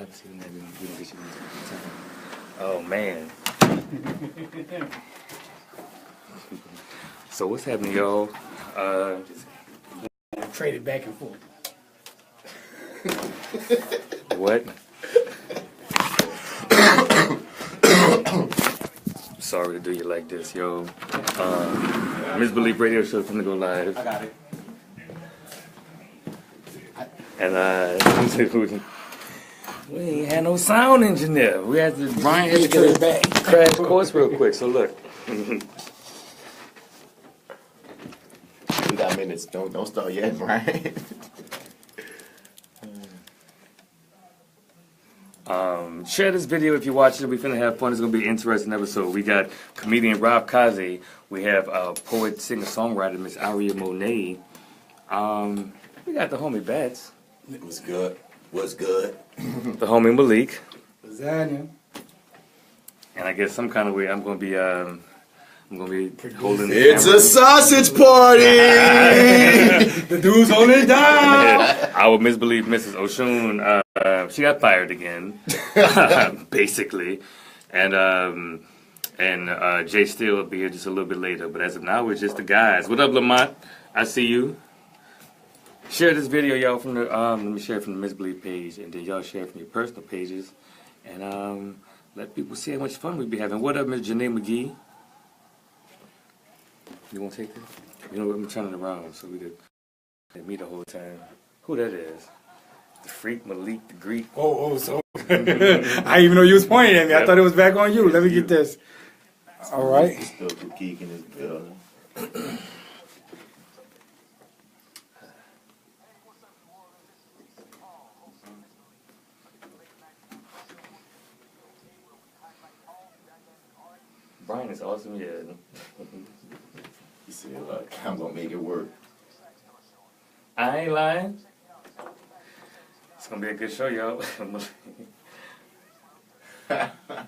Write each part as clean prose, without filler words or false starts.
have a seat in there. We don't get you time. Oh, man. So what's happening, y'all? Traded back and forth. What? Sorry to do you like this, yo. Misbelief Radio Show finna go live. I got it. And we ain't had no sound engineer. We had to Brian had to get it back. Crash course real quick. So look. 2 minutes. Don't start yet, Brian. Share this video if you watch it. We finna have fun. It's gonna be an interesting episode. We got comedian Rob Kazi. We have poet, singer, songwriter Miss Aria Monet. We got the homie Bats. What's good? What's good? The homie Malik. Lasagna. And I guess some kind of way I'm gonna be holding. It's a sausage party. The dude's holding it down. Our Misbelief Misses Oshun. She got fired again, basically, and Jay Steele will be here just a little bit later. But as of now, we're just the guys. What up, Lamont? I see you. Share this video, y'all, from the let me share it from the Misbelief page, and then y'all share it from your personal pages, and let people see how much fun we be having. What up, Miss Janae McGee? You want to take this? You know what? I'm turning around so we could me the whole time. Who that is? The freak Malik the Greek. So I didn't even know you was pointing at me. I thought it was back on you. Let me get this. All right. Still geek in this building. Brian is awesome, yeah. He said, look, I'm gonna make it work. I ain't lying. It's gonna be a good show, y'all.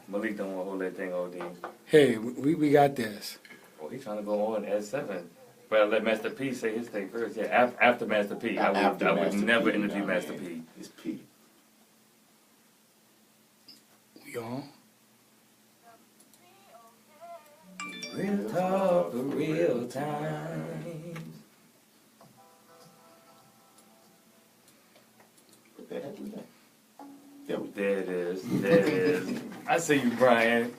Malik don't want to hold that thing all day. Hey, we got this. Oh, he's trying to go on S7. But I'll let Master P say his thing first. Yeah, after Master P. I would never interview Master P. It's P. We on? Real talk for real time. There it is. There it is. I see you, Brian.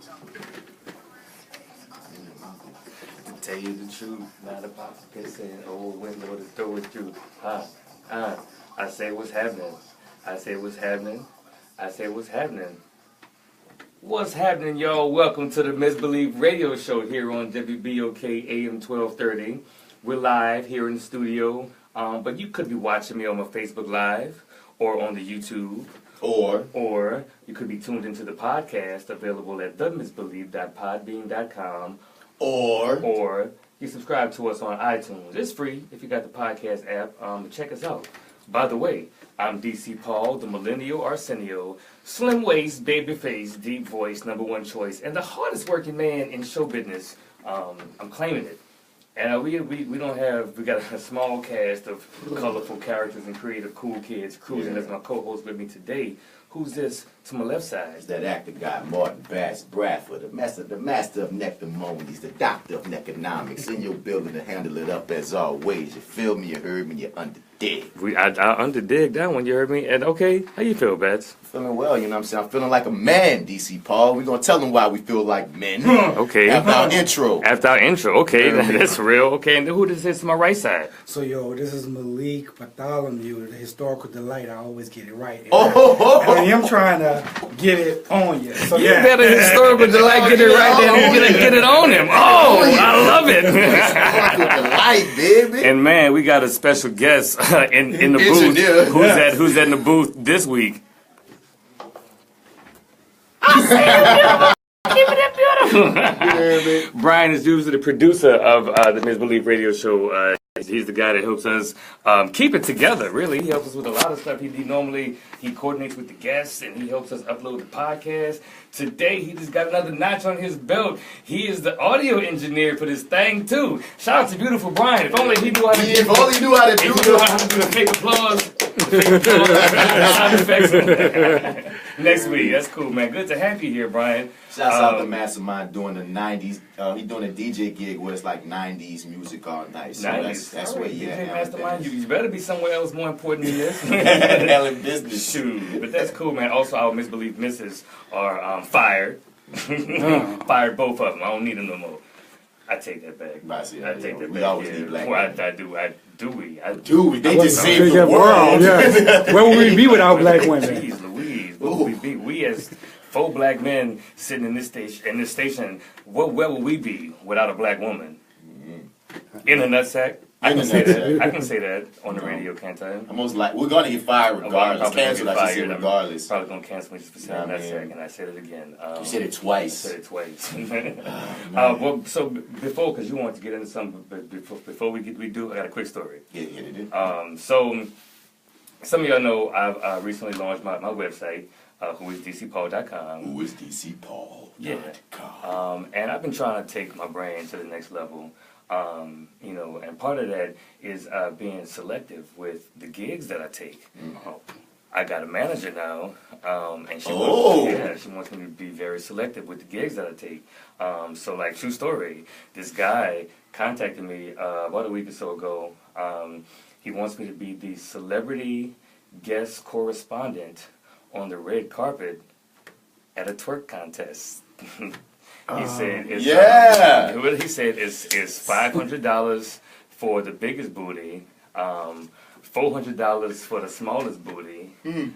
To tell you the truth, not about to piss in old window to throw it through. I say what's happening. I say what's happening. I say what's happening. What's happening, y'all? Welcome to the Misbelief Radio Show here on WBOK AM 1230. We're live here in the studio, but you could be watching me on my Facebook Live or on the YouTube. Or you could be tuned into the podcast available at TheMisbelief.podbean.com. Or you subscribe to us on iTunes. It's free if you got the podcast app. Check us out. By the way, I'm DC Paul, the Millennial Arsenio, slim waist, baby face, deep voice, #1 choice, and the hardest working man in show business. I'm claiming it. And we got a small cast of colorful characters and creative cool kids cruising as my co-host with me today. Who's this to my left side? That actor guy, Martin Bass Bradford, the master of nectarmonies, the doctor of neconomics, in your building to handle it up as always. You feel me, you heard me, you underdig. I underdig that one, you heard me. And okay, how you feel, Bats? Feeling well, you know what I'm saying? I'm feeling like a man, DC Paul. We're going to tell them why we feel like men. Okay. After our intro. Okay, that's real. Okay, and who this is to my right side? So, this is Malik Bartholomew, the historical delight. I always get it right. And I'm trying to get it on you. So, you better historical delight get it right there and get it on him. Oh, I love it. Historical delight, baby. And man, we got a special guest in the booth. Who's in the booth this week? Brian is usually the producer of the Misbelief Radio Show. He's the guy that helps us keep it together, really. He helps us with a lot of stuff. He coordinates with the guests, and he helps us upload the podcast. Today, he just got another notch on his belt. He is the audio engineer for this thing, too. Shout out to beautiful Brian. If only he knew how to do the fake applause. Sound effects. Next week. That's cool, man. Good to have you here, Brian. Shouts out to Mastermind doing the 90s. He's doing a DJ gig where it's like 90s music all night. So 90s. that's where you DJ at. Mastermind, you better be somewhere else more important than this. Hell in business. Shoot. But that's cool, man. Also, our Misbelief Misses are fired. Fired both of them. I don't need them no more. I take that back. I take that back. We always need black men. men. I do. They just saved the world. Yeah. Where would we be without black women? Jeez Louise. Where would we be? We as 4 black men sitting in this station, where would we be without a black woman? In a nutsack? I can say that. I can say that on the radio, can't I? We're gonna get fired regardless. Canceled, I should say regardless. Probably gonna cancel me just for saying nutsack, and I said it again. You said it twice. Said it twice. Well, so before, because you wanted to get into something, but before we do, I got a quick story. Yeah, hit it. So some of y'all know I've recently launched my website, whoisdcpaul.com. Whoisdcpaul.com. Yeah. And I've been trying to take my brand to the next level. You know, and part of that is being selective with the gigs that I take. I got a manager now, and she wants me to be very selective with the gigs that I take. So, like, true story, this guy contacted me about a week or so ago. He wants me to be the celebrity guest correspondent on the red carpet at a twerk contest. He said, it's, what he said is $500 for the biggest booty, $400 for the smallest booty, and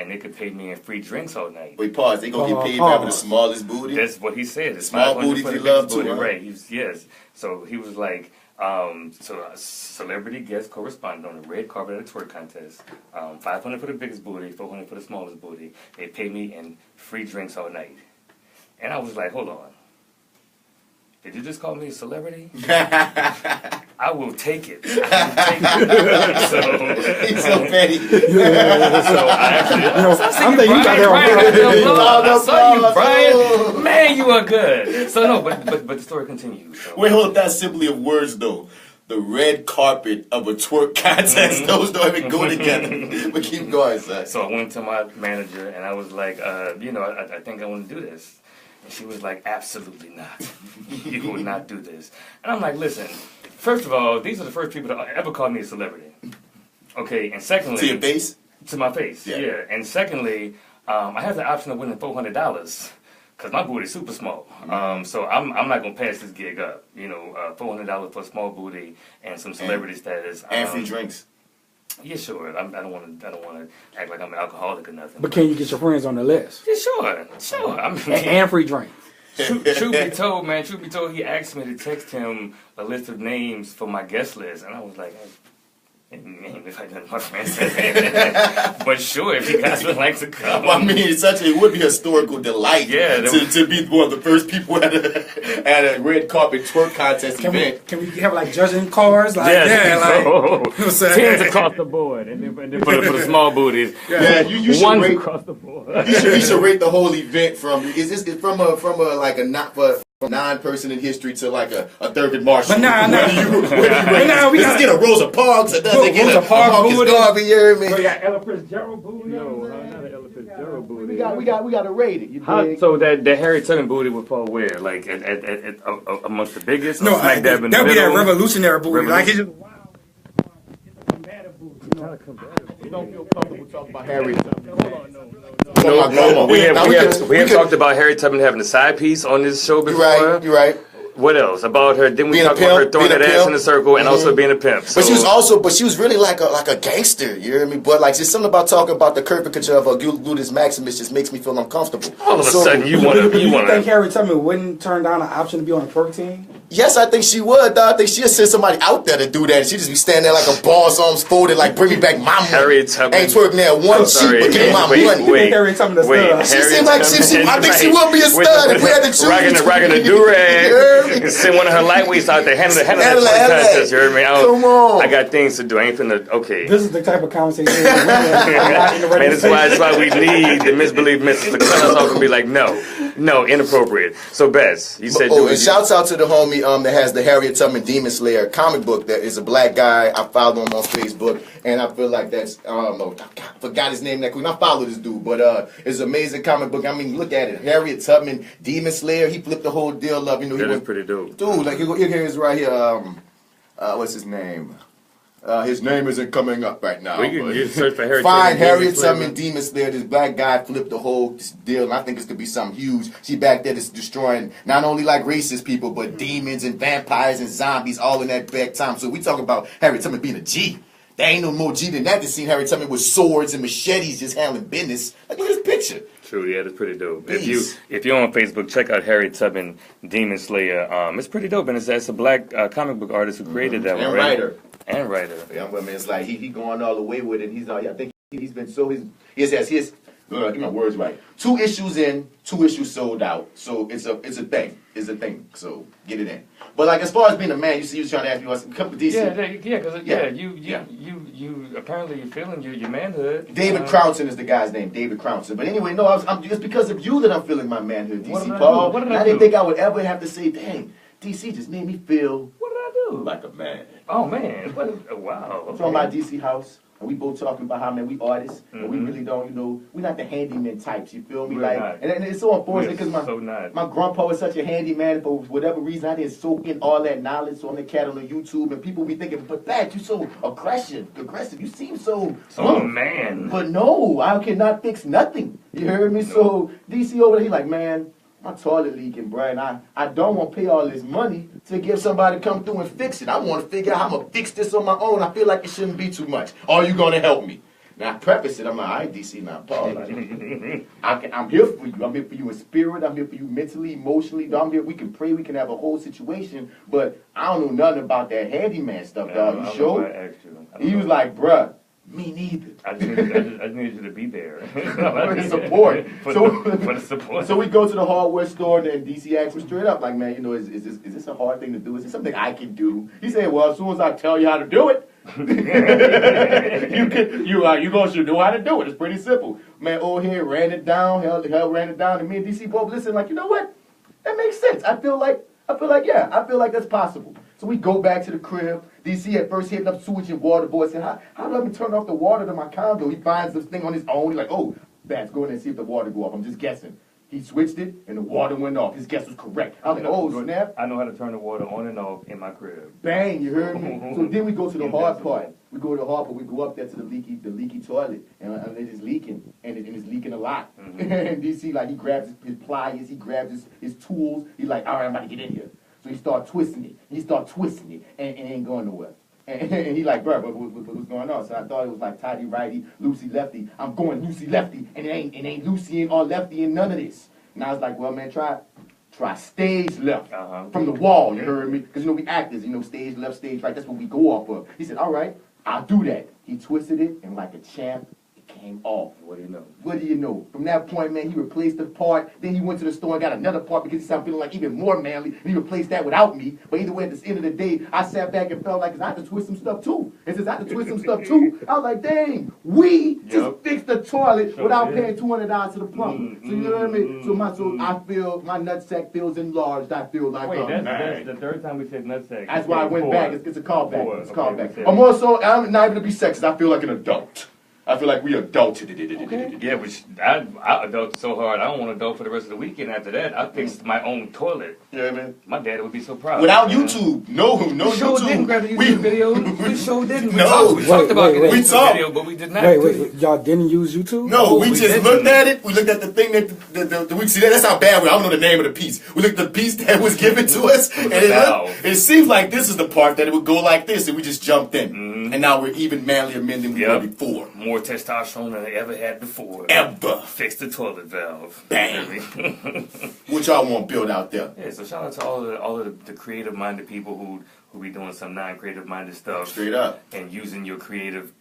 they could pay me in free drinks all night. Wait, pause. They gonna get paid back for the smallest booty? That's what he said. It's small booty for you the love booty, too, huh? right? Yes. So he was like, so a celebrity guest correspondent on the red carpet at a twerk contest. $500 for the biggest booty, $400 for the smallest booty. They pay me in free drinks all night. And I was like, hold on. Did you just call me a celebrity? I will take it. So, he's so petty. So I actually, I'm thinking you got there I saw you, Brian. Man, you are good. So no, but the story continues. So. Wait, hold up. That's simply of words, though. The red carpet of a twerk contest. Those don't even go together. But keep going, son. So I went to my manager and I was like, you know, I think I want to do this. And she was like, absolutely not. You will not do this. And I'm like, listen, first of all, these are the first people that ever called me a celebrity. Okay, and secondly... To your face? To my face, yeah. And secondly, I have the option of winning $400 because my booty is super small. So I'm not going to pass this gig up. You know, $400 for a small booty and some celebrity status. And free drinks. Yeah, sure. I don't want to act like I'm an alcoholic or nothing. But can you get your friends on the list? Yeah, sure. I mean, and free drink. Truth be told, he asked me to text him a list of names for my guest list, and I was like, if I didn't my friends. But sure, if you guys would like to come. Well, I mean, it would be a historical delight to be one of the first people at a red carpet twerk contest event. Can we have like judging cars? Like, teams across the board, and then for the small booties. Yeah, you should ones rate across the board. You should rate the whole event from from non-person in history to like a Thurgood Marshall. But nah, we gotta get a Rosa Parks. Or does it get a Parks Garvey? You hear me? We got Ella Fitzgerald booty. No, not an Ella Fitzgerald booty. We gotta rate it. So that the Harriet Tubman booty would fall where? Like at amongst the biggest? No, smack dab in the that'd be that middle? revolutionary booty. Like it's just wow. It's a combative booty. You don't feel comfortable talking about Harriet Tubman. No. We have talked about Harriet Tubman having a side piece on this show before. You're right. What else about her? Didn't we talk about her throwing that ass in a circle and also being a pimp? So. But she was really like a gangster. You hear me? But like, just something about talking about the caricature of a gluteus maximus just makes me feel uncomfortable. All of a sudden, you want to. You think Harriet Tubman wouldn't turn down an option to be on a twerk team? Yes, I think she would. I think she'd send somebody out there to do that. And she'd just be standing there like a boss, arms folded, like, bring me back my money. Harriet Tubman. Ain't twerking there one cheek, but give me my money. Wait, Harriet Tubman a stud. She seemed like I think she would be a stud if we had to choose. Rocking a do-rag. Send one of her lightweights out there, handle that contest. You heard me? Come on. I got things to do. I ain't finna. Okay. This is the type of conversation. Man, that's why we need the Misbelief Misses to cut us off and be like, no. No, inappropriate. So, Bess, you said. And shouts out to the homie that has the Harriet Tubman Demon Slayer comic book. That is a black guy. I followed him on Facebook, and I feel like that's I don't know. I forgot his name. That quick. I follow this dude, but it's an amazing comic book. I mean, look at it. Harriet Tubman Demon Slayer. He flipped the whole deal up. You know, that is pretty dope. Dude, like you hear his right here. What's his name? His name isn't coming up right now. We can search for Harriet. Find Harriet Tubman Demon Slayer. This black guy flipped the whole deal, and I think it's gonna be something huge. She back there that's destroying not only like racist people, but demons and vampires and zombies all in that back time. So we talk about Harriet Tubman being a G. There ain't no more G than that to see Harriet Tubman with swords and machetes just handling business. Like look at this picture. True, yeah, that's pretty dope. Peace. If you're on Facebook, check out Harriet Tubman Demon Slayer. It's pretty dope, and it's a black comic book artist who created that one, right? And writer. Yeah, I mean, it's like he going all the way with it. He's I think he's been so his get my words right. 2 issues in, 2 issues sold out. So it's a thing. It's a thing. So get it in. But like as far as being a man, you see, you was trying to ask me what's a couple DC. You apparently you're feeling your manhood. David Crownson is the guy's name, David Crownson. But anyway, no, it's because of you that I'm feeling my manhood, DC Paul. I didn't think I would ever have to say, dang, DC just made me feel. What did I do? Like a man. Oh man, wow. Okay. From my DC house. And we both talking about how, man, we artists, but we really don't, we're not the handyman types, you feel me? And it's so unfortunate because my grandpa was such a handyman, for whatever reason, I didn't soak in all that knowledge, so I'm the cat on the YouTube, and people be thinking, but Dad, you so aggressive, you seem so man. But no, I cannot fix nothing, you heard me? No. So DC over there, he like, man, my toilet leaking, bro, and I don't want to pay all this money to get somebody to come through and fix it. I want to figure out how I'm going to fix this on my own. I feel like it shouldn't be too much. Are you going to help me? Now, I preface it. I'm like, all right, DC, now, Paul. I'm here for you. I'm here for you in spirit. I'm here for you mentally, emotionally. I'm here. We can pray. We can have a whole situation. But I don't know nothing about that handyman stuff, dog. You sure? He was like, bruh. Me neither. I just need you to be there. For the support. For the support. So we go to the hardware store, and DC asks me straight up, like, man, is this a hard thing to do? Is this something I can do? He said, well, as soon as I tell you how to do it, you gonna know how to do it. It's pretty simple. Man, old head ran it down, hell ran it down, and me and DC both listen, like, you know what? That makes sense. I feel like that's possible. So we go back to the crib. DC at first hitting up sewage and water boy. Said, how do I turn off the water to my condo? He finds this thing on his own. He's like, oh, Bats, go in and see if the water go off. I'm just guessing. He switched it, and the water went off. His guess was correct. I was like, oh, snap. I know how to turn the water on and off in my crib. Bang, you heard me? So then we go to the hard part. We go to the hard part. We go up there to the leaky toilet, and it is leaking, and it's leaking a lot. And DC, like, he grabs his pliers, he grabs his tools. He's like, all right, I'm about to get in here. So he start twisting it. And it ain't going nowhere. And he like, bro, what's going on? So I thought it was like tighty righty, loosey lefty. I'm going loosey lefty, and it ain't loosey in or lefty in none of this. And I was like, well, man, try stage left from the wall. You heard me? Because we actors, stage left, stage right. That's what we go off of. He said, all right, I'll do that. He twisted it, and like a champ, came off. What do you know? From that point, man, he replaced the part. Then he went to the store and got another part because he started feeling like even more manly. And he replaced that without me. But either way, at the end of the day, I sat back and felt like I had to twist some stuff too. And since I had to twist some stuff too, I was like, dang, we just fixed the toilet without paying $200 to the plumber. So you know what I mean? So I feel my nutsack feels enlarged. I feel like that's the third time we said nutsack. That's why I went back. It's a callback. It's a callback. I'm also not even to be sexist. I feel like an adult. I feel like we adulted it. Okay. Yeah, which I adulted so hard, I don't want to adult for the rest of the weekend. After that, I fixed my own toilet. Yeah, man. My daddy would be so proud. Without YouTube, no YouTube. Didn't grab the YouTube videos. We sure didn't. We talked about it. We talked. Video, but we did not. Wait. Y'all didn't use YouTube? No, we just looked at it. We looked at the thing that we see. That's how bad we are. I don't know the name of the piece. We looked at the piece that was given to us, and it seems like this is the part that it would go like this, and we just jumped in. And now we're even manlier men than we were before. More testosterone than I ever had before. Ever. Fix the toilet valve. Bang. What y'all want to build out there? Yeah, so shout out to all of the creative-minded people who be doing some non-creative-minded stuff. Straight up. And using your creative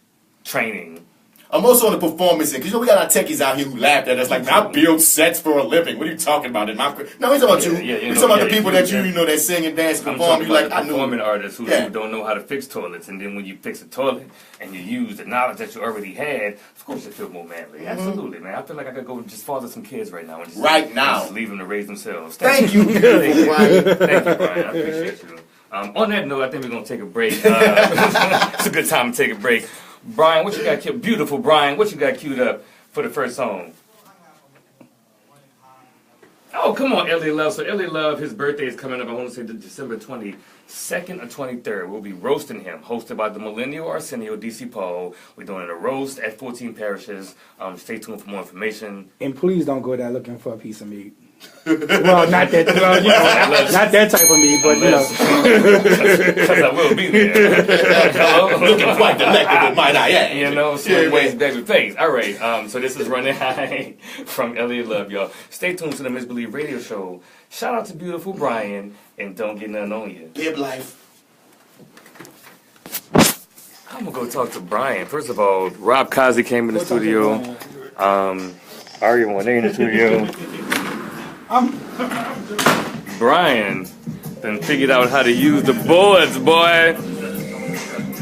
training I'm also on the performance end, because we got our techies out here who laughed at us like, I build sets for a living. What are you talking about? No, he's talking about you. We're talking about the people that that sing and dance and perform. You like, I know. Performing artists who don't know how to fix toilets, and then when you fix a toilet and you use the knowledge that you already had, of course you feel more manly. Absolutely, man. I feel like I could go just father some kids right now. And just leave them to raise themselves. Thank you, Brian. Thank you, Brian. I appreciate you. On that note, I think we're going to take a break. It's a good time to take a break. Brian, what you got queued? Beautiful Brian, what you got queued up for the first song? Oh, come on, Ellie Love. So Ellie Love, his birthday is coming up. I want to say December 22nd or 23rd. We'll be roasting him, hosted by the Millennial Arsenio, DC Paul. We're doing a roast at 14 parishes. Stay tuned for more information. And please don't go there looking for a piece of meat. Well, not that, not that type of meat, but because I will be there. Hello, looking quite delectable, might I add. Slim ways, baby face. All right, so this is Running High from Elliot Love, y'all. Stay tuned to the Misbelief Radio Show. Shout out to beautiful Brian, and don't get nothing on you. Bib life. I'm gonna go talk to Brian. First of all, Rob Kazi came in the studio. Aria Monet in the studio. Brian then figured out how to use the boards, boy.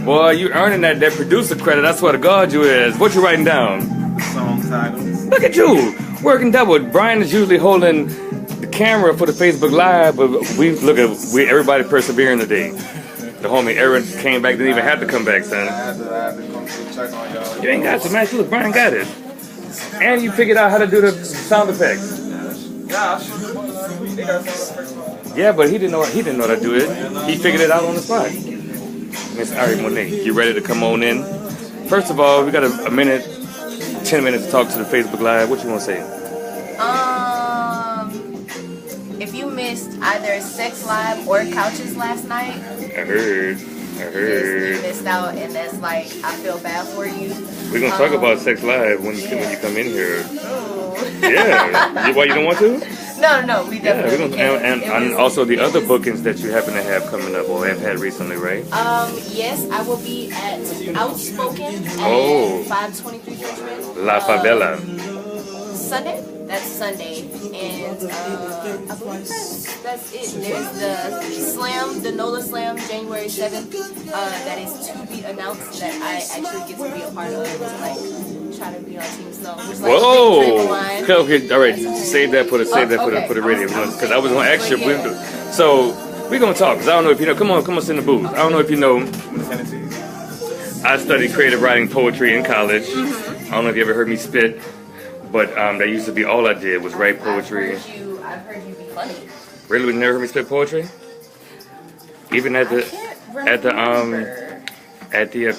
Boy, you earning that producer credit. I swear to God you is. What you writing down? Song titles. Look at you, working double. Brian is usually holding the camera for the Facebook Live, but everybody persevering today. The homie Aaron came back, didn't even have to come back, son. I had to come to check on y'all. You ain't got to, man. Look, Brian got it. And you figured out how to do the sound effects. Yeah, but he didn't know how to do it. He figured it out on the spot. Miss Aria Monet, you ready to come on in? First of all, we got a minute, 10 minutes to talk to the Facebook Live. What you want to say? If you missed either Sex Live or Couches last night, I heard. You missed out, and that's like, I feel bad for you. We're gonna talk about Sex Live when you come in here. Ooh. Yeah. Why you don't want to? No, we definitely can. And also the other bookings that you happen to have coming up or have had recently, right? Yes, I will be at Outspoken at 523 Richmond. La Favela. Sunday? That's Sunday. And I believe that's it. There's the NOLA Slam, January 7th. That is to be announced that I actually get to be a part of. Like, try to be on Team Sno. Whoa! Okay, all right. Save that for the radio. Because I was going to ask you. So we're going to talk. Because I don't know if you know. Come on, sit in the booth. I don't know if you know. I studied creative writing poetry in college. I don't know if you ever heard me spit. But that used to be all I did was write poetry. I've heard you be funny. Really, you never heard me spit poetry? Even at the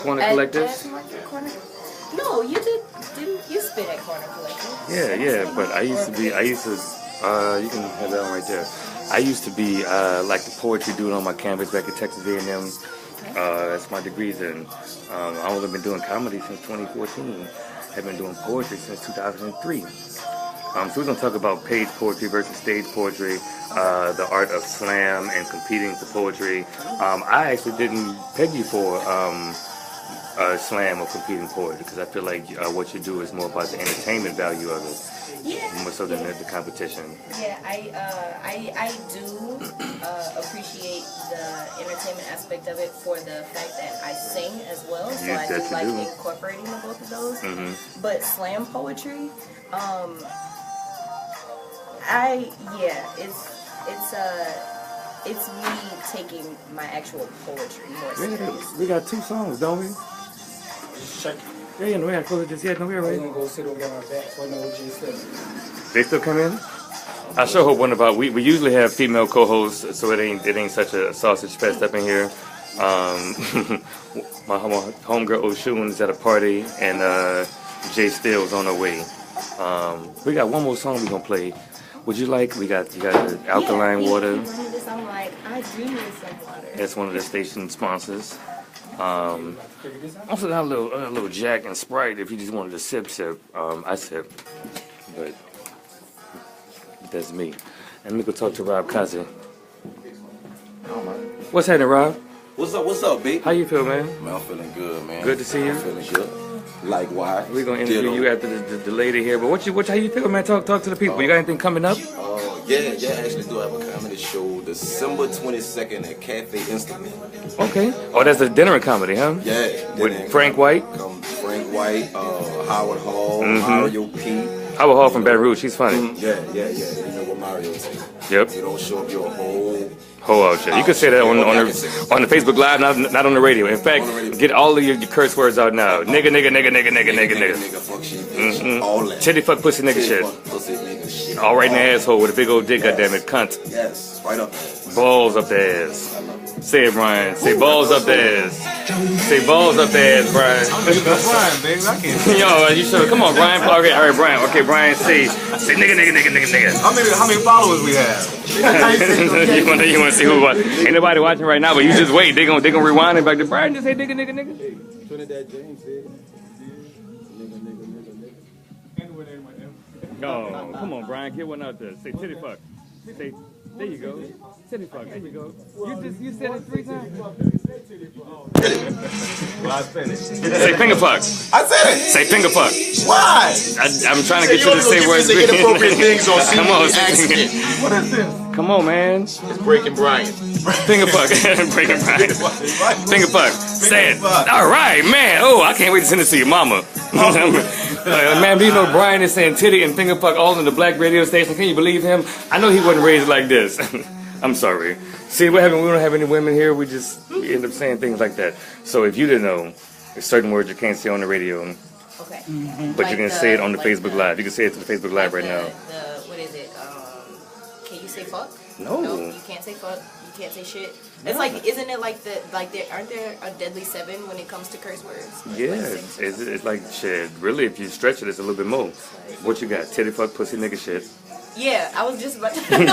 Corner Collective? No, you didn't you spit at Corner Collective? Yeah, but I used to, you can have that one right there. I used to be like the poetry dude on my campus back at Texas A&M. That's my degrees in. I've only been doing comedy since 2014. I've been doing poetry since 2003. So we're going to talk about page poetry versus stage poetry, the art of slam and competing for poetry. I actually didn't peg you for slam or competing poetry because I feel like what you do is more about the entertainment value of it. Yeah. More so than the competition. Yeah, I do appreciate the entertainment aspect of it for the fact that I sing as well. So I do like incorporating the both of those. Mm-hmm. But slam poetry, it's me taking my actual poetry more seriously. We got two songs, don't we? Check. Yeah, no, we had close this. Yeah, no, we're right. We're gonna go sit over on our backs. I know what you said. They still come in? I sure hope one about. We usually have female co-hosts, so it ain't such a sausage fest up in here. My homegirl Oshun is at a party, and Jay Steele's on her way. We got one more song we gonna play. Would you like? You got the alkaline water. I'm like, I do need some water. That's one of the station sponsors. Also got a little Jack and Sprite if you just wanted to sip. I sip, but that's me. And let me go talk to Rob Kazi. What's happening, Rob? What's up, babe? How you feel, man? Man, I'm feeling good, man. Good to see you. I'm feeling good. Like why? We're gonna interview you after the lady here. But how you feel, man? Talk to the people. You got anything coming up? Yeah, I actually do have a comedy show December 22nd at Cafe Instrument. Okay. Oh, that's the dinner and comedy, huh? Yeah. With Frank White? Frank White, Howard Hall, Mario P. Howard Hall from Baton Rouge. He's funny. Yeah. You know what Mario is. Yep. You don't show up your whole out shit. You can say that on the Facebook Live, not on the radio. In fact, get all of your curse words out now. Nigga. Fuck shit, all that. Titty fuck pussy nigga shit. Pussy nigga shit. All right in the asshole with a big old dick, goddammit, cunt. Yes, right up there. Balls up the ass. Say it, Brian. Say balls up the ass. Say balls up the ass, Brian. Brian, baby, I can't. Yo, you sure? Come on, Brian. Okay, all right, Brian. Okay, Brian. Say nigga. How many followers we have? you want to see who? Ain't nobody watching right now, but you just wait. They gonna rewind it back to Brian. Just say nigga. Trinidad James said. Oh, come on, Brian. Get one out there. Say titty fuck. Say, there you go. Titty fuck. There you go. You said it 3 times. Well, I finished. Say finger fuck. I said it. Say finger fuck. Why? I'm trying to get you to say words. Say inappropriate things on Come on, accident. What is this? Come on, man. It's Breaking Brian. Finger fuck. Breaking Brian. Finger fuck. Say it. All right, man. Oh, I can't wait to send it to your mama. Man, do you know Brian is saying titty and finger fuck all in the black radio station? Can you believe him? I know he wasn't raised like this. I'm sorry. See, we don't have any women here. We end up saying things like that. So if you didn't know, there's certain words you can't say on the radio. Okay. But you can say it on the Facebook Live. You can say it to the Facebook Live right now. What is it? Can you say fuck? No. You can't say fuck. You can't say shit. It's like, isn't it like aren't there a deadly 7 when it comes to curse words? Yeah, it's like shit. Really, if you stretch it, it's a little bit more. What you got? Titty fuck, pussy nigga shit. Yeah, I was just about to. Can't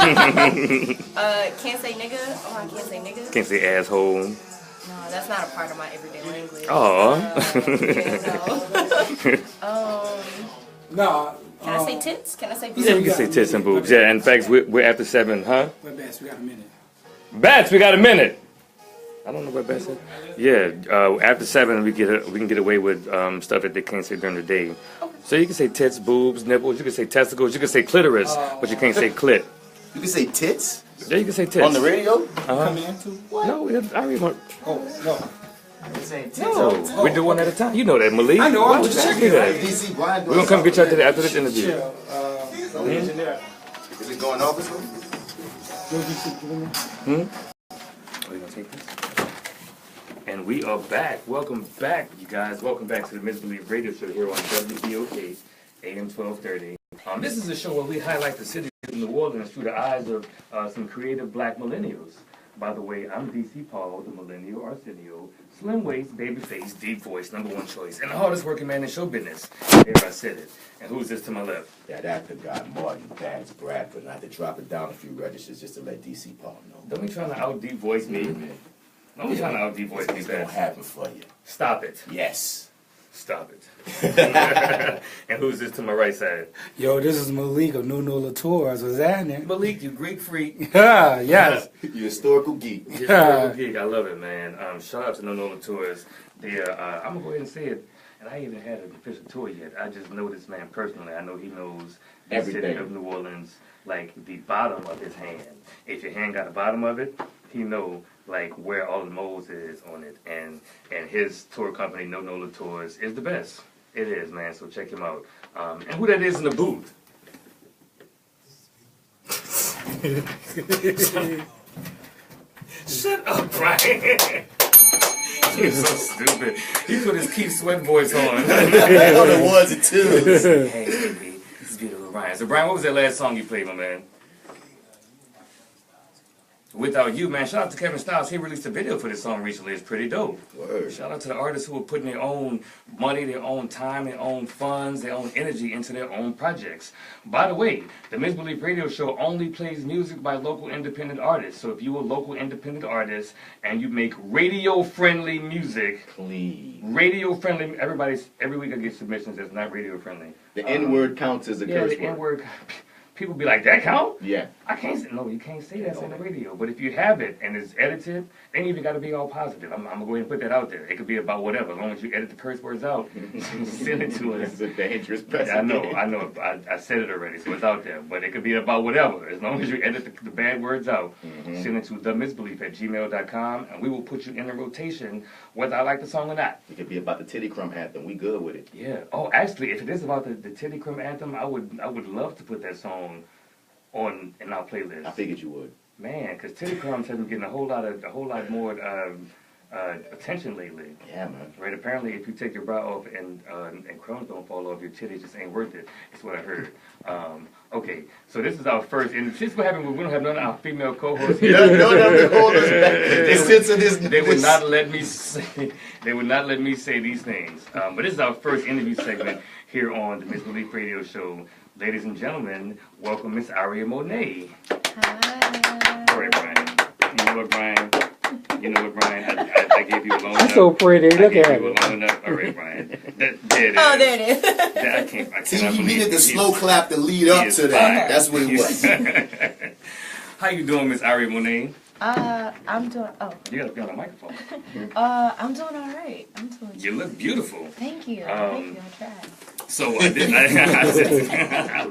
say nigga. Oh, I can't say nigga. Can't say asshole. No, that's not a part of my everyday language. Oh. No. Can I say tits? Can I say boobs? Yeah, you can say tits and boobs. Yeah, in fact, we're after 7, huh? We're Bats, we got a minute. Bats, we got a minute. I don't know what Bats said. Yeah, after 7, we can get away with stuff that they can't say during the day. So you can say tits, boobs, nipples. You can say testicles. You can say clitoris, but you can't say clit. You can say tits? Yeah, you can say tits. On the radio? Come in too? What? No, I already want. Oh, no. No, we do one at a time. You know that, Malik. I know, Why I'm would just you checking that? DC, Brian, We're going to come get you after this interview. Is it going off or something? Are you going to take this? And we are back. Welcome back, you guys. Welcome back to the Misbelief Radio Show here on WPOK, AM 1230. This is a show where we highlight the city of New Orleans through the eyes of some creative black millennials. By the way, I'm DC Paul, the millennial Arsenio, slim waist, baby face, deep voice, #1 choice, and the hardest working man in show business. There, I said it. And who's this to my left? That actor guy, Martin Vance Bradford. And I had to drop it down a few registers just to let DC Paul know. Don't be trying to out deep voice me. Don't be trying to out deep voice me, It's going to man. happen for you. Stop it. Yes. Stop it. And who's this to my right side? Yo, this is Malik of Nuno Latours. What's happening? Malik, you Greek freak. Yeah, yes. You historical geek. Historical geek. I love it, man. Shout out to No Tours. I'm going to go ahead and say it. And I even had an official tour yet. I just know this man personally. I know he knows the Everything. city of New Orleans like the bottom of his hand. If your hand got the bottom of it, he know like where all the moles is on it. And his tour company, No Tours, is the best. It is, man. So check him out. And who that is in the booth? Shut up, Brian. You're so stupid. He put his Keith Sweat voice on. On the ones and twos. Hey, baby, this is beautiful, Brian. So, Brian, what was that last song you played, my man? Without You, man. Shout out to Kevin Styles. He released a video for this song recently. It's pretty dope. Word. Shout out to the artists who are putting their own money, their own time, their own funds, their own energy into their own projects. By the way, the Misbelief Radio Show only plays music by local independent artists. So if you're a local independent artist and you make radio-friendly music, Please. radio-friendly, every week I get submissions that's not radio-friendly. The N-word counts as a curse the word. N-word. people be like, that count? Yeah. I can't say, no, you can't say that on the radio. But if you have it and it's edited, it ain't even got to be all positive. I'm going to go ahead and put that out there. It could be about whatever. As long as you edit the curse words out, send it to us. It's a dangerous precedent. I know. I said it already, so it's out there. But it could be about whatever. As long as you edit the bad words out, send it to TheMisbelief@gmail.com, and we will put you in the rotation whether I like the song or not. It could be about the titty crumb anthem. We good with it. Yeah. Oh, actually, if it is about the Titty Crumb anthem, I would love to put that song on in our playlist. I figured you would. Man, because Titty Crumbs have been getting a whole lot more attention lately. Yeah, man. Right? Apparently, if you take your bra off and crumbs don't fall off, your titties just ain't worth it. That's what I heard. Okay, so this is our first, and this is what happened when we don't have none of our female co-hosts here. They would not let me say. They would not let me say these things. But this is our first interview segment here on the Misbelief Radio Show. Ladies and gentlemen, welcome Miss Aria Monet. Hi. All right, Brian. You know what, Brian? I gave you a long enough. That's so pretty. Look at it. All right, Brian. There it is. Oh, there it is. I cannot See, you believe needed the it. slow clap to lead up to that. That's what it was. How you doing, Miss Aria Monet? I'm doing. Oh. You gotta be on the microphone. I'm doing all right. You look beautiful. Thank you. Thank you. I tried. So I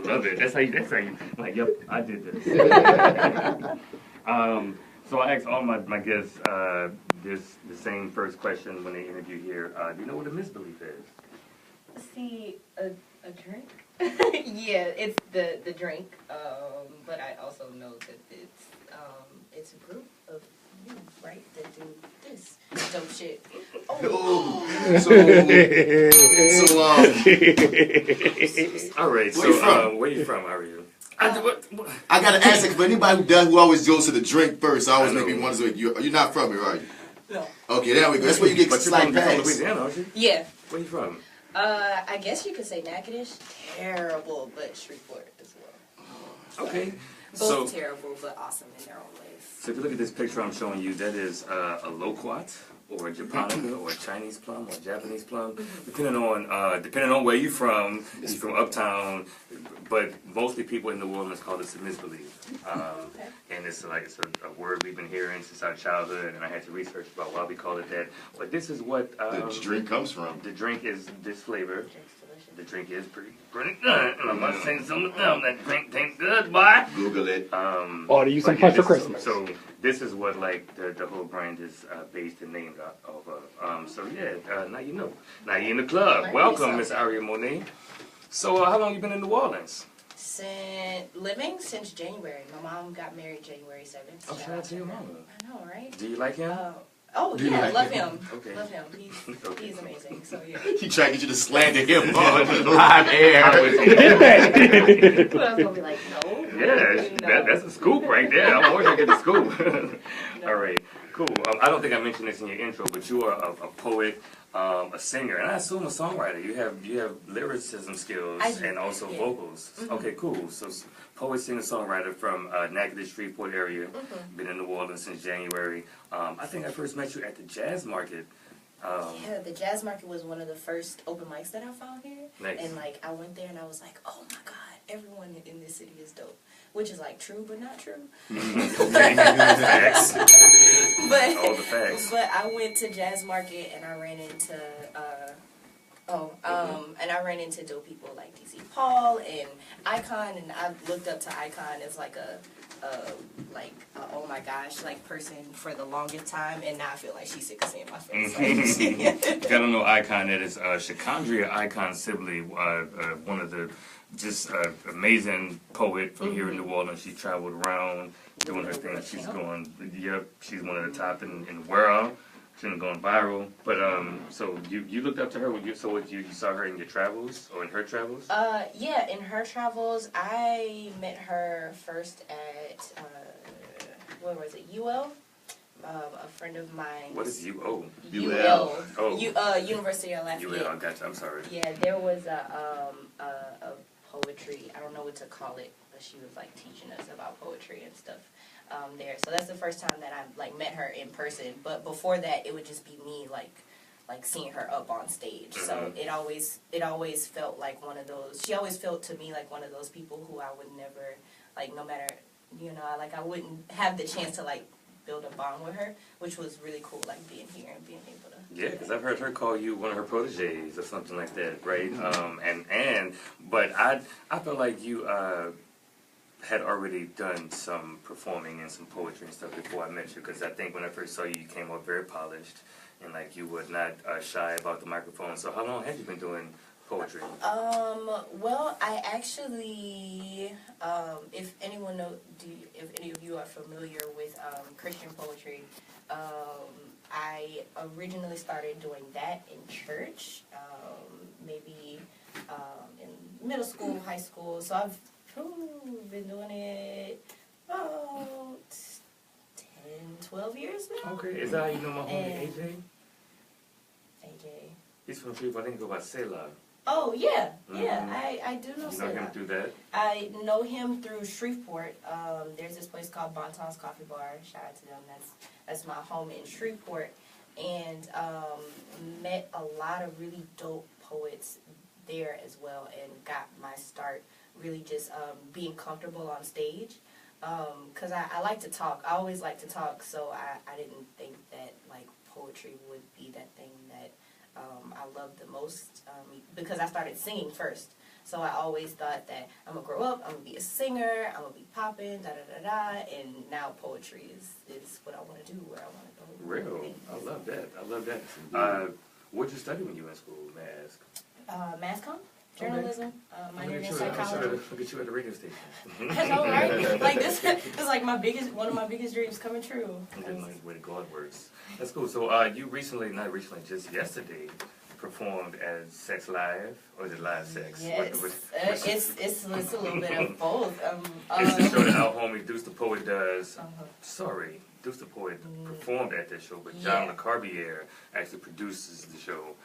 love it. That's how you like. Yep, I did this. So I asked all my guests the same first question when they interview here. Do you know what a misbelief is? See, a drink? Yeah, it's the drink. But I also know that it's a group of you, right, that do this dope shit. Oh. All right. So where you from? Aria? I gotta ask it for anybody who always goes to the drink first. I always make me wonder, you're not from here, are you? No. Okay, there we go. That's where you get slight You're from pass. Louisiana, aren't you? Yeah. Where you from? I guess you could say Natchitoches. Terrible, but Shreveport as well. Okay. Both terrible, but awesome in their own ways. So if you look at this picture I'm showing you, that is a loquat, or a japonica, or a Chinese plum, or a Japanese plum, depending on where you're from. If you're from uptown, but mostly people in New Orleans call this a misbelief. And it's a word we've been hearing since our childhood, and I had to research about why we call it that. But this is what The drink comes from. the drink is. This flavor. The drink is pretty good, and I'm not saying something to them. That drink tastes good, boy. Google it. Order you some punch for Christmas. So this is what the whole brand is based and named off of. So yeah, now you know. Now you're in the club. Welcome, Miss Aria Monet. So how long you been in New Orleans? Since January. My mom got married January 7th. Oh, shout out to your mama. I know, right? Do you like him? Love him. Okay. Love him. He's amazing. So yeah. He tried to get you to slander him on live air. I was- But I was gonna be like, no. Yeah, that's a scoop right there. I'm always gonna get the scoop. All right, cool. I don't think I mentioned this in your intro, but you are a poet, a singer, and I assume a songwriter. You have lyricism skills and also vocals. Okay, cool. So poet, singer, songwriter from Natchitoches, Shreveport area. Been in New Orleans since January. I think I first met you at the Jazz Market. Yeah, the Jazz Market was one of the first open mics that I found here. Nice. And I went there and I was like, oh my God, everyone in this city is dope. Which is true but not true. Facts. But all the facts. But I went to Jazz Market and I ran into and I ran into dope people like DC Paul and Icon, and I looked up to Icon as oh my gosh person for the longest time, and now I feel like she's sick of seeing my face. If y'all don't know Icon, that is Shakandria Icon Sibley, one of the just amazing poet from here in New Orleans. She traveled around doing her thing. She's she's one of the top in the world. She's been going viral. But so you looked up to her when you saw her in your travels or in her travels? Yeah, in her travels, I met her first at where was it? UL. A friend of mine. What is UO? UL. Oh. University of Lafayette. UL. Gotcha. I'm sorry. Yeah, there was a poetry. I don't know what to call it, but she was teaching us about poetry and stuff there. So that's the first time that I met her in person. But before that, it would just be me like seeing her up on stage. So it always felt like one of those. She always felt to me like one of those people who I would never, like, no matter, you know, like I wouldn't have the chance to like build a bond with her, which was really cool, like being here and being able to. Yeah, because I've heard her call you one of her proteges or something like that, right? But I felt like you had already done some performing and some poetry and stuff before I met you, because I think when I first saw you, you came up very polished and like you were not shy about the microphone. So how long have you been doing poetry? Well, I actually, if anyone if any of you are familiar with Christian poetry, I originally started doing that in church, maybe in middle school, high school. So I've been doing it about 10, 12 years now. Okay, is that how you know my homie AJ? AJ. He's from Shreveport. I think he go by Selah. Oh, yeah, yeah, I do know You know him through that? I know him through Shreveport. There's this place called Bonton's Coffee Bar. Shout out to them. That's my home in Shreveport. And met a lot of really dope poets there as well, and got my start really just being comfortable on stage. Because I like to talk. I always like to talk, so I didn't think that like poetry would be that thing that I loved the most, because I started singing first. So I always thought that I'm going to grow up, I'm going to be a singer, I'm going to be popping, da-da-da-da, and now poetry is what I want to do, where I want to go. Real. I love that. I love that. What did you study when you were in school, may I ask? Mass comm, journalism, minor in Look psychology. at you at the radio station. I know, right? Like this is like one of my biggest dreams coming true. That's the way God works. That's cool. So you just yesterday, performed as Sex Live, or is it Live Sex? Yes, it's a little bit of both. It's the show that our homie Deuce the Poet does. Sorry, Deuce the Poet performed at that show, but John LeCarbier actually produces the show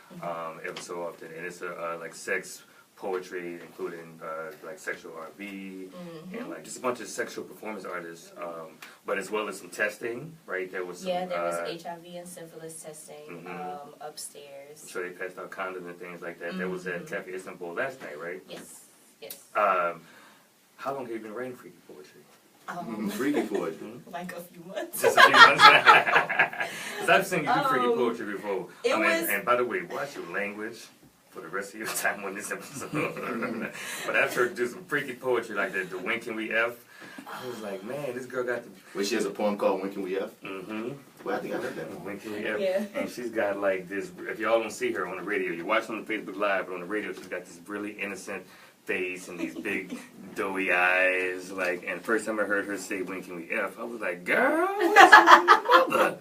every so often, and it's like sex poetry, including like sexual R&B and like just a bunch of sexual performance artists, but as well as some testing, right? There was some, there was HIV and syphilis testing upstairs. I'm sure they passed out condoms and things like that. That was at Cafe Istanbul last night, right? Yes, yes. How long have you been writing freaky poetry? Freaky poetry. Like a few months. Just a few months. Because I've seen you do freaky poetry before. And by the way, watch your language for the rest of your time on this episode. But I've heard do some freaky poetry like that. The When Can We F? I was like, man, this girl got the... Wait, she has a poem called When Can We F? Mm-hmm. Well, I think I heard that one. When Can We F? Yeah. And she's got like this... If y'all don't see her on the radio, you watch on the Facebook Live, but on the radio she's got this really innocent face and these big doughy eyes, like, and first time I heard her say "When Can We F," I was like, "Girl, what's your mother?"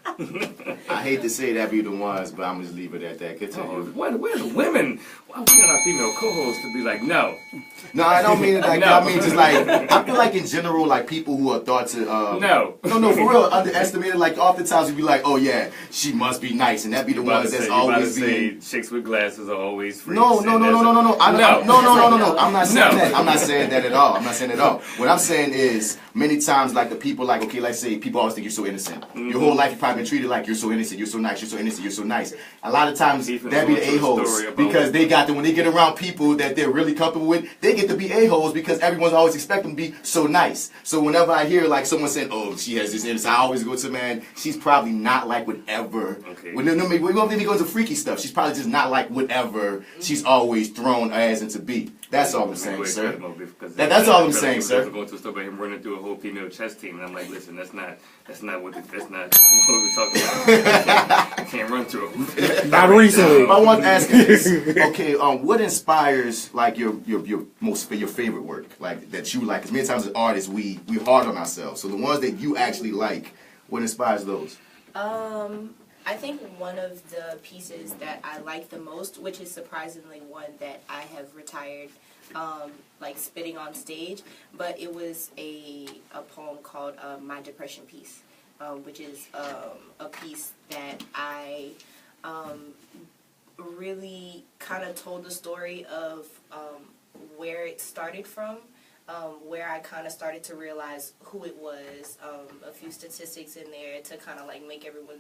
I hate to say that be the ones, but I'm just leave it at that. Continue. Where the women? Why we got our female co-hosts to be like, no? No, I don't mean it like that. I mean just like I feel like in general, like people who are thought to no, for real, underestimated. Like oftentimes we be like, "Oh yeah, she must be nice," and that be the ones that's always being. Chicks with glasses are always freaks. No. I'm not saying that. I'm not saying that at all. I'm not saying at all. What I'm saying is many times like the people like, okay, let's say people always think you're so innocent. Your whole life you've probably been treated like you're so innocent, you're so nice, you're so innocent, you're so nice. A lot of times that be the a-holes because they got when they get around people that they're really comfortable with, they get to be a-holes because everyone's always expecting them to be so nice. So whenever I hear like someone saying, "Oh, she has this innocence," I always go to, man, she's probably not like whatever. Okay. We won't even go into freaky stuff. She's probably just not like whatever she's always thrown as into be. That's all I'm saying, sir. That's all I'm saying, sir. Going to a store by him running through a whole female chess team, and I'm like, listen, that's not what we're talking about. I can't run through them. Not recently. I want to ask you this. Okay, what inspires like your favorite work, like that you like? Because many times as artists, we hard on ourselves. So the ones that you actually like, what inspires those? I think one of the pieces that I like the most, which is surprisingly one that I have retired, like spitting on stage, but it was a poem called My Depression Piece, which is a piece that I really kind of told the story of where it started from. Where I kind of started to realize who it was, a few statistics in there to kind of like make everyone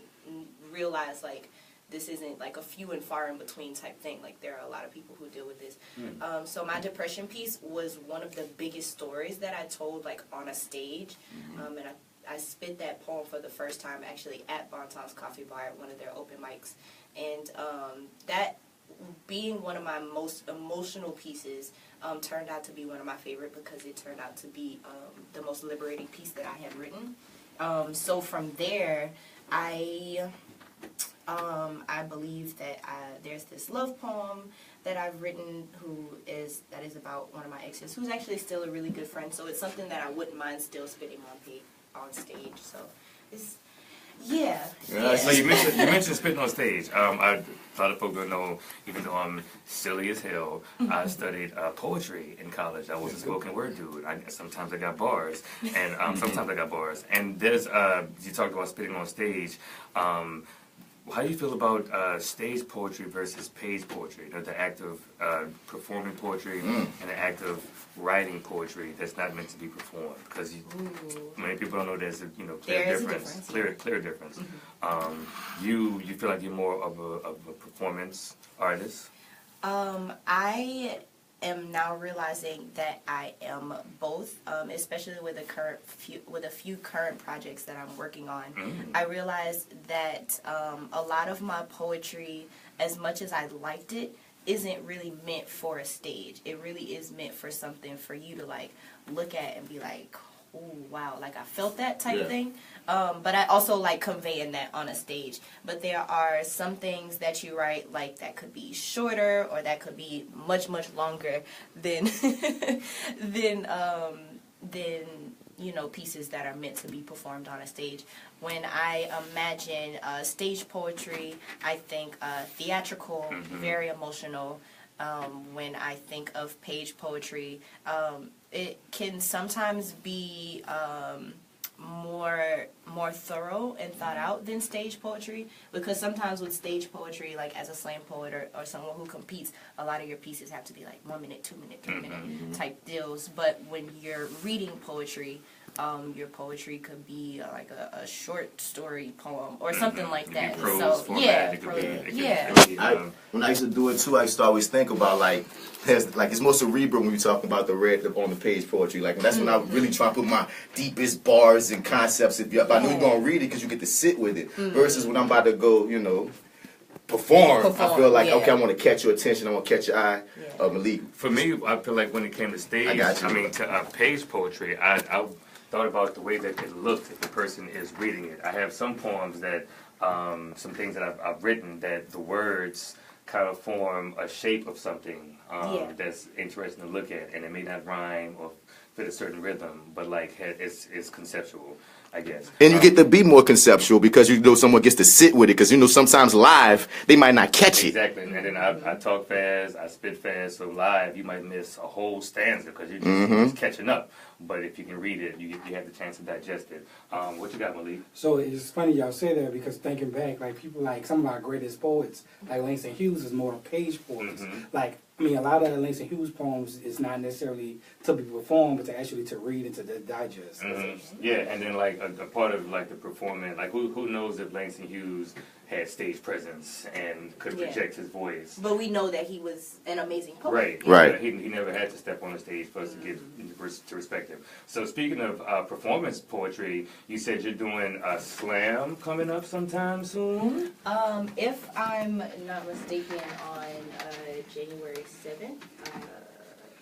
realize like this isn't like a few and far in between type thing. Like there are a lot of people who deal with this. So my depression piece was one of the biggest stories that I told like on a stage, and I spit that poem for the first time actually at Bonton's Coffee Bar at one of their open mics, and that being one of my most emotional pieces turned out to be one of my favorite because it turned out to be the most liberating piece that I had written. So from there, I believe that there's this love poem that I've written that is about one of my exes, who's actually still a really good friend. So it's something that I wouldn't mind still spitting on stage. So it's So you mentioned spitting on stage. A lot of folks don't know, even though I'm silly as hell, I studied poetry in college. I was a spoken word dude. Sometimes I got bars, and sometimes I got bars. And there's you talked about spitting on stage. How do you feel about stage poetry versus page poetry? The act of performing poetry and the act of writing poetry that's not meant to be performed. Because many people don't know there's a clear difference. Clear difference. You feel like you're more of a performance artist? I am now realizing that I am both, especially with a few current projects that I'm working on. I realized that a lot of my poetry, as much as I liked it, isn't really meant for a stage. It really is meant for something for you to like look at and be like, oh wow, like I felt that type thing. But I also like conveying that on a stage. But there are some things that you write like that could be shorter or that could be much longer than pieces that are meant to be performed on a stage. When I imagine stage poetry, I think theatrical, very emotional. When I think of page poetry, it can sometimes be more thorough and thought out than stage poetry, because sometimes with stage poetry, like as a slam poet or someone who competes, a lot of your pieces have to be like 1 minute, 2 minute, 3 minute type deals. But when you're reading poetry, your poetry could be like a short story poem or something like that. So When I used to do it too, I used to always think about like it's more cerebral when you're talking about the red on the page poetry. Like that's when I really try to put my deepest bars and concepts. If I know you're gonna read it because you get to sit with it, versus when I'm about to go, perform. I feel like okay, I want to catch your attention. I want to catch your eye. Malik. For me, I feel like when it came to stage, to page poetry, I thought about the way that it looked if the person is reading it. I have some poems that, some things that I've written that the words kind of form a shape of something that's interesting to look at, and it may not rhyme or fit a certain rhythm, but like it's conceptual, I guess. And you get to be more conceptual because someone gets to sit with it, because sometimes live they might not catch it. Exactly, and then I talk fast, I spit fast, so live you might miss a whole stanza because you're just catching up. But if you can read it, you have the chance to digest it. What you got, Malik? So it's funny y'all say that, because thinking back, like people like some of our greatest poets, like Langston Hughes, is more page poets. Like a lot of Langston Hughes poems is not necessarily to be performed, but to read and to digest. Yeah, and then like a part of like the performance, like who knows if Langston Hughes had stage presence and could project his voice. But we know that he was an amazing poet. Right. He never had to step on the stage for us to respect him. So speaking of performance poetry, you said you're doing a slam coming up sometime soon? If I'm not mistaken, on January 7th,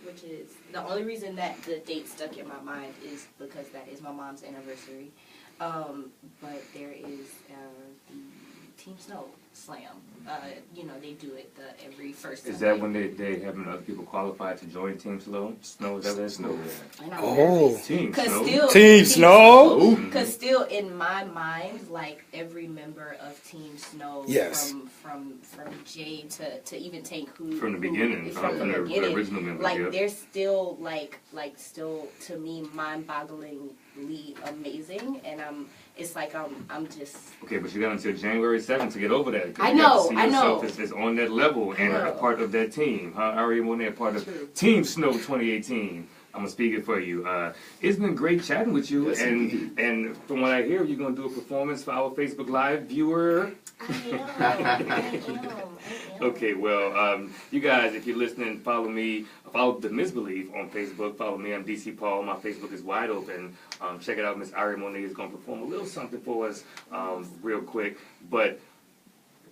which is the only reason that the date stuck in my mind is because that is my mom's anniversary. But there is the Team Sno slam. They do it every first Is Sunday. that when they having other people qualified to join Team Sno? Is that what it is? Team Sno. Team Sno. Because still in my mind, like every member of Team Sno, from Jay to even Tank, who from the beginning, from the original members, like they're still like still to me mind-bogglingly amazing, and it's like I'm just okay, but you got until January 7th to get over that. I know. It's on that level and a part of that team. Aria Monet, part of Team Sno 2018. I'm gonna speak it for you. It's been great chatting with you, Yes, and from what I hear, you're gonna do a performance for our Facebook Live viewer. I am. Okay, well, you guys, if you're listening, follow me. Follow The Misbelief on Facebook. Follow me. I'm DC Paul. My Facebook is wide open. Check it out. Miss Aria Monet is gonna perform a little something for us, real quick. But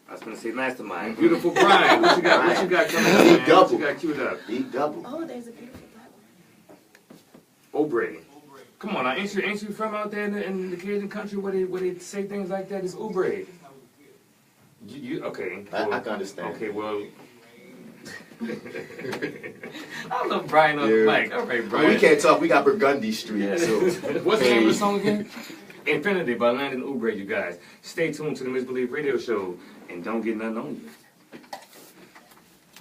I was gonna say Mastermind. Beautiful Brian. What you got? What you got coming up, man? What you got queued up? Big double. Oh, there's a beautiful black one. Aubrey. Come on, ain't you from out there in the Cajun country where they say things like that? It's Aubrey. You okay? I can understand. Okay, well. I love Brian on the mic. All right, Brian. We can't talk. We got Burgundy Street. Yeah. So What's the name of the song again? Infinity by Landon Oubre, you guys. Stay tuned to the Misbelief Radio Show and don't get nothing on you.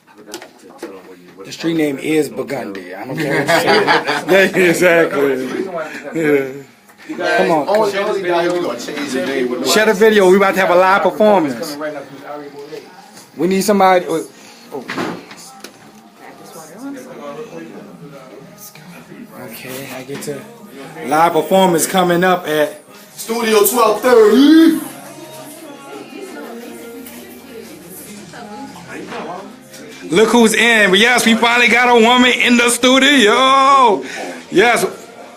I forgot to tell them what The street name is Burgundy. I don't care what you say. Exactly. Yeah. Come on. only guy who's gonna change the name with no Share the video. We about to have a live performance. We need somebody. Okay, I get to live performance coming up at Studio 1230. Look Who's In. Yes, we finally got a woman in the studio. Yes,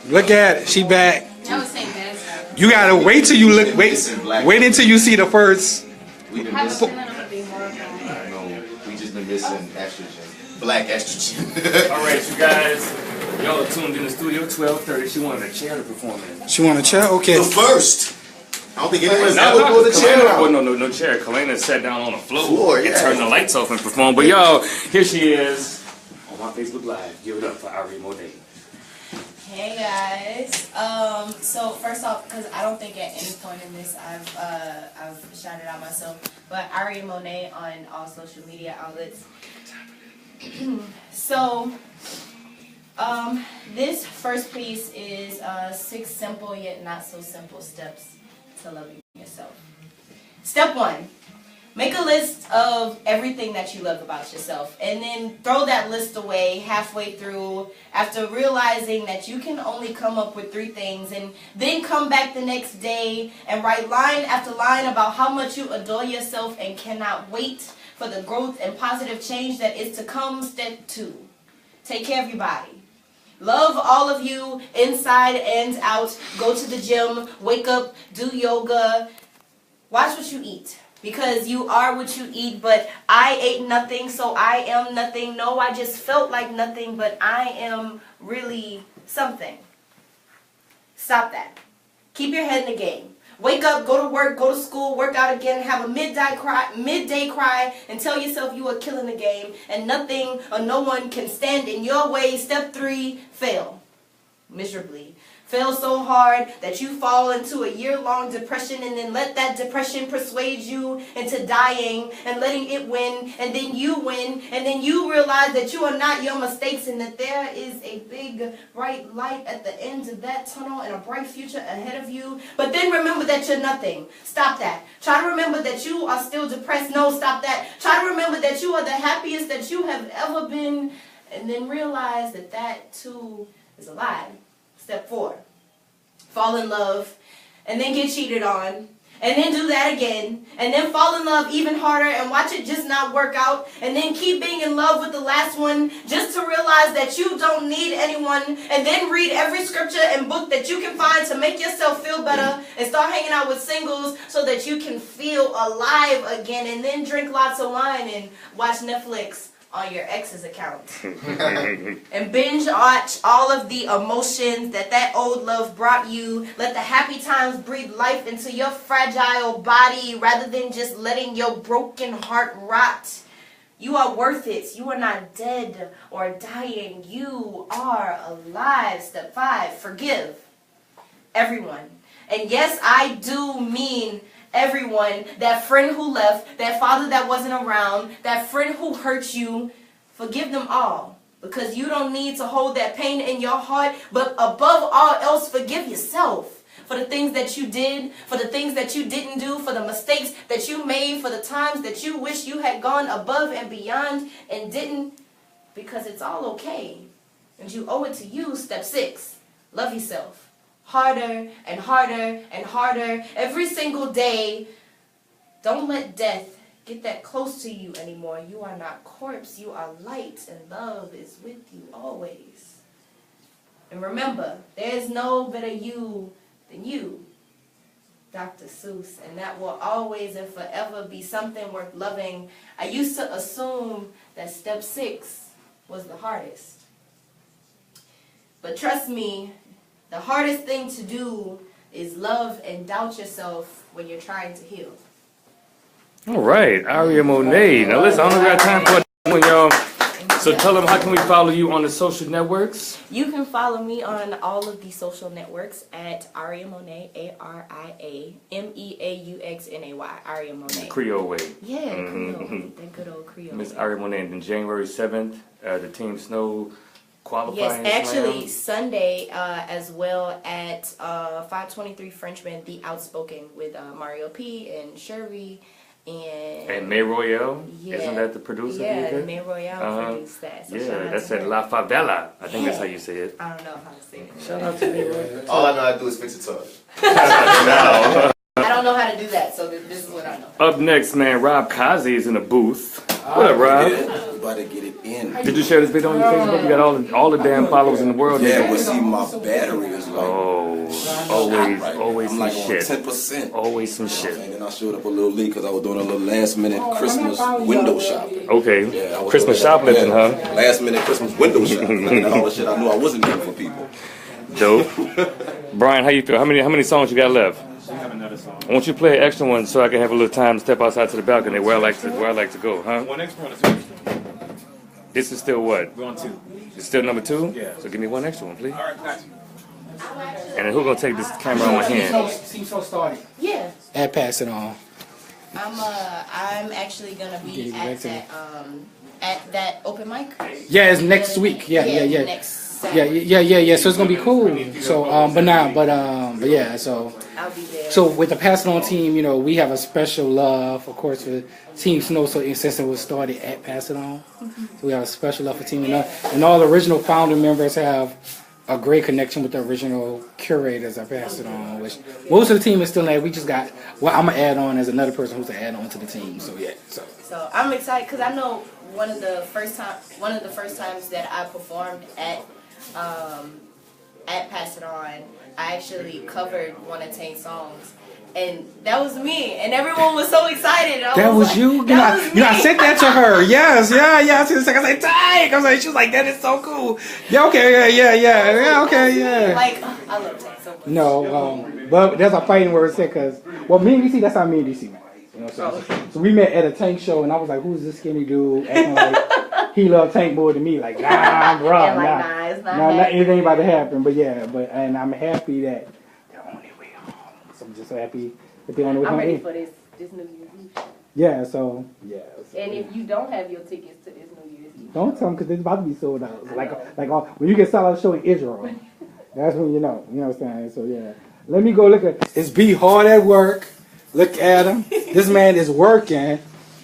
look at it. She back. I was saying that. You gotta wait till you look. Wait until you see the first. We been missing. No, we just been missing estrogen. Black estrogen. All right, you guys. Y'all are tuned in the studio 12:30. She wanted a chair to perform in. She want a chair? Okay. The first. I don't think anyone's ever pulled a chair out. No chair. Kalena sat down on the floor Yeah. and turned the lights off and performed. But y'all, here she is on my Facebook Live. Give it up for Aria Monet. Hey guys. So first off, because I don't think at any point in this I've shouted out myself, but Aria Monet on all social media outlets. So this first piece is 6 simple yet not so simple steps to loving yourself. Step 1. Make a list of everything that you love about yourself, and then throw that list away halfway through after realizing that you can only come up with 3 things, and then come back the next day and write line after line about how much you adore yourself and cannot wait for the growth and positive change that is to come. Step 2. Take care of your body. Love all of you inside and out. Go to the gym, wake up, do yoga. Watch what you eat. Because you are what you eat, but I ate nothing, so I am nothing. No, I just felt like nothing, but I am really something. Stop that. Keep your head in the game. Wake up, go to work, go to school, work out again, have a midday cry, and tell yourself you are killing the game, and nothing or no one can stand in your way. Step 3, fail. Miserably. Fail so hard that you fall into a year-long depression, and then let that depression persuade you into dying and letting it win, and then you win, and then you realize that you are not your mistakes and that there is a big bright light at the end of that tunnel and a bright future ahead of you. But then remember that you're nothing. Stop that. Try to remember that you are still depressed. No, stop that. Try to remember that you are the happiest that you have ever been, and then realize that that too is a lie. Step 4. Fall in love, and then get cheated on, and then do that again, and then fall in love even harder and watch it just not work out, and then keep being in love with the last one just to realize that you don't need anyone, and then read every scripture and book that you can find to make yourself feel better, and start hanging out with singles so that you can feel alive again, and then drink lots of wine and watch Netflix on your ex's account. And binge watch all of the emotions that old love brought you. Let the happy times breathe life into your fragile body rather than just letting your broken heart rot. You are worth it. You are not dead or dying. You are alive. Step 5, forgive everyone. And yes, I do mean everyone. That friend who left, that father that wasn't around, that friend who hurt you. Forgive them all, because you don't need to hold that pain in your heart. But above all else, forgive yourself for the things that you did, for the things that you didn't do, for the mistakes that you made, for the times that you wish you had gone above and beyond and didn't, because it's all okay. and you owe it to you, step 6, love yourself. Harder and harder and harder every single day. Don't let death get that close to you anymore. You are not corpse, you are light, and love is with you always. And remember, there is no better you than you, Dr. Seuss, and that will always and forever be something worth loving. I used to assume that step 6 was the hardest. But trust me, the hardest thing to do is love and doubt yourself when you're trying to heal. All right, Aria Monet. Now listen, I don't got time for one, y'all. So tell them, how can we follow you on the social networks? You can follow me on all of the social networks at Aria Monet, AriaMeauxnay, Aria Monet. Creole way. Yeah, Creole. That good old Creole. Miss Aria Monet. And then January 7th, the Team Sno qualifying. Yes, actually Sunday as well at 523 Frenchman, The Outspoken with Mario P. and Sherry. And May Royale, yeah, isn't that the producer? Yeah, May Royale produced that. So yeah, that's at La Favela. I think that's how you say it. I don't know how to say it. Shout out to May Royale. All I know how to do is fix a toilet. I don't know how to do that, so this is what I know. Up next, man, Rob Kazi is in the booth. What up, Rob? We about to get it in. Did you share this video on your Facebook? You got all the damn followers in the world. Yeah, but see, my battery is like always I'm some like shit. on 10%. Always some shit. And then I showed up a little late because I was doing a little last minute Christmas window shopping. Okay, Yeah, I was Christmas doing that, shoplifting, huh? Last minute Christmas window shopping. And all the shit I knew I wasn't getting for people. Dope. Brian, how you feel? How many songs you got left? We have another song. I want you to play an extra one so I can have a little time to step outside to the balcony where I like to go, huh? One extra, one or two extra. This is still what? We're on 2. It's still number 2? Yeah. So give me one extra one, please. All right, got you. And then who's gonna take this camera on my hand? Team Sno started. Yeah. And pass it on. I'm actually gonna be at that open mic. Yeah, it's next week. Yeah. Next Saturday. Yeah. So it's gonna be cool. So, but yeah. So, I'll be there. so with the Pass It On team, we have a special love, of course, for Team Sno. So since it was started at Pass It On, so we have a special love for Team Sno, and all the original founder members have a great connection with the original curators of Pass It On. Which most of the team is still there. We just got. Well, I'm gonna add on as another person who's to add on to the team. So yeah. So I'm excited because I know one of the first times that I performed at Pass It On, I actually covered one of Tank's songs, and that was me, and everyone was so excited. That was you? That was me. I sent that to her. Yes, yeah. I was like, Tank. I was like, she was like, that is so cool. Yeah, okay, yeah, okay, yeah. Like, I love Tank so much. No, but that's a fighting word said because, well, me and DC, that's how me and DC met. You know what I'm saying? So we met at a Tank show, and I was like, who's this skinny dude acting like he loved Tank more than me? Like, nah, bro, Nah, it's not anything about to happen. But yeah, and I'm happy that they're on their way home. So I'm just so happy that they're on their way home. I'm ready for this New Year's Eve show. Yeah, so, yeah. And if you don't have your tickets to this New Year's Eve, Don't tell them because it's about to be sold out. So like when you get sold out show in Israel, that's when you know. You know what I'm saying? So yeah. Let me go look at. It's B hard at work. Look at him. This man is working.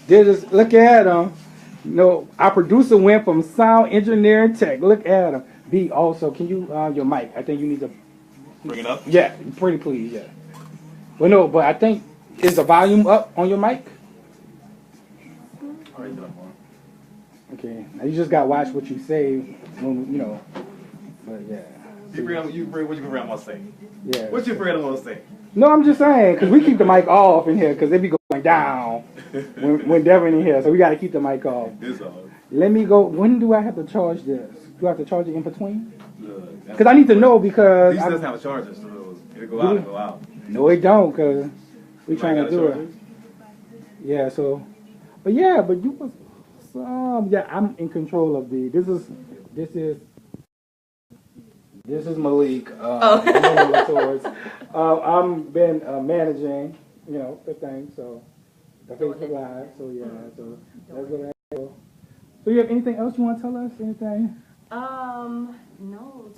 Look at him. Our producer went from sound engineering tech. Look at him. B also, can you your mic? I think you need to Bring it up. Yeah, pretty please. Yeah. Well, no, but I think is the volume up on your mic? Okay. Now you just got to watch what you say. When, but yeah. What you afraid I'm gonna say? Yeah. What you afraid I'm gonna say? No, I'm just saying, because we keep the mic off in here, because they be going down when Devin in here, so we got to keep the mic off. It's all. Let me go. When do I have to charge this? Do I have to charge it in between? Because I need to know, because... These doesn't have a charger, so it'll go out and go out. No, it don't, because we trying to do it. Yeah, so... But yeah, but you was... yeah, I'm in control of the... This is Malik. I'm been managing, the thing. So the Facebook Live. So yeah. So that's what I do. So you have anything else you want to tell us? Anything? no,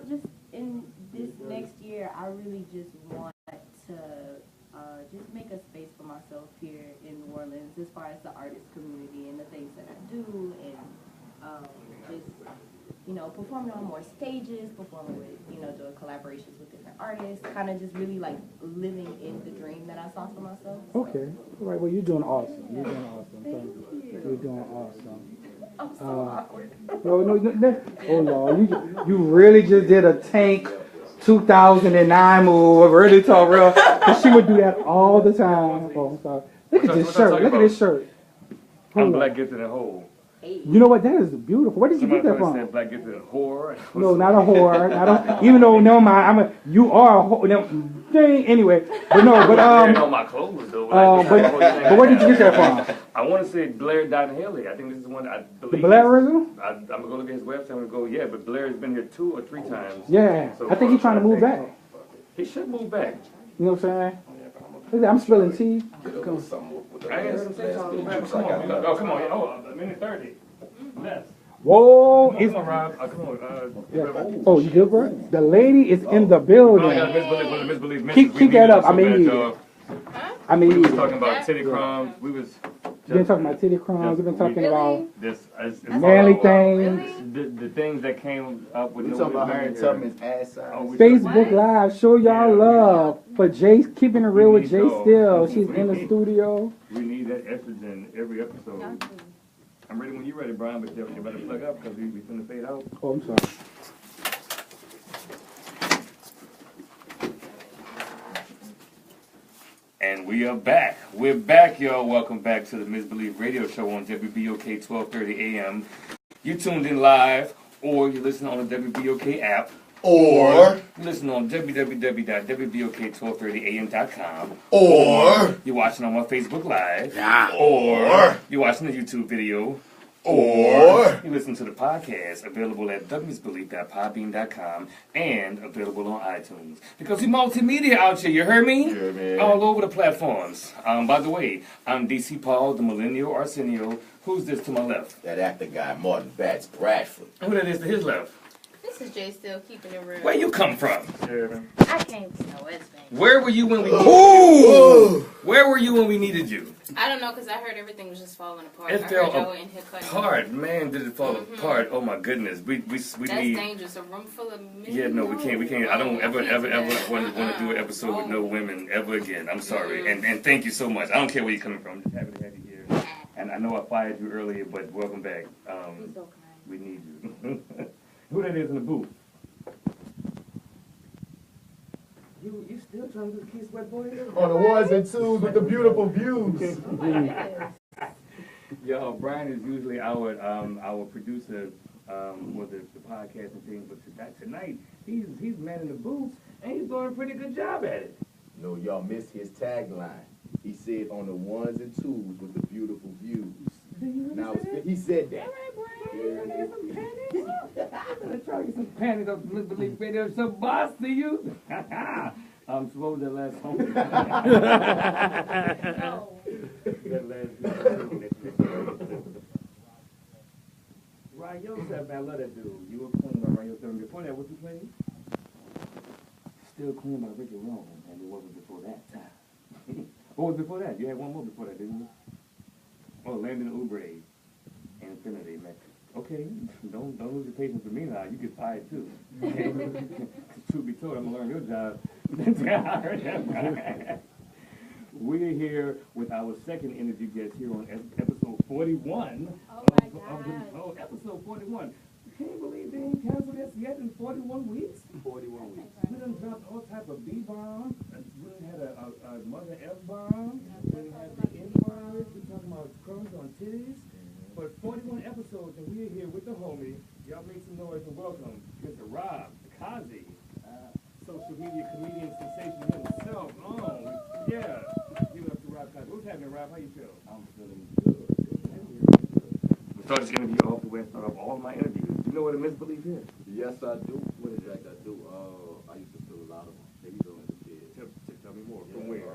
just in this next year, I really just want to just make a space for myself here in New Orleans, as far as the artist community and the things that I do, and just performing on more stages, performing with, doing collaborations with different artists, kind of just really like living in the dream that I saw for myself. So. Okay. All right. Well, you're doing awesome. You're doing awesome. Thank you. You're doing awesome. I'm so awkward. No. Oh Lord, you really just did a Tank 2009 move. Really talk real. Cause she would do that all the time. Oh, I'm sorry. Look at this shirt. Look at this shirt. I'm black gifted and whole. You know what? That is beautiful. Where did you get that from? Said black gifted and whore. No, not a whore. Even though, never mind. You are a whore. Anyway, but no, but on my clothes though. But where did you get that from? I want to say Blair Don Haley. I think this is one I believe. The Blairism? I'm gonna go look at his website and go, yeah, but Blair has been here 2 or 3 times. Yeah, so I think he's trying to move back. He should move back. You know what I'm saying? I'm spilling tea. I ain't heard him say something back. Come on. Oh, come on. Oh, a minute 30. Less. Whoa! Come on, Rob. Come on. Yeah. Oh, you good, bro? The lady is in the building. Misbelief Misses. Keep that up. We was talking about titty crumbs. We was. We've been talking about titty crumbs. We've been talking about this manly things. The things that came up with. We talking about Harriet Tubman's ass size. Facebook Live. Show y'all love for Jay. Keeping it real with Jay Still. She's in the studio. We need that estrogen every episode. I'm ready when you're ready, Brian, but you better plug up because we finna fade out. Oh, I'm sorry. And we are back. We're back, y'all. Welcome back to the Misbelief Radio Show on WBOK 1230 AM. You tuned in live, or you listen on the WBOK app, or you listen on www.wbok1230am.com, or you're watching on my Facebook Live, or you're watching the YouTube video, or you listen to the podcast available at TheMisbelief.podbean.com and available on iTunes. Because we multimedia out here, you heard me? Yeah, man. All over the platforms. By the way, I'm DC Paul, the Millennial Arsenio. Who's this to my left? That actor guy, Martin Batts, Bradford. Who that is to his left? This is Jay Still keeping it real. Where you come from? I came to know West Bank. Where were you when we needed you? Where were you when we needed you? I don't know, because I heard everything was just falling apart. It I fell heard y'all in here cutting apart. Man, did it fall apart. Oh my goodness. We That's need dangerous. A room full of men. Yeah, no, we can't. I don't ever want to do an episode with no women ever again. I'm sorry. And thank you so much. I don't care where you're coming from. I'm just happy to have you here. And I know I fired you earlier, but welcome back. We need you. Who that is in the booth? You still trying to do the Key Sweat Boy? On the ones and twos with the beautiful views. Yo, Brian is usually our producer with the podcast and things, but tonight he's manning the booths and he's doing a pretty good job at it. No, y'all missed his tagline. He said on the ones and twos with the beautiful views. Now he said that. All right, Brian, you some panties? I'm gonna try to get some panties off the Misbelief Radio. So boss to you. What was that last song? That last Ryan Yosef, man, I love that dude. You were queen by Ryan Yosef. Before that, what you played? Still Queen by Ricky Rome, and it wasn't before that time. What was before that? You had one more before that, didn't you? Oh, Landon Oubre. Infinity, man. Okay, don't lose your patience with me now. You get fired too. Okay? Truth be told, I'm gonna learn your job. We're here with our second interview guest here on episode 41. Oh my God. Episode 41. Can you believe they ain't canceled this yet in 41 weeks? 41 weeks. We done dropped all type of B-bombs. We done had a mother F-bomb. We done had the N-word. We talking about crumbs on titties. But 41 episodes, and we're here with the homie. Y'all make some noise and welcome Mr. Rob, Kazi, social media comedian sensation himself. Oh, yeah. Give it up to Rob Kazi. What's happening, Rob? How you feel? I'm feeling good. We start this interview off the way I start off all my interviews. You know what a misbelief is? Yes, I do. What exactly I do? I used to feel a lot of them. They used to as a kid. Tell me more. Yeah, From where?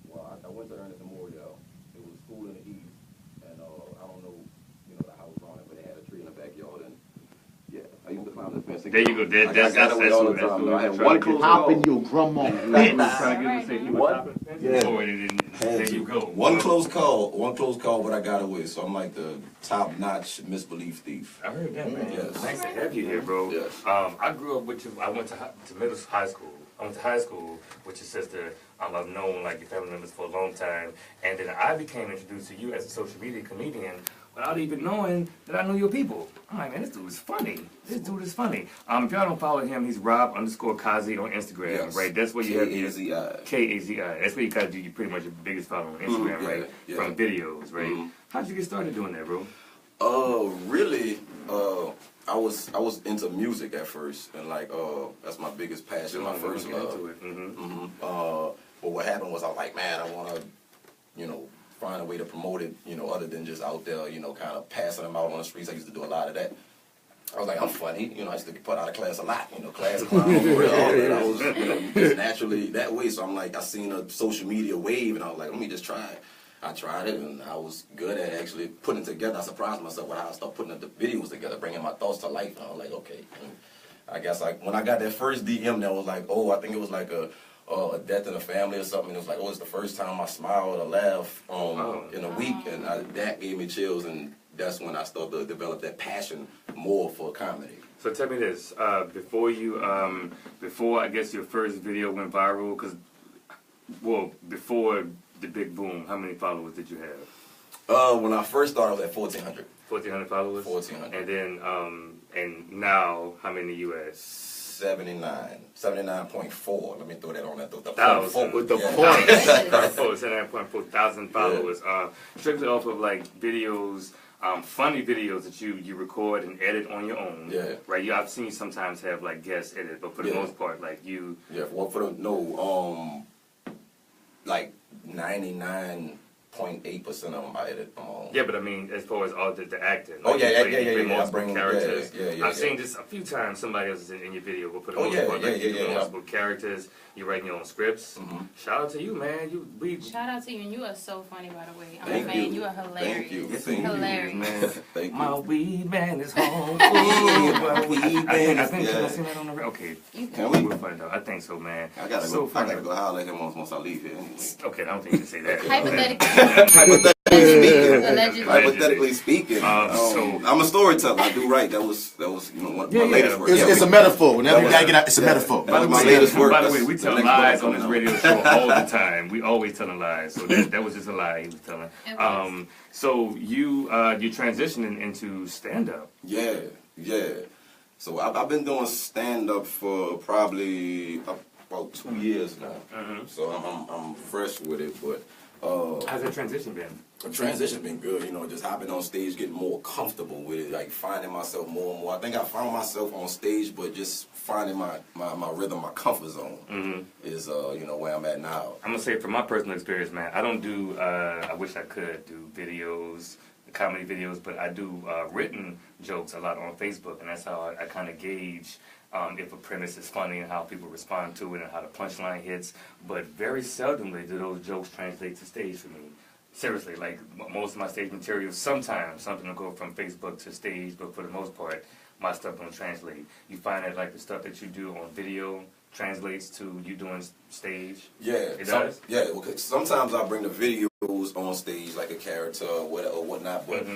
Well, I went to Ernest Memorial. It was a school in the East. And I don't know, the house on it, but it had a tree in the backyard. And yeah, I used to climb the fence. There you go. I got away all the time. I had one close Hop call. in your grandma. Trying to get him to say he was What? hopping. Yeah. Oh, and there you go. One close call, but I got away. So I'm like the top-notch misbelief thief. I heard that, man. Yes. Nice to have you here, bro. Yes. I grew up with you. I went to middle high school. I went to high school with your sister. I've known like your family members for a long time, and then I became introduced to you as a social media comedian without even knowing that I knew your people. I'm like, man, this dude is funny. This dude is funny. If y'all don't follow him, he's Rob_Kazi on Instagram, Yes. right? That's where you have K-A-Z-I. K-A-Z-I. That's where you gotta do your pretty much your biggest follower on Instagram, yeah, right? yeah. From videos, right? Mhm. How'd you get started doing that, bro? Really, I was into music at first, and like that's my biggest passion, my first love. But what happened was I was like, man, I want to, find a way to promote it, other than just out there, kind of passing them out on the streets. I used to do a lot of that. I was like, I'm funny, I used to put out of class a lot, class clown, all that. I was, just naturally that way. So I'm like, I seen a social media wave, and I was like, let me just try it. I tried it, and I was good at actually putting it together. I surprised myself with how I started putting the videos together, bringing my thoughts to life. And I was like, okay. And I guess when I got that first DM, that was like, I think it was like a death in the family or something. And it was like, it's the first time I smiled or laughed in a week, and that gave me chills, and that's when I started to develop that passion more for comedy. So tell me this, before I guess your first video went viral, before the big boom, how many followers did you have? When I first started, I was at 1,400. 1,400 followers? 1,400. And then, and now, how many you at? 79.4. Let me throw that on that. The thousand with the yeah. point. 79.4 thousand followers. Strictly off of like videos, funny videos that you record and edit on your own. Yeah. Right. I've seen you sometimes have like guest edit, but for the most part, like you. Yeah. Like 99.8% of them I edit on my own. Yeah, but I mean, as far as all the acting. Like yeah. Multiple characters. Yeah. I've seen just a few times somebody else is in your video, but for the most part, multiple characters. You're writing your own scripts. Shout out to you, man. Shout out to you, and you are so funny, by the way. I'm Thank a fan. you. You are hilarious. Thank you. Hilarious. Man. Thank you. My weed man is home. My weed man. I think yeah. I seen that on the radio. Okay. Can we? We'll find out. I think so, man. I gotta go holler at him once I leave here. Okay, I don't think you can say that. Hypothetically speaking, I'm a storyteller. I do write. That was one of my latest work. It's a metaphor. Whenever you gotta get out, it's a metaphor. That was my latest work. By the way, we tell lies on this radio show all the time. We always telling lies. So that was just a lie he was telling. So you transitioning into stand up. Yeah. So I've been doing stand up for probably about 2 years now. So I'm fresh with it, but. How's that transition been? The transition's been good, just hopping on stage, getting more comfortable with it, like finding myself more and more. I think I found myself on stage, but just finding my rhythm, my comfort zone is, where I'm at now. I'm going to say from my personal experience, man, I don't do, I wish I could do videos, comedy videos, but I do written jokes a lot on Facebook, and that's how I kind of gauge if a premise is funny and how people respond to it and how the punchline hits. But very seldomly do those jokes translate to stage for me. Seriously, like most of my stage material, sometimes something will go from Facebook to stage, but for the most part, my stuff don't translate. You find that like the stuff that you do on video translates to you doing stage? Yeah. It does? Yeah, because sometimes I bring the videos on stage like a character or whatnot, but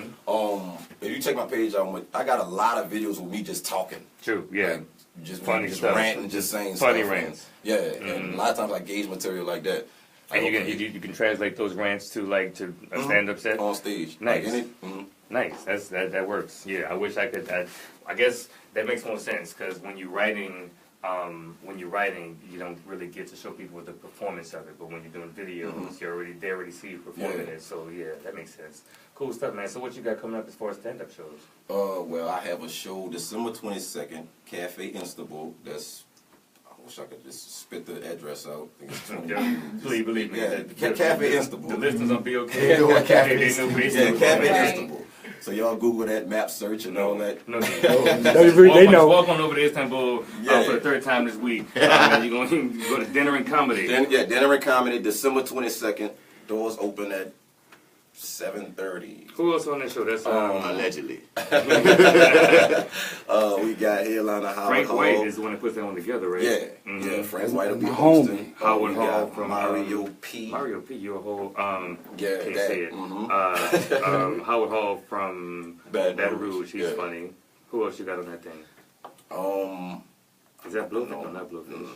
if you check my page out, I got a lot of videos with me just talking. True, yeah. Like, just funny just stuff. ranting, just saying funny stuff. Rants. Yeah, and a lot of times I gauge material like that. And you can translate those rants to a stand-up set? On stage. Nice. Like Nice. That works. Yeah, I wish I could. I guess that makes more sense because when you're writing, you don't really get to show people the performance of it. But when you're doing videos, they already see you performing it. So yeah, that makes sense. Cool stuff, man. So what you got coming up as far as stand-up shows? Well, I have a show December 22nd, Cafe Instable. I wish I could just spit the address out. I think it's 20. Believe me. Yeah, Cafe Instable. The listeners will be okay. Cafe Instable. Instable. So y'all Google that, map search and all that. No, they know. Walk on over to Istanbul for the third time this week. You're going to go to Dinner and Comedy. Dinner and Comedy, December 22nd. Doors open at 7:30. Who else on that show? That's Allegedly. We got headliner Howard Frank Hall. White is the one that puts that on together, right? Yeah, yeah. Frank White will be my hosting. Howard We Hall got from Mario P. Mario P. You're a whole Yeah, can't that. say it. Mhm. Howard Hall from Baton Rouge. He's yeah. funny. Who else you got on that thing? Is that Bluefish? No, not Bluefish.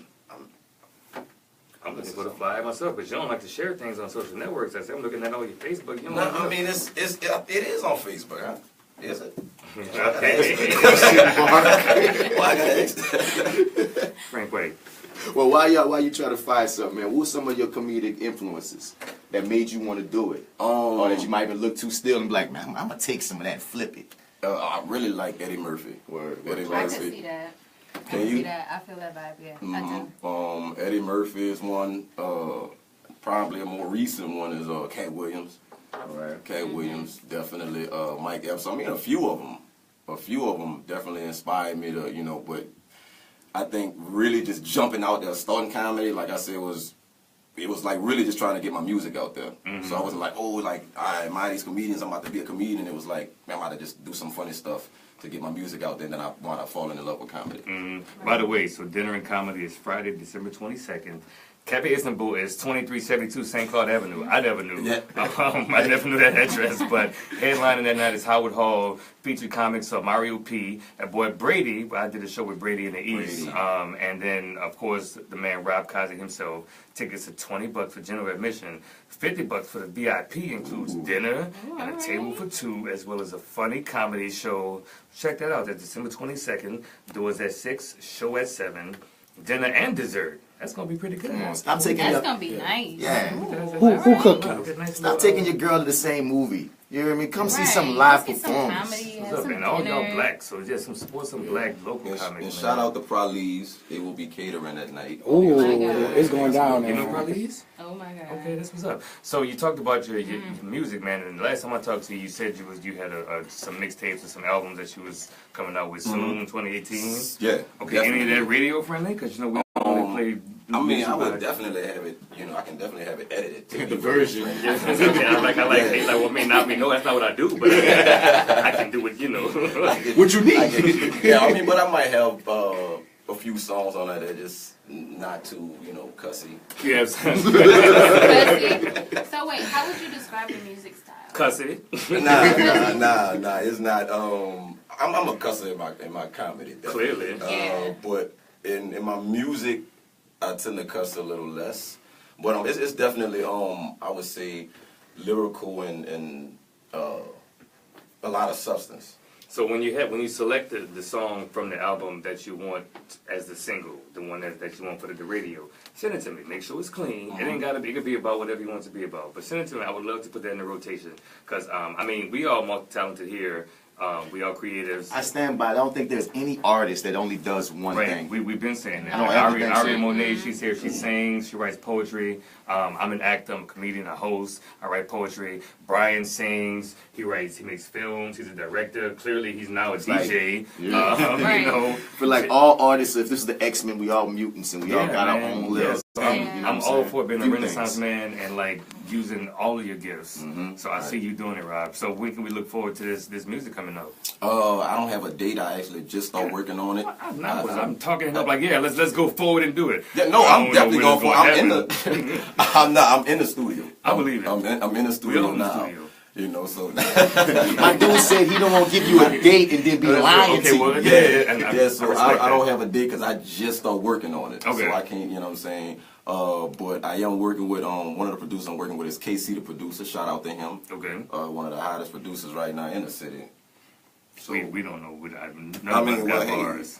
I'm looking for the flyer myself, but you don't like to share things on social networks. I said, I'm looking at all your Facebook. You don't No, like I mean it is on Facebook, huh? Is it? Okay. Why I gotta ask that? Frank White. Well, while you try to find something, man, what were some of your comedic influences that made you want to do it? Or that you might even look too still and be like, man, I'm going to take some of that and flip it. I really like Eddie Murphy. Eddie I can Murphy. see that. I Can can you? see that. I feel that vibe, yeah. I do. Eddie Murphy is one. Probably a more recent one is Cat Williams. Right. Cat Williams, definitely. Mike Epps. I mean, a few of them definitely inspired me to, you know. But I think really just jumping out there, starting comedy, like I said, it was like really just trying to get my music out there. So I wasn't like, oh, like I admire these comedians, I'm about to be a comedian. It was like, man, I'm about to just do some funny stuff to get my music out there, and then I wound up falling in love with comedy. By the way, so Dinner and Comedy is Friday, December 22nd. Cafe Istanbul is 2372 St. Claude Avenue. I never knew. Yeah. I never knew that address, but headlining that night is Howard Hall, featured comics of Mario P. That boy Brady, I did a show with Brady in the East. And then, of course, the man Rob Kazi himself. Tickets are $20 for general admission. $50 for the VIP includes dinner and a table for two, as well as a funny comedy show. Check that out. That's December 22nd. Doors at 6, show at 7. Dinner and dessert. That's gonna be pretty good. Stop taking That's your, gonna be nice. yeah. Who cooking? Stop taking your girl to the same movie. You know what I mean? Come see some Right. live Let's get some performance. comedy, have What's up, some man? All y'all dinner. black, so just support some black local And comics. shout out to Pralees. They will be catering that night. Ooh, my God. it's going down You know now. Pralees? Oh my god. Okay, that's what's up. So you talked about your music, man, and the last time I talked to you, you said you had some mixtapes or some albums that you was coming out with soon, 2018. Yeah. Okay, definitely. any of that radio friendly? Because you know we only play. I mean, music I would by- definitly have it. You know, I can definitely have it edited. To The version. Yeah, okay, I like. Well, me not me. No, that's not what I do, but I can do it. You know. What you need? Yeah, I mean, but I might have a few songs on there that just not too, you know, cussy. Yes. Cussy. So wait, how would you describe your music style? Cussy. Nah. It's not. I'm a cusser in my comedy. Definitely. Clearly. Yeah. But in my music, I tend to cuss a little less. But it's definitely I would say lyrical and a lot of substance. So when you select the song from the album that you want as the single, the one that you want for the radio, send it to me. Make sure it's clean. It ain't gotta be. It could be about whatever you want it to be about. But send it to me. I would love to put that in the rotation. Cause I mean, we all multi-talented here. We all creatives. I stand by. I don't think there's any artist that only does one Right, thing. we've been saying that. I don't ever think so. Aria Monet, she's here. She sings. She writes poetry. I'm an actor. I'm a comedian. A host. I write poetry. Brian sings. He writes. He makes films. He's a director. Clearly, he's now a DJ. Right. You know, For like all artists, if this is the X-Men, we all mutants and we all got our own little. Yes. thing, you know what I'm all saying? for being a Few Renaissance things. man and like using all of your gifts. So I see you doing it, Rob. So when can we look forward to this music coming out? I don't have a date. I actually just started working on it. I'm talking him up like, yeah, let's go forward and do it. Yeah, no, I I'm don't definitely know going when for. it's I'm in gonna the. I'm not. I'm in the studio. I believe it. I'm in the We studio all in the now. studio. You know, so. My dude said he don't want to give you a date and then be lying Okay, to well, you. Yeah, so respect I don't that. have a date because I just started working on it. Okay. So I can't, you know what I'm saying? But I am working with one of the producers I'm working with is KC, the producer. Shout out to him. Okay. One of the hottest producers right now in the city. So We don't know. None I of mean, us well, got hey, bars.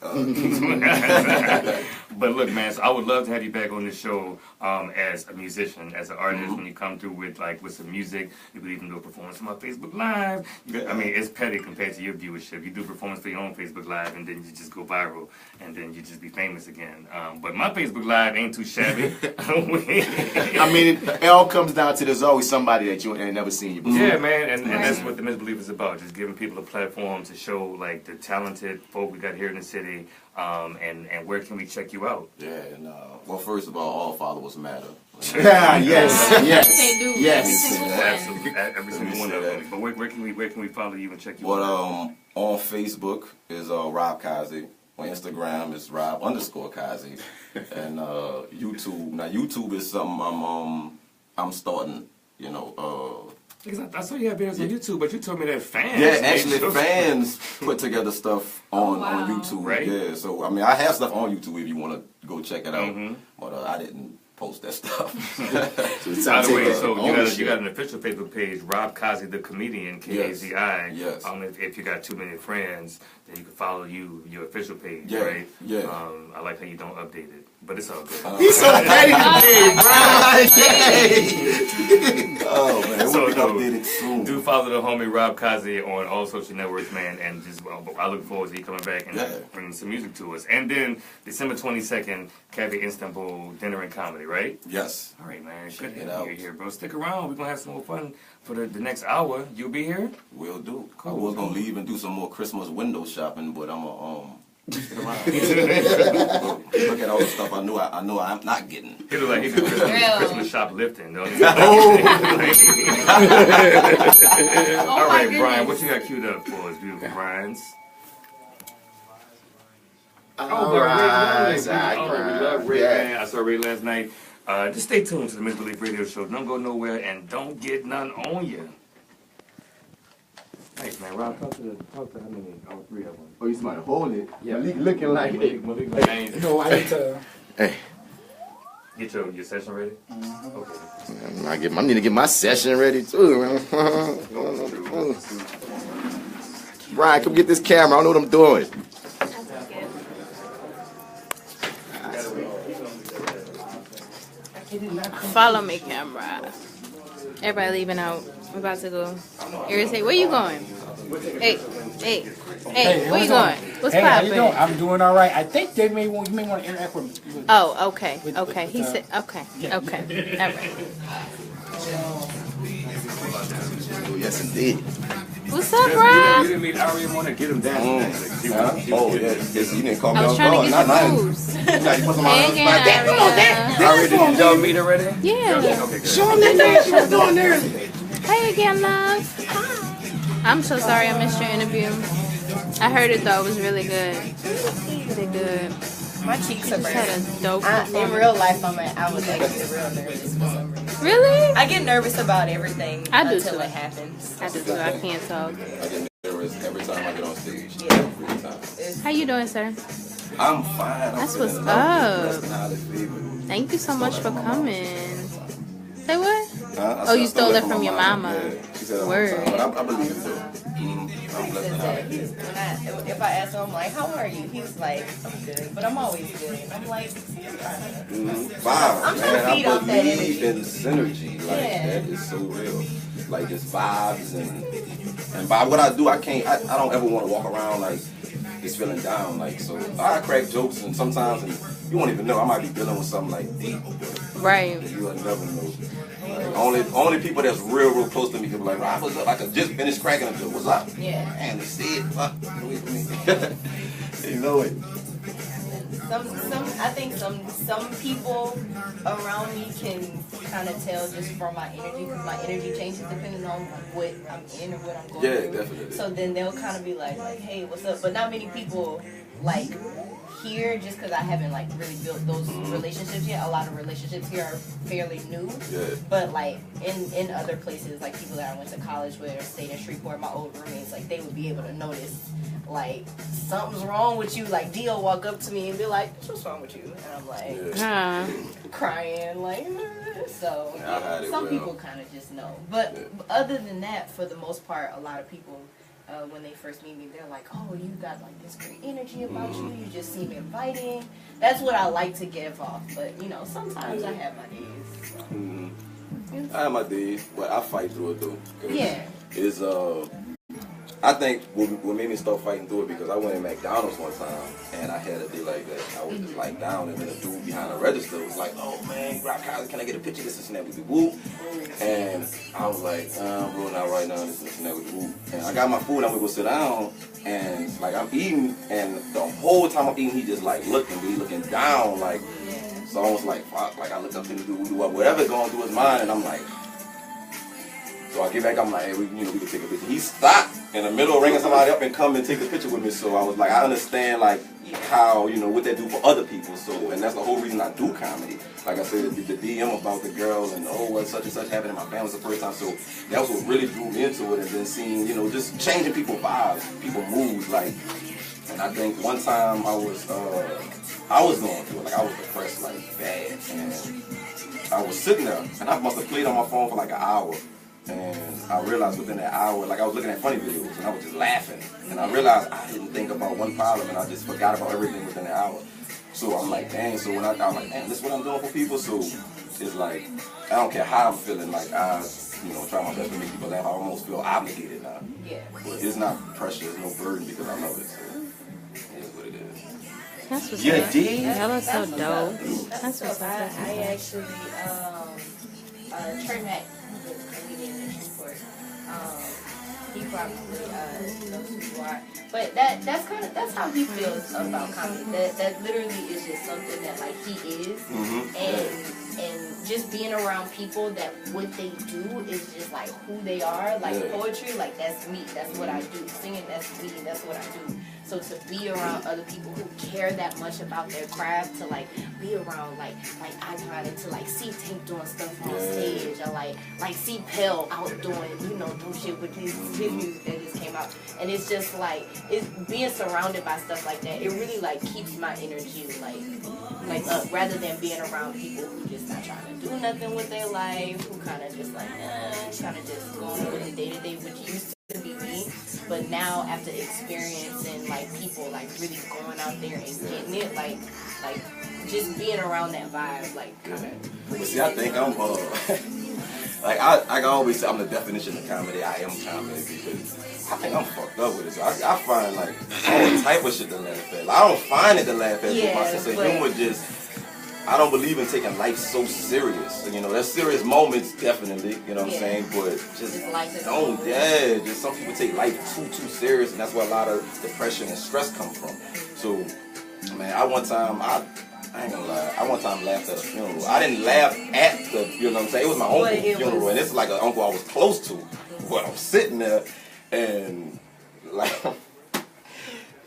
But look, man, so I would love to have you back on the show as a musician, as an artist. When you come through with some music, you could even do a performance on my Facebook Live. I mean, it's petty compared to your viewership. You do a performance for your own Facebook Live, and then you just go viral, and then you just be famous again. But my Facebook Live ain't too shabby. I mean, it all comes down to there's always somebody that you ain't never seen you before. Yeah, man, and that's what the Misbelief is about, just giving people a platform to show like the talented folk we got here in the city, and where can we check you out? Yeah, and well, first of all followers matter. Yeah, yes, They do. yes. Absolutely, every single one of them. But where can we follow you and check you out? Well, on Facebook is Rob Kazi. On Instagram is Rob_Kazi. And YouTube. Now YouTube is something I'm starting. You know. Because I saw you have videos on YouTube, but you told me that fans. Yeah, actually, fans put together stuff on YouTube. Right. Yeah, so I mean, I have stuff on YouTube if you want to go check it out. But I didn't post that stuff. By the way, so you got an official Facebook page, Rob Kazi the comedian, Kazi. Yes. If you got too many friends, then you can follow your official page, Yeah. right? Yeah. I like how you don't update it, but it's all good. He's so petty today, bro. Oh man, So, we'll be updated soon. do follow the homie Rob Kazi on all social networks, man, and just I look forward to you coming back and bringing some music to us. And then December 22nd, Cafe Istanbul Dinner and Comedy, right? Yes. All right, man. Check Good it to out. have you here, bro. Stick around. We're gonna have some more fun for the next hour. You'll be here. Will do. Cool. I was gonna leave and do some more Christmas window shopping, but I'm stick around. Look at all the stuff I know I'm not getting. He look like he do Christmas shoplifting, don't he? All right, Brian, what you got queued up for us, beautiful Brian's? All right. We love Ray, man. I saw Ray last night. Just stay tuned to the Misbelief Radio Show. Don't go nowhere and don't get none on you. Thanks, man. Rob, talk to how many? All three of them. Oh, you somebody hold it. Yeah. Malik looking like it. Malik, man. No, I need to. Hey, Get your session ready? Okay. I need to get my session ready too, man. Brian, come get this camera. I don't know what I'm doing. Follow me, camera. Everybody leaving out. We're about to go. Irritate. Where you going? Hey, where you going? What's Hey, how you poppin'? doing? I'm doing all right. I think you may want to interact with me. Oh, okay. He said, okay. All right. Yes, indeed. What's up, You Rob? didn't meet Aria Monet. Get him down. Oh yeah, you didn't call me I was on trying to guard. get some moves. Hey again, Aria. Aria, did y'all meet already? Yeah. Okay, good. Show him that dance you was doing there. Hey again, love. Hi. I'm so sorry I missed your interview. I heard it though. It was really good. Really good. My cheeks You are just had burning. a dope In performance. real life, I was actually real nervous for some reason. Really? I get nervous about everything I do until too. it happens. I do too. I can't talk. I get nervous every time I get on stage. Yeah. Every time. How you doing, sir? I'm fine. That's I'm what's feeling up. That's an honest favorite. Thank you so much for coming. Say what? Huh? Oh, you stole it my from your mama. Yeah, she said that Word. one time, but I believe it too. I'm blessed to have it. If I ask him, I'm like, how are you? He's like, I'm good, but I'm always good. And I'm like, Wow, I'm trying to man, feed I off that believe energy. in synergy. Like Yeah. that is so real. Like just vibes and by what I do, I don't ever want to walk around like just feeling down. Like so, I crack jokes and sometimes you won't even know I might be dealing with something like deep. Right. You'll never know. Like, only people that's real close to me can be like, "Rob, what's up?" I could just finish cracking a joke. What's up? Yeah. Man, they said, fuck with me. You know it. I think some people around me can kind of tell just from my energy, because my energy changes depending on what I'm in or what I'm going Yeah, through. definitely. So then they'll kind of be like, hey, what's up? But not many people like here, just because I haven't like really built those relationships yet. A lot of relationships here are fairly new. Yeah. But like in other places, like people that I went to college with or stayed in Shreveport, my old roommates, like they would be able to notice like something's wrong with you. Like Dio walk up to me and be like, what's wrong with you? And I'm like crying, like so. Yeah, I had it some well. people kind of just know. But other than that, for the most part, a lot of people. When they first meet me, they're like, oh, you got like this great energy about you. You just seem inviting. That's what I like to give off. But, you know, sometimes I have my days. I have my days, but I fight through it though. 'Cause Yeah. It's I think what made me start fighting through it because I went in McDonald's one time and I had a day like that. I was just like down, and then a dude behind the register was like, "Oh man, Kazi, can I get a picture of this and that with the whoop?" And I was like, "I'm rolling out right now, this and that with the whoop." And I got my food, I'm gonna go sit down, and like I'm eating, and the whole time I'm eating, he just like looking down, like. So I was like, fuck, like I looked up and do whatever going through his mind, and I'm like. So I get back, I'm like, hey, we can take a picture. He stopped in the middle of ringing somebody up and come and take a picture with me. So I was like, I understand like how, what that do for other people. So, and that's the whole reason I do comedy. Like I said, the DM about the girl and what such and such happened in my family was the first time. So that was what really drew me into it, and then seeing, just changing people's vibes, people's moods, like. And I think one time I was going through it, like I was depressed like bad, and I was sitting there, and I must have played on my phone for like an hour. And I realized within that hour, like I was looking at funny videos and I was just laughing. And I realized I didn't think about one problem and I just forgot about everything within the hour. So I'm like, dang, so when I'm like, man, this is what I'm doing for people. So it's like, I don't care how I'm feeling, like I, try my best to make people laugh. I almost feel obligated now. Yeah. But it's not pressure, it's no burden because I love it. So it is what it is. That's what's yeah, up. That was so dope. That's what's up. I actually, Trey Mack, the comedian in Newport, he probably knows who you are. But that's how he feels about comedy. That literally is just something that like he is, and just being around people that what they do is just like who they are. Like poetry, like that's me. That's what I do. Singing, that's me. That's what I do. So to be around other people who care that much about their craft, to like be around like I got it, to like see Tank doing stuff on stage, or like see Pell out doing doing shit with his music that just came out, and it's just like it's being surrounded by stuff like that. It really like keeps my energy like up, rather than being around people who just not trying to do nothing with their life, who kind of just like kind of just going with the day to day, which used to be me. But now after experiencing like people like really going out there and getting it, like just being around that vibe, like kind of. But see, I think I'm like I always say I'm the definition of comedy. I am comedy because I think I'm fucked up with it. So I find like all type of shit to laugh at. Like, I don't find it to laugh at, but my sense of humor just. I don't believe in taking life so serious. There's serious moments, definitely, you know what I'm saying? But just just some people take life too serious, and that's where a lot of depression and stress come from. So, man, I ain't gonna lie, I one time laughed at a funeral. I didn't laugh at the, you know what I'm saying? It was my uncle's funeral, and it's like an uncle I was close to. But I'm sitting there, and like,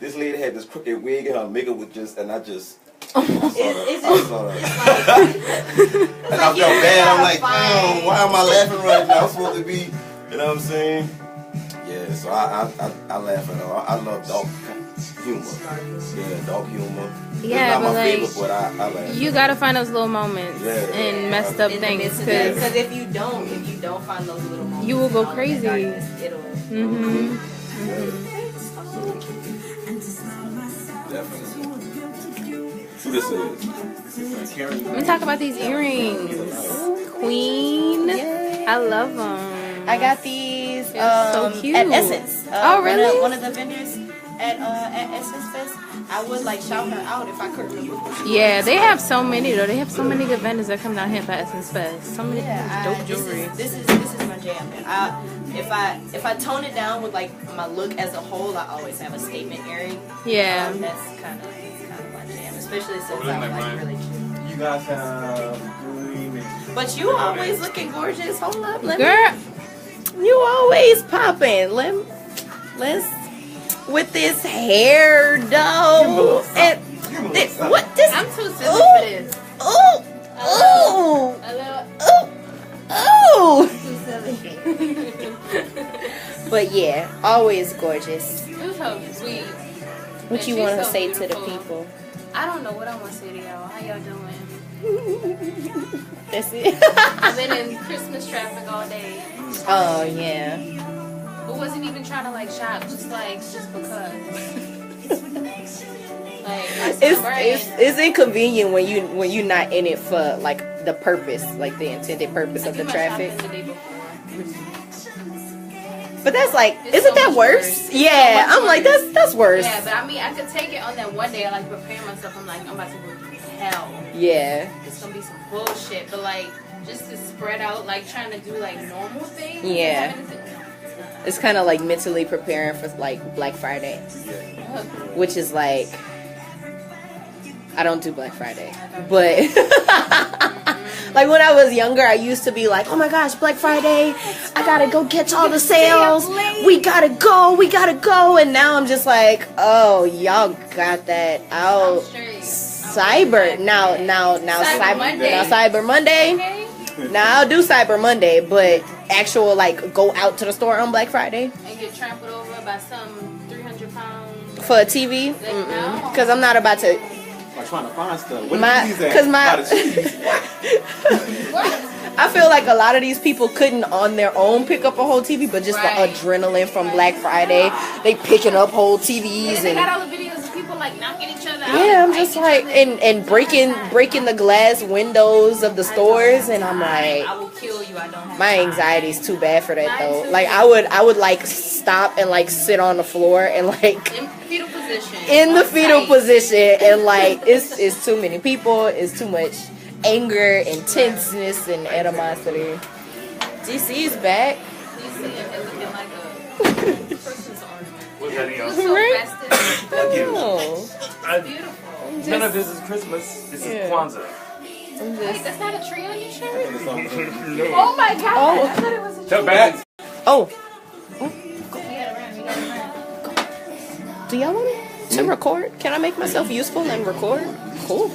this lady had this crooked wig, and her makeup was just, and I just, and I felt bad. I'm like, damn, why am I laughing right now? I'm supposed to be, you know what I'm saying? Yeah, so I laugh at all. I love dark humor. Yeah, dark humor. Yeah, it's not but my favorite, but I laugh. You gotta find those little moments and messed up things, because if you don't find those little moments, you will go crazy. It'll. Definitely. Who this is? Let me talk about these earrings. Queen. I love them. I got these so cute. at Essence. Oh, really? One of the vendors at Essence Fest. I would like shout her out if I could remember. Yeah, they have so many though. They have so many good vendors that come down here for Essence Fest. So many dope jewelry. This is my jam. If I tone it down with like my look as a whole, I always have a statement earring. Yeah. That's kind of my jam, especially since I'm like really cute. You guys have But you always looking gorgeous. Hold up, Girl. You always popping. Let's with this hair though. And what this? I'm too silly for this. Too silly. But yeah, always gorgeous. It was so sweet. What you want to say to the people? I don't know what I want to say to y'all. How y'all doing? That's it. I've been in Christmas traffic all day. Oh yeah. But wasn't even trying to like shop, just because. It's inconvenient when you're not in it for like the purpose, like the intended purpose of the traffic. But that's like, isn't that worse? Yeah, I'm like, that's worse. Yeah, but I mean, I could take it on that one day. I like prepare myself. I'm like, I'm about to go through hell. Yeah. It's gonna be some bullshit, but like, just to spread out, like trying to do like normal things. Yeah. It's kind of like mentally preparing for like Black Friday, which is like, I don't do Black Friday, but like when I was younger, I used to be like, oh my gosh, Black Friday, I gotta go catch all the sales. We gotta go. And now I'm just like, oh, y'all got that out. Cyber Monday. Now I'll do Cyber Monday, but actual like go out to the store on Black Friday and get trampled over by some 300-pound for a TV. Because I'm not about to. I'm trying to find stuff. I feel like a lot of these people couldn't on their own pick up a whole TV, but just the adrenaline from Black Friday, they picking up whole TVs they got all the videos of people like knocking each other out. Yeah, I'm just like and breaking the glass windows of the stores, and I'm like, I will kill you. I don't have my anxiety's too bad for that though. Like I would like stop and like sit on the floor and like in fetal position. In the fetal position, and like it's too many people, it's too much anger, intenseness, and animosity. DC's back. DC is looking like a Christmas ornament. What's that in your Right? Thank you. Beautiful. None of this is Christmas. This is Kwanzaa. Wait, that's not a tree on your shirt? No. Oh my god! Oh. I thought it was a tree. Tell back. Oh, We got around. do y'all want me to record? Can I make myself useful and record? Cool.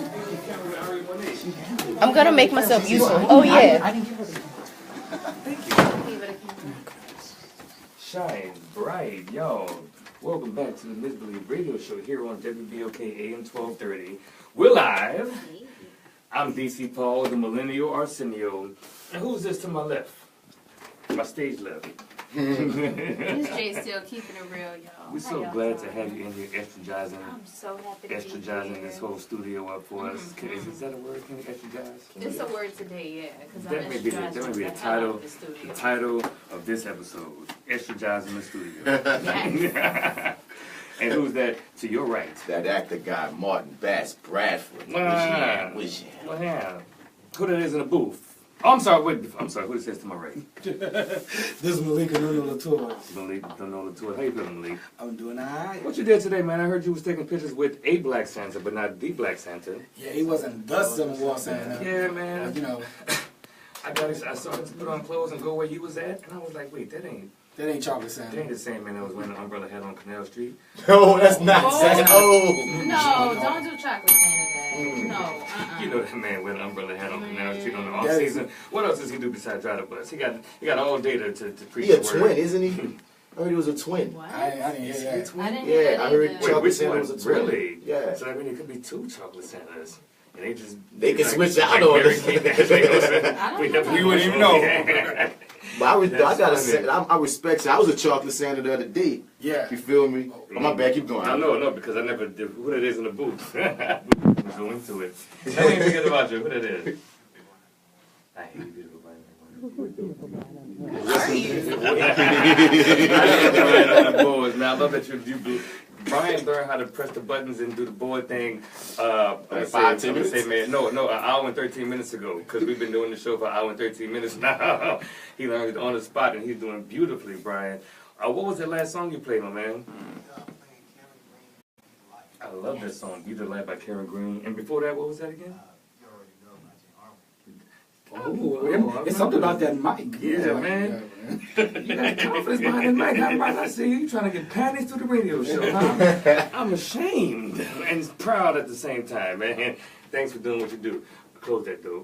I'm gonna make myself useful. Oh yeah. Shine bright, yo. Welcome back to the Misbelief Radio Show here on WBOK AM 1230. We're live. I'm DC Paul, the Millennial Arsenio. And who's this to my left? My stage left. This Jay still keeping it real, y'all. We're so glad to have you in here estrogizing. I'm so happy to be Estrogizing here. this whole studio up for us. Is that a word? Can you estrogise? It's a word today, yeah. Because That may be the title of this episode. Estrogizing the studio. And who's that to your right? That actor guy, Martin Bass, Bradford. Wish you. Well, yeah. Who that is in the booth? Oh, I'm sorry. Wait, I'm sorry. Who this is to my right? This is Malik and Nuno Latour. Malik, don't know the tour. How you feeling, Malik? I'm doing alright. What you did today, man? I heard you was taking pictures with a Black Santa, but not the Black Santa. Yeah, he wasn't the Civil War Santa. Yeah, man. You know, I saw him put on clothes and go where you was at, and I was like, wait, that ain't Chocolate Santa. That ain't the same man that was wearing an umbrella hat on Canal Street. No, that's not Santa. No, don't do chocolate Santa that. No, You know that man with an umbrella hat on Canal Street on the off season. What else does he do besides drive the bus? He got all data to preach He a the word. twin, isn't he? I heard he was a twin. What? I didn't hear that. I didn't hear Yeah, that I heard either. Chocolate which Santa one? was a twin. Really? Yeah. So I mean, it could be two chocolate Santas. And They can switch out on Mary us. Kate and Ashley Olsen. We wouldn't even know. But I That's gotta funny. say, I respect you. I was a chocolate Santa the other day. Yeah. You feel me? Oh, my bad, keep going. No, because I never did who that is in the booth. We'll go into it. Tell me forget about you. Who that is? I hate you, beautiful man. I love that you Brian learned how to press the buttons and do the board thing. I'm gonna say, man, no, an hour and 13 minutes ago, because we've been doing the show for an hour and 13 minutes now. He learned it on the spot, and he's doing beautifully, Brian. What was the last song you played, my man? I love that song, Be the Light by Karen Green. And before that, what was that again? Oh, it's something about that mic. Yeah, man. You got confidence behind that mic. I see you trying to get panties through the radio show, huh? I'm ashamed and proud at the same time, man. Thanks for doing what you do. Close that door.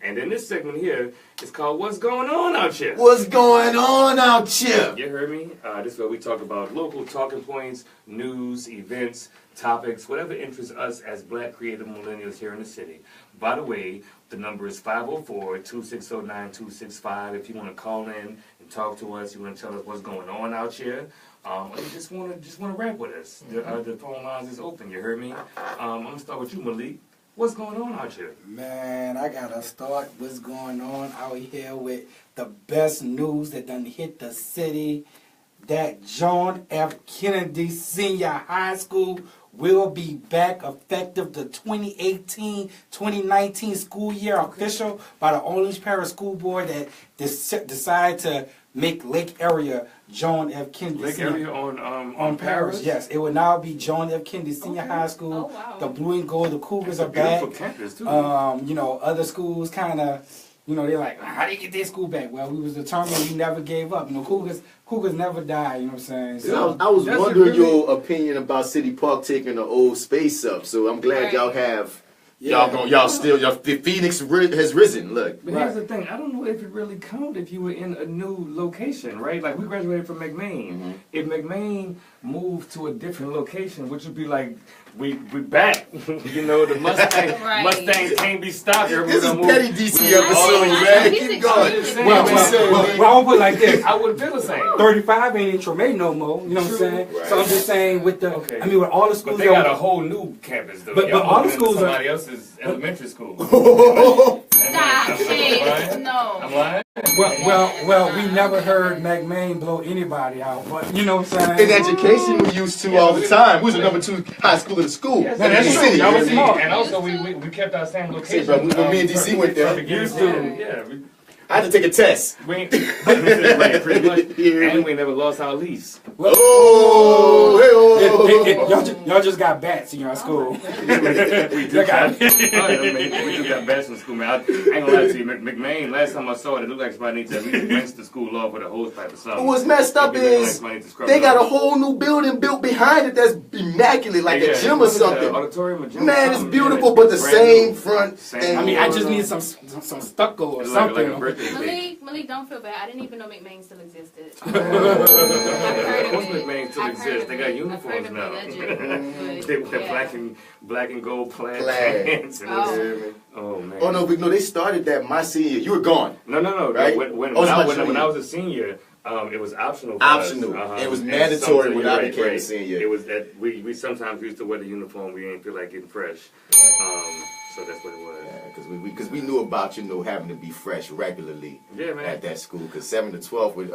And then this segment here is called What's Going On Out Here? What's going on out here? You heard me? This is where we talk about local talking points, news, events, topics, whatever interests us as Black creative millennials here in the city. By the way, the number is 504-2609-265. If you want to call in and talk to us, you want to tell us what's going on out here, or you just want to rap with us. The phone lines is open. You heard me? I'm gonna start with you, Malik. What's going on out here? Man, I gotta start what's going on out here with the best news that done hit the city. That John F. Kennedy Senior High School will be back effective the 2018-2019 school year, official by the Orange Parish School Board that decided to make Lake Area John F. Kennedy Lake Senior. Area on Paris, yes. It will now be John F. Kennedy Senior High School. Oh, wow. The blue and gold, the Cougars are Beautiful back. campus too. You know, other schools kind of, you know, they're like, how they get their school back? Well, we was determined, we never gave up. You know, Cougars never die, you know what I'm saying? So, I was That's wondering really- your opinion about City Park taking the old space up. So I'm glad Right. y'all have. Yeah. The Phoenix has risen. Look. But here's the thing, I don't know if it really counted if you were in a new location, right? Like, we graduated from McMain. If McMain moved to a different location, which would be like, we back. You know, the Mustang, Right. Mustang can't be stopped. This is Everyone's petty DC Oh, episode, yeah. man. He's Keep going. extremely well, petty. well, I'm gonna put it like this. I wouldn't feel the same. 35 ain't in Tremaine no more, you know what I'm saying? Right. So I'm just saying with the, Okay. I mean, with all the But schools they that got were- a whole new campus, though. But Y'all all the moving into schools are- somebody else's elementary school. Stop, Chase. No. I'm lying? Well, we never heard McMain blow anybody out, but you know what I'm In saying? education, we used to all the time. We was the number 2 high school in the school. Yes, in that's the true. city. Y'all was smart. And also, we kept our same location. bro, when me and DC went there. Used to. Yeah. I had to take a test. We ain't, right, pretty much. Yeah. And we never lost our lease. Oh, hey, Y'all just got bats in your school. We just got, we just got bats in school, man. I ain't gonna lie to you, McMain, last time I saw it, it looked like somebody needs to at least rinse the school off with a hose pipe or something. What's messed up It looked like is somebody needs to scrub they it got a off. whole new building built behind it that's immaculate, like a gym or what is that, something. auditorium or gym or Man, it's something? beautiful, Yeah, but the brand same new. front. Same and I mean, I just need some stucco or It's something. like a birthday cake. Malik, don't feel bad. I didn't even know McMain still existed. Of heard of course, it. McMain still I've heard exists. of They got it. uniforms I've now. heard of it, They wear yeah. black and gold plaid Plaid. pants. And Oh. oh man. Oh no, but no, they started that my senior year. You were gone. No. Right? When Oh, it's my I junior. was a senior, it was optional. For Optional. us. It was And mandatory something- when I right, became a right. senior. It was that we sometimes used to wear the uniform. We didn't feel like getting fresh. So that's what it was. Yeah, because we knew about having to be fresh regularly Yeah, man. at that school. Because 7 to 12 with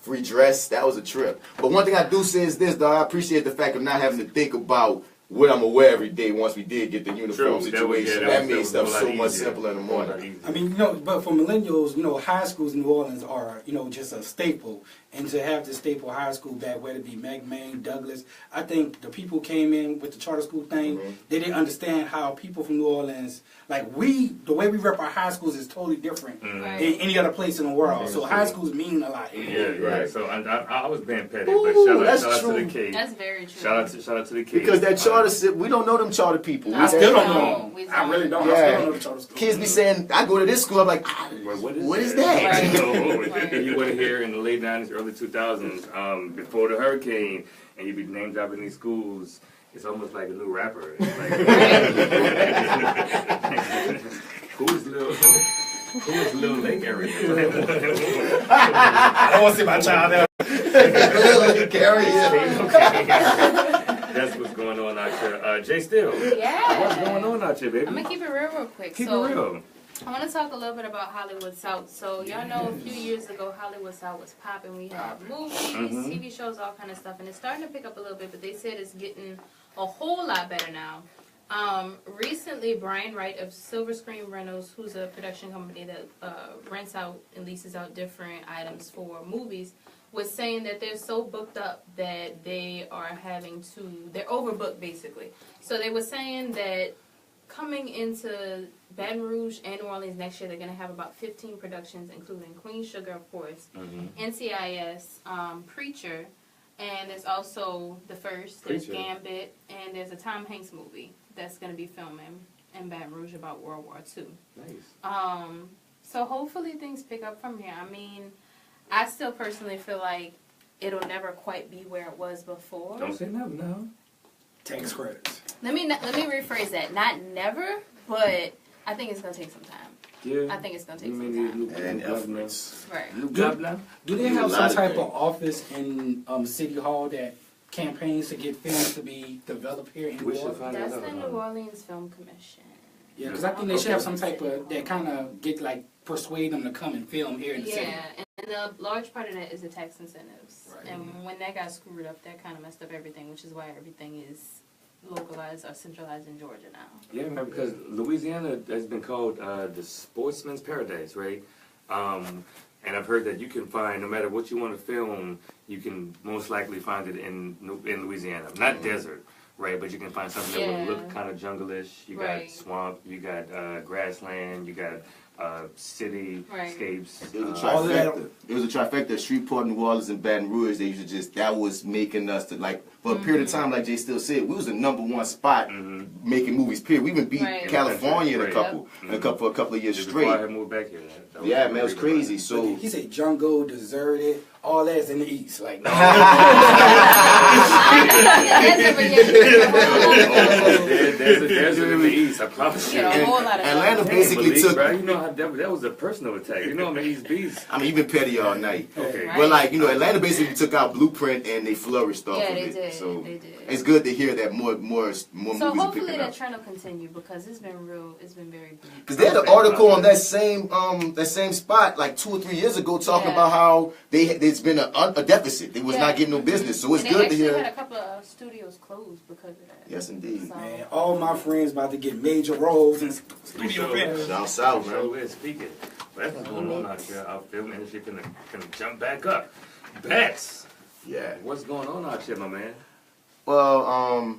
free dress, that was a trip. But one thing I do say is this, though, I appreciate the fact of not having to think about what I'm gonna wear every day once we did get the uniform True. situation. That made stuff so much simpler in the morning. I mean, you know, but for millennials, you know, high schools in New Orleans are, you know, just a staple. And to have the staple high school back, whether it be McMain, Douglas, I think the people who came in with the charter school thing, they didn't understand how people from New Orleans, like the way we rep our high schools is totally different than any other place in the world. So high schools mean a lot. Yeah, Right. So I was being petty, Ooh, but shout that's out to true. the kids. That's very true. Shout out to the kids. Because that charter, we don't know them charter people. I still don't No, know. we I really don't. I Yeah. still don't know the charter school. Kids be saying, I go to this school, I'm like, Well, what is that? Right. If you were here in the late 90s, early 2000s, before the hurricane, and you be name dropping these schools, it's almost like a new rapper. It's like, who's Little Lake area? I don't want to see my child there. That's what's going on out here. Jay Still, Yeah. what's going on out here, baby? I'm gonna keep it real quick. Keep so, it real. I want to talk a little bit about Hollywood South. So y'all know a few years ago, Hollywood South was popping. We had movies, TV shows, all kind of stuff, and it's starting to pick up a little bit. But they said it's getting a whole lot better now. Recently, Brian Wright of Silver Screen Rentals, who's a production company that rents out and leases out different items for movies, was saying that they're so booked up that they're overbooked basically. So they were saying that coming into Baton Rouge and New Orleans next year, they're going to have about 15 productions, including Queen Sugar, of course, NCIS, Preacher, and there's also The First, there's Preacher. Gambit, and there's a Tom Hanks movie that's going to be filming in Baton Rouge about World War II. Nice. So hopefully things pick up from here. I mean, I still personally feel like it'll never quite be where it was before. Don't say never now. Tax credits. Let me rephrase that. Not never, but I think it's gonna take some time. Yeah. I think it's gonna take You some mean time. these And new efforts. Right. blah blah. Do they A have lot some of type things. of office in City Hall that campaigns to get films to be developed here in New Orleans? That's the New Orleans Film Commission. Yeah, because I think they should have some type of, that kind of get like, persuade them to come and film here in the city. Yeah, and a large part of that is the tax incentives. Right. And when that got screwed up, that kind of messed up everything, which is why everything is localized or centralized in Georgia now. Yeah, man, because Louisiana has been called the sportsman's paradise, right? And I've heard that you can find, no matter what you want to film, you can most likely find it in Louisiana. Not desert, right? But you can find something that would look kind of jungle-ish. You got swamp, you got grassland, you got cityscapes. It was a trifecta. It was a trifecta. Shreveport, New Orleans, and Baton Rouge. They used to just, that was making us to, like, for a period of time, like Jay still said, we was the #1 spot making movies. Period. We even beat California in a couple of years straight. Before I had moved back here. Yeah, man, it was crazy. So he said jungle, deserted, all that's in the east. Like, no. There's in the east, I promise you. Atlanta basically took. Bro, you know how that was a personal attack. You know I'm an East Beast. I mean, you've been petty all night. Okay. But like, you know, Atlanta basically took out Blueprint and they flourished off of it. Did. So They did. it's good to hear that more movies So are picking hopefully that up. trend will continue because it's been very bleak. Because they had an article on that same spot like 2 or 3 years ago talking about how there's been a deficit. They was not getting no business. So it's good to hear. They actually had a couple of studios closed because of that. Yes, indeed. So, man, all my friends about to get major roles in studio films. Down south, man. So speaking. But that's what's going on out here. Our film industry gonna jump back up. Bets. Yeah. What's going on out here, my man? Well,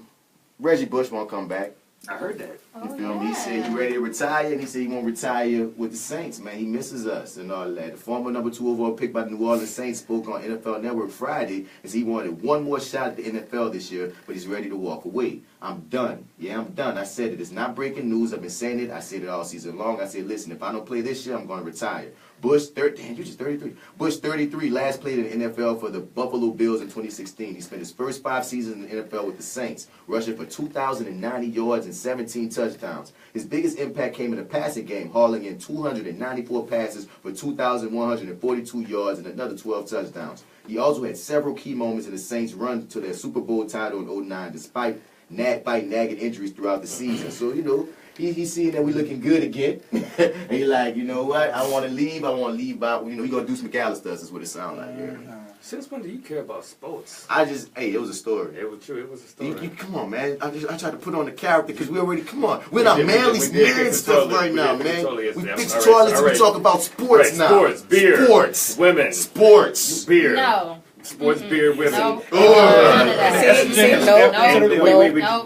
Reggie Bush won't come back. I heard that. You feel me? He said he ready to retire, and he said he won't retire with the Saints, man. He misses us and all that. The former #2 overall pick by the New Orleans Saints spoke on NFL Network Friday and said he wanted one more shot at the NFL this year, but he's ready to walk away. I'm done. Yeah, I'm done. I said it. It's not breaking news. I've been saying it. I said it all season long. I said, listen, if I don't play this year, I'm going to retire. Bush, damn, you just 33. Bush, 33, last played in the NFL for the Buffalo Bills in 2016. He spent his first 5 seasons in the NFL with the Saints, rushing for 2,090 yards and 17 touchdowns. His biggest impact came in the passing game, hauling in 294 passes for 2,142 yards and another 12 touchdowns. He also had several key moments in the Saints' run to their Super Bowl title in 2009, despite nagging injuries throughout the season. So, you know, he's seeing that we're looking good again. And he's like, you know what? I want to leave by, you know, he's going to do some McAllister's is what it sounds like. Yeah. Since when do you care about sports? It was a story. It was true. It was a story. Come on, man. I tried to put on the character because we already, come on. We're not manly man stuff right now, man. We fix toilets and we talk about sports now. Sports, beer. Sports. Women. Sports. Beer. No. Sports, beer, women. No. No.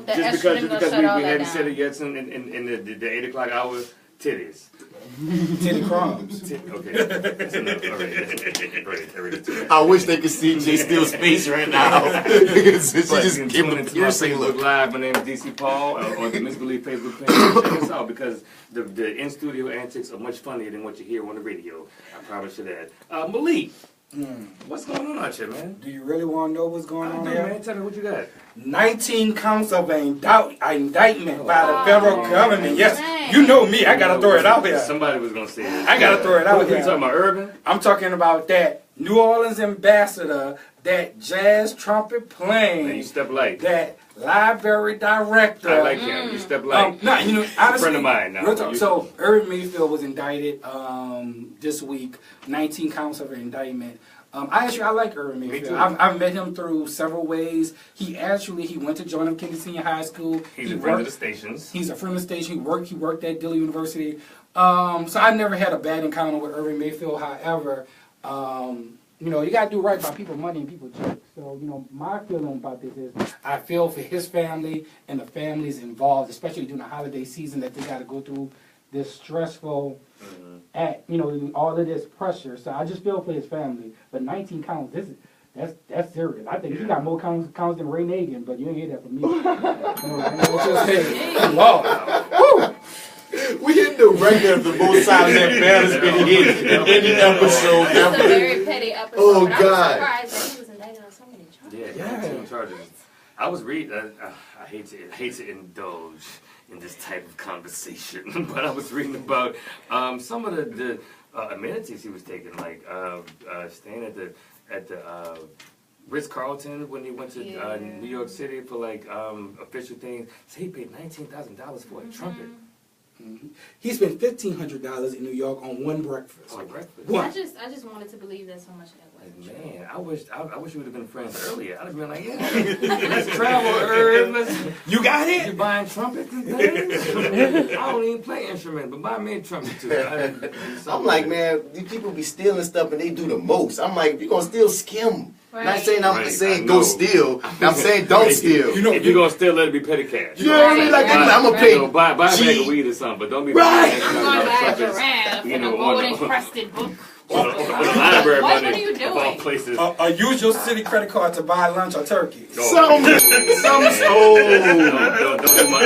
Just because we hadn't said it yet in the 8 o'clock hour, titties. Titty crumbs. Okay. That's enough. All right. I wish they could see Jay Steele's face right now. She just gave him a piercing look. Live. My name is DC Paul on the Misbelief Facebook page. Check us out because the in-studio antics are much funnier than what you hear on the radio. I promise you that. Malik. What's going on out here, man? Do you really want to know what's going on there? Man, tell me what you got. 19 counts of indictment by the federal government. Yes, you know me. I gotta throw it out here. Somebody was gonna say it. I gotta throw it out here. You talking about Urban? I'm talking about that New Orleans ambassador, that jazz trumpet playing. Man, you step light. That library director. I like him. You step light. No, you know, honestly, friend of mine now. So Urban Mayfield was indicted this week. 19 counts of indictment. I like Urban Mayfield. I've met him through several ways. He went to John F. Kennedy Senior High School. He's a friend of the stations. He's a friend of the station. He worked at Dillard University. So I never had a bad encounter with Urban Mayfield. However, you know, you gotta do right by people, money, and people checks. So, you know, my feeling about this is I feel for his family and the families involved, especially during the holiday season that they gotta go through this stressful you know, all of this pressure. So I just feel for his family. But 19 counts, that's serious. I think he got more counts than Ray Nagin, but you ain't hear that from me. Lord. We hit the record of the most times that bell has been hit in any episode ever. It's a very petty episode. Oh, but God. I'm surprised that he was indicted on so many charges. Yeah. Charges. I was reading. I hate to indulge in this type of conversation, but I was reading about some of the amenities he was taking, like staying at the Ritz-Carlton when he went to New York City for like official things. So he paid $19,000 for a trumpet. He spent $1,500 in New York on one breakfast. On breakfast. I just wanted to believe that so much of that wasn't true. Man, I wish we would have been friends earlier. I'd have been like, yeah, let's travel, Herb. You got it? You buying trumpets and things? I don't even play instruments, but buy me a trumpet too. I'm like, man, these people be stealing stuff and they do the most. I'm like, if you're gonna steal, skim. Right. Not saying I'm saying go steal. I'm saying don't steal. You know, if you're gonna steal, let it be petty cash. You know what I mean? Like, I'm gonna pay. Buy a bag of weed or something, but don't be right. I'm going to buy a giraffe and a gold encrusted book. On the library What money are you of all doing? places. Use your city credit card to buy lunch or turkey. Don't do my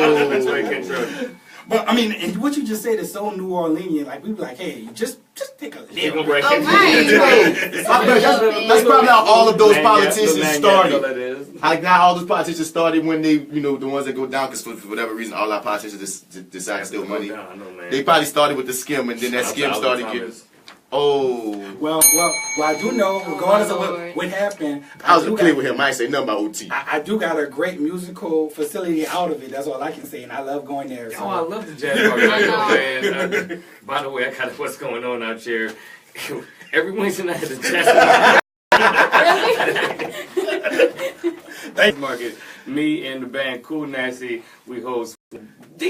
African. But I mean, and what you just said is so New Orleanian. Like we be like, hey, just take a little. That's probably how all of those politicians started. Like how all those politicians started when they, you know, the ones that go down, because for whatever reason, all our politicians just decide to steal money. They probably started with the skim, and then that skim started getting. Oh. Well, I do know, regardless of what happened. I was clear with him. I ain't say nothing about OT. I do got a great musical facility out of it. That's all I can say, and I love going there. So. Oh, I love the jazz party. Man. By the way, I got what's going on out here. Every Wednesday night at the jazz market. Me and the band Cool Nasty, we host the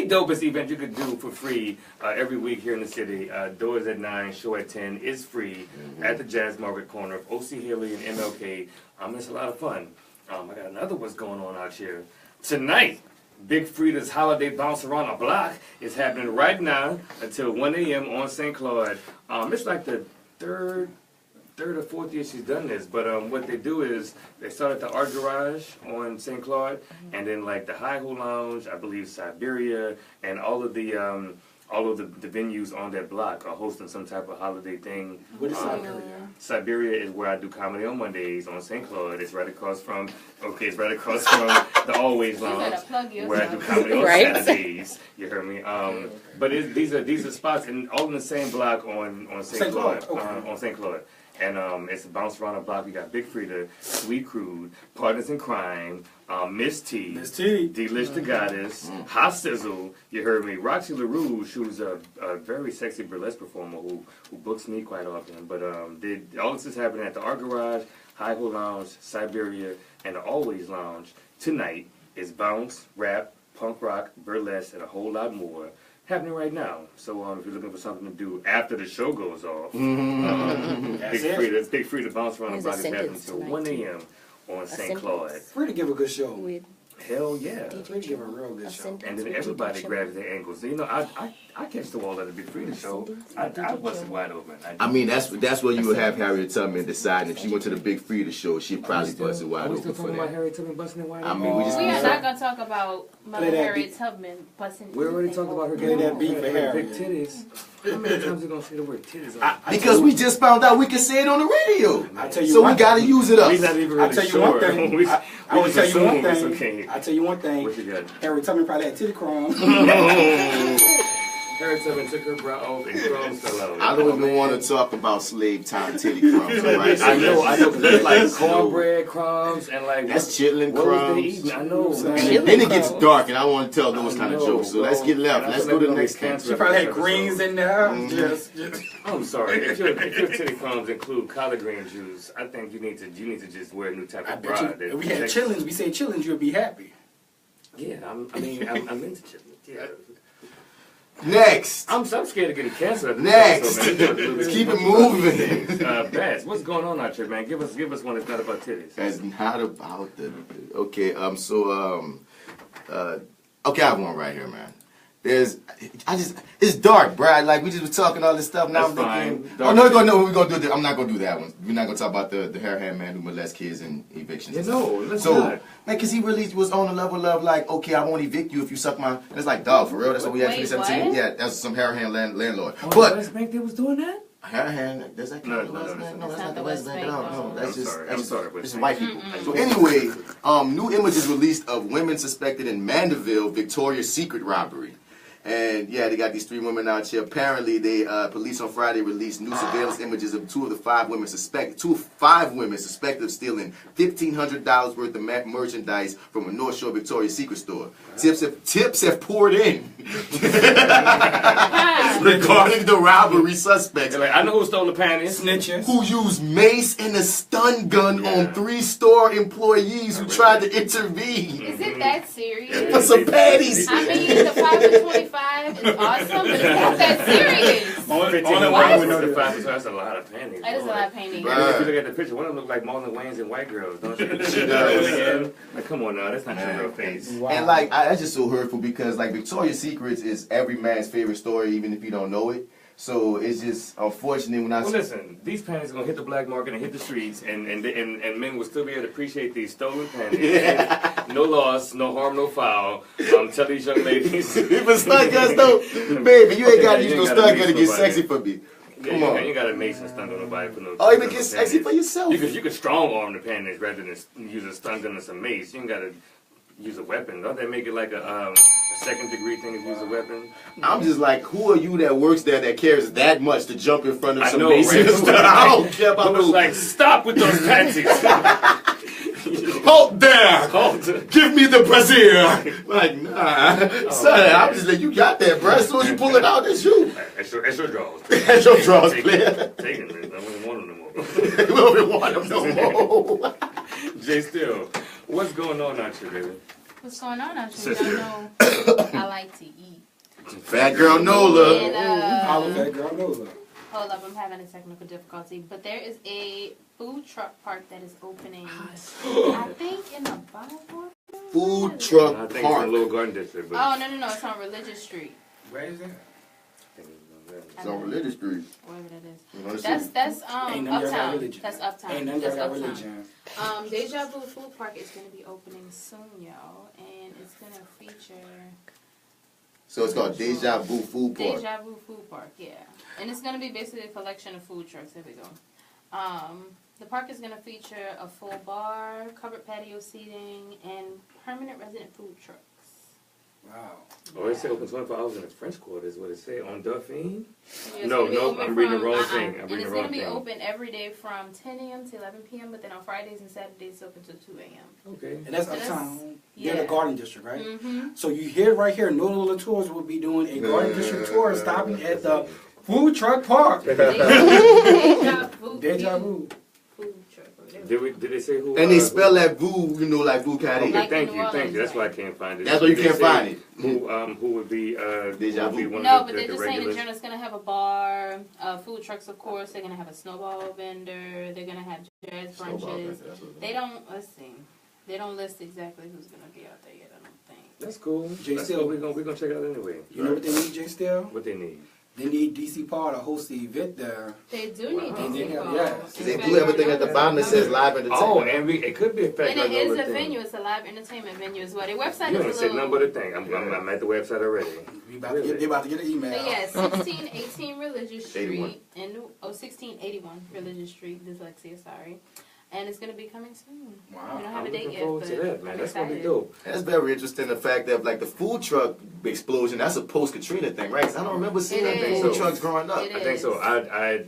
dopest event you could do for free every week here in the city. Doors at 9, show at 10 is free at the Jazz Market corner of O.C. Haley and MLK. It's a lot of fun. I got another what's going on out here. Tonight, Big Frida's Holiday Bounce Around the Block is happening right now until 1 a.m. on St. Claude. It's like the third or fourth year she's done this, but what they do is they start at the Art Garage on St. Claude, and then like the High Ho Lounge, I believe Siberia, and all of the venues on that block are hosting some type of holiday thing. What is Siberia? Siberia is where I do comedy on Mondays on St. Claude. It's right across from the Always Lounge, where I do comedy on Saturdays. You heard me? But these are spots and all in the same block on St. Claude. On St. Claude. And it's a bounce around the block. We got Big Frida, Sweet Crude, Partners in Crime, Miss T, Delish the Goddess, Hot Sizzle, you heard me, Roxy LaRouge, who's a very sexy burlesque performer who books me quite often. But all this is happening at the Art Garage, High Ho Lounge, Siberia, and the Always Lounge. Tonight is bounce, rap, punk rock, burlesque, and a whole lot more. Happening right now. So if you're looking for something to do after the show goes off, Big Frida Bounce Around the Block is happening until 1 a.m. on St. Claude. Free to give a good show. Hell yeah. Free to give a real good show. And then everybody grabs their ankles. You know, I catch the wall at the Big Frida show. I busted wide open. I mean, that's where you would have Harriet Tubman deciding if she went to the Big Frida show, she'd probably bust it wide open for that. About Harriet Tubman busting it wide open? I mean, we are not going to talk about Mother Harriet Tubman busting it. We already talked about her getting that beat for Harriet. Big titties. How many times are you going to say the word titties? Because we just found out we can say it on the radio. I tell you so we got to use it up. We're not even really sure. I tell you one thing. Okay. I tell you one thing. What you got? Harriet Tubman probably had titty crumbs. Harriet Tubman took her bra off and crumbs fell out. I don't even want to talk about slave time titty crumbs. Right? I know. There's like cornbread crumbs and like that's chitlin crumbs. I know. And then it gets dark, and I want to tell those kind of jokes. So let's get left. Let's go to the next thing. She probably had greens in there. I'm sorry. If your titty crumbs include collard green juice, I think you need to just wear a new type of bra. If we had chillins, we say chillins, you'd be happy. Yeah, I'm into chillins. Yeah. Next. I'm scared of getting cancer. Next. Let's keep it moving. Baz, what's going on out here, man? Give us one that's not about titties. That's not about the. Okay. Okay, I have one right here, man. It's dark, Brad. Like we just was talking all this stuff. Now I'm thinking, we're gonna do this. I'm not gonna do that one. We're not gonna talk about the hair hand man who molests kids and evictions. Yeah, no, let's not. Man, cause he really was on a level of like, okay, I won't evict you if you suck my. And it's like, dog, for real. That's what we had in 2017. Yeah, that's some hair hand landlord. Oh, but the West Bank, they was doing that. Hair hand, does that count? No, that's not the West Bank at all. No, that's just it's white people. So anyway, new images released of women suspected in Mandeville Victoria's Secret robbery. And yeah, they got these 3 women out here. Apparently, they police on Friday released new surveillance images of 2 of the 5 women suspected of stealing $1,500 worth of merchandise from a North Shore Victoria's Secret store. Tips have poured in regarding the robbery suspects. Like, I know who stole the panties. Snitches. Who used mace and a stun gun on 3 store employees who tried to intervene. Is it that serious? For some panties. I mean, the 5 for 25 is awesome, but it's not that serious. That's a lot of panties. That is a lot of panties. If you look at the picture, one of them look like Marlon Wayans and white girls, don't you? She does. Like, come on now, that's not your real face. Wow. And like, that's just so hurtful because like Victoria's Secrets is every man's favorite story, even if you don't know it. So it's just unfortunate when I. Well, listen, these panties are gonna hit the black market and hit the streets, and men will still be able to appreciate these stolen panties. Yeah. No loss, no harm, no foul. Tell these young ladies. If a stunt gun though, baby, you ain't gotta use no stunt gun to get sexy for me. Come on. You gotta make some stunt on nobody for no. Oh, even get sexy for yourself. You could strong arm the panties rather than use a stun gun and some mace. You ain't gotta use a weapon. Don't they make it like a second degree thing if you use a weapon? I'm just like, who are you that works there that cares that much to jump in front of some right? stuff? I don't care about those. Like, stop with those panties. Halt there! Give me the brassiere! Like, nah. Son, I'm just like, you got that, bro. As soon as you pull it out, that's you. That's your draws. That's your draws, player. Taking it. I don't want them no more. We don't even want them no more. Jay Still, what's going on out here, baby? What's going on out here? You don't know. I like to eat. Fat girl Nola. And, Fat girl Nola. Hold up, I'm having a technical difficulty. But there is a food truck park that is opening, I think, in the Bible. Food truck I think park. it's a little garden district. But Oh, no. It's on Religious Street. Where is that? It's on Religious Street. Whatever that is. That's Ain't none of y'all got Uptown. religion. That's Uptown. Ain't none of That's y'all got Uptown. religion. Deja Vu Food Park is going to be opening soon, y'all. And it's going to feature... So it's called Deja Vu Food Park. Deja Vu Food Park, yeah. And it's going to be basically a collection of food trucks. There we go. The park is going to feature a full bar, covered patio seating, and permanent resident food trucks. Wow. Oh, it said open 24 hours in the French Quarter is what it said on Dauphine? Yeah, No, I'm reading the wrong thing. And it's going to be open every day from 10 a.m. to 11 p.m., but then on Fridays and Saturdays it's open to 2 a.m. Okay. And that's Uptown. Yeah. Near the Garden District, right? Mm-hmm. So you hear right here, No Little Tours will be doing a Garden District tour stopping at the Food Truck Park. Deja Vu. Deja Vu. Food truck. Did they say who? And they spell that Vu, you know, like Vu Caddy. Okay, Like thank New you. Orleans, That's why I right. can't find it. That's why you Did can't they say find it. Who would be Deja would be Vu. one No, of but the they're just saying in regulars? general it's going to have a bar, food trucks, of course. They're going to have a snowball vendor. They're going to have jazz brunches. They don't, let's see. They don't list exactly who's going to be out there yet, I don't think. That's cool. Jay That's Still. cool. We're gonna check it out anyway. You know what they need, Jay Still? What they need? They need DC Paul to host the event there. They do need And DC they have- calls. yes. They do everything at the bottom that says live entertainment. Oh, and it could be a fact. And it is a venue. It's a live entertainment venue as well. Their website You is ain't a said little... nothing but a thing. I'm at the website already. They about to get an email. But yeah, 1618 Religious 81. Street. 1681 Religious Street. Dyslexia, sorry. And it's going to be coming soon. Wow. We don't have I'm a date looking yet, forward but to that, man. I'm That's gonna be excited. dope. That's very interesting, the fact that like the food truck explosion, that's a post-Katrina thing, right? 'Cause I don't remember seeing It food is. trucks growing up. It I think so. is.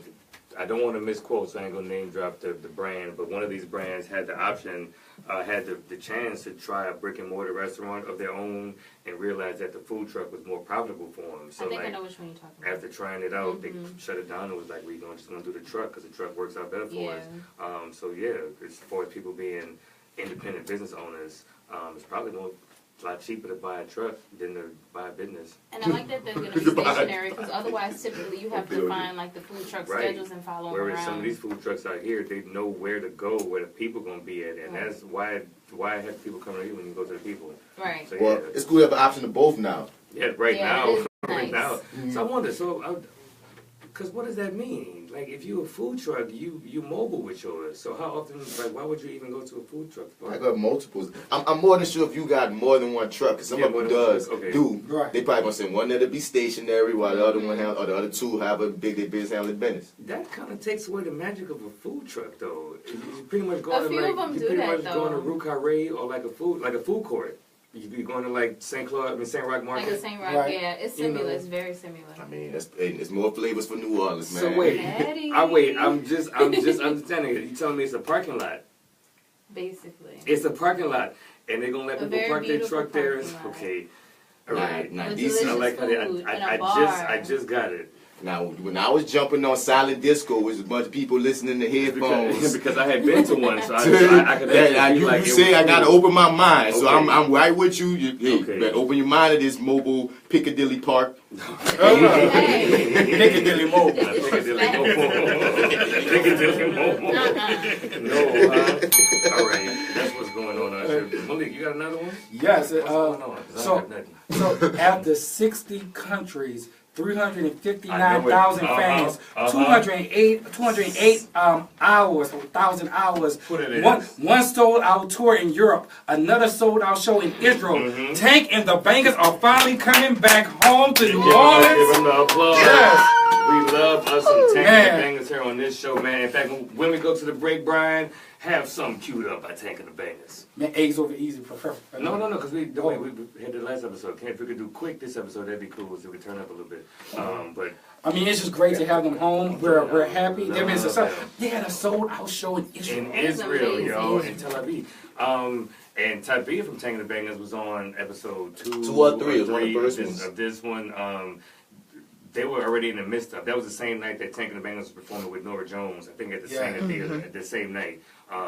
I don't want to misquote, so I ain't gonna name drop the brand, but one of these brands had the option, had the chance to try a brick and mortar restaurant of their own, and realized that the food truck was more profitable for them. So I think like I know which one you're talking about. after trying it out, they shut it down and was like, "We just gonna do the truck because the truck works out better for us." So yeah, as far as people being independent business owners, it's probably more. It's a lot cheaper to buy a truck than to buy a business. And I like that they're going to be stationary because otherwise, typically, you have to find like the food truck Right. schedules and follow them Whereas around. some of these food trucks out here, they know where to go, where the people gonna be at, and that's why I have people come to you when you go to the people. Right. So, Well, it's cool to have an option of both now. yeah, right Yeah, now, it is right nice. now. So I wonder, because what does that mean? Like, if you're a food truck, you mobile with yours. So how often, like, why would you even go to a food truck? I got multiples. I'm more than sure if you got more than one truck, because some Yeah, of more them than one does truck, okay. do. Right. They probably gonna send one that'll be stationary while the other one have, or the other two have a big they business handling business. That kind of takes away the magic of a food truck, though. You pretty much go A to few like of them you do pretty that, much go to though. Rue Carré or like a food court. You be going to like St. Rock Like Market. the St. Rock, Right. yeah. It's You know. similar. It's very similar. I mean, it's more flavors for New Orleans, man. So wait, Daddy. I'm just understanding it. You telling me it's a parking lot? Basically. It's a parking lot, and they're gonna let A people very park their beautiful truck there. parking lot. Okay, all right. Now, With these, I delicious like how they, food and a I bar. just got it. now, when I was jumping on silent disco, was a bunch of people listening to headphones. Because I had been to one, so I could actually you like it say was I gotta cool. open my mind, so Okay. I'm right with you. Hey, Okay. better open your mind to this mobile Piccadilly Park. Piccadilly Mobile. Piccadilly Mobile. Piccadilly Mobile. No, all right, that's what's going on out here. Malik, you got another one? Yes. What's going on? 'Cause I So, don't have nothing. so after 60 countries, 359,000 fans, 208 hours, 1,000 hours. Put it in. One sold out tour in Europe, another sold out show in Israel. Tank and the Bangers are finally coming back home to New Give Orleans. them the applause. Yes. We love us some Tank and Man. the Bangers here on this show, man. In fact, when we go to the break, Brian, have something queued up by Tank and the Bangers. Man, eggs over easy, prefer. No, because the way we had the last episode. If we could do quick this episode, that'd be cool. So we turn up a little bit. But I mean, it's just great to have them home. We're happy. They had a sold out show in Israel. in Israel, yo, in Tel Aviv. And Tabia from Tank and the Bangers was on episode 2 or 3 is one of the first ones. of this one. They were already in the midst of. That was the same night that Tank and the Bangers was performing with Nora Jones. I think at the same theater at the same night.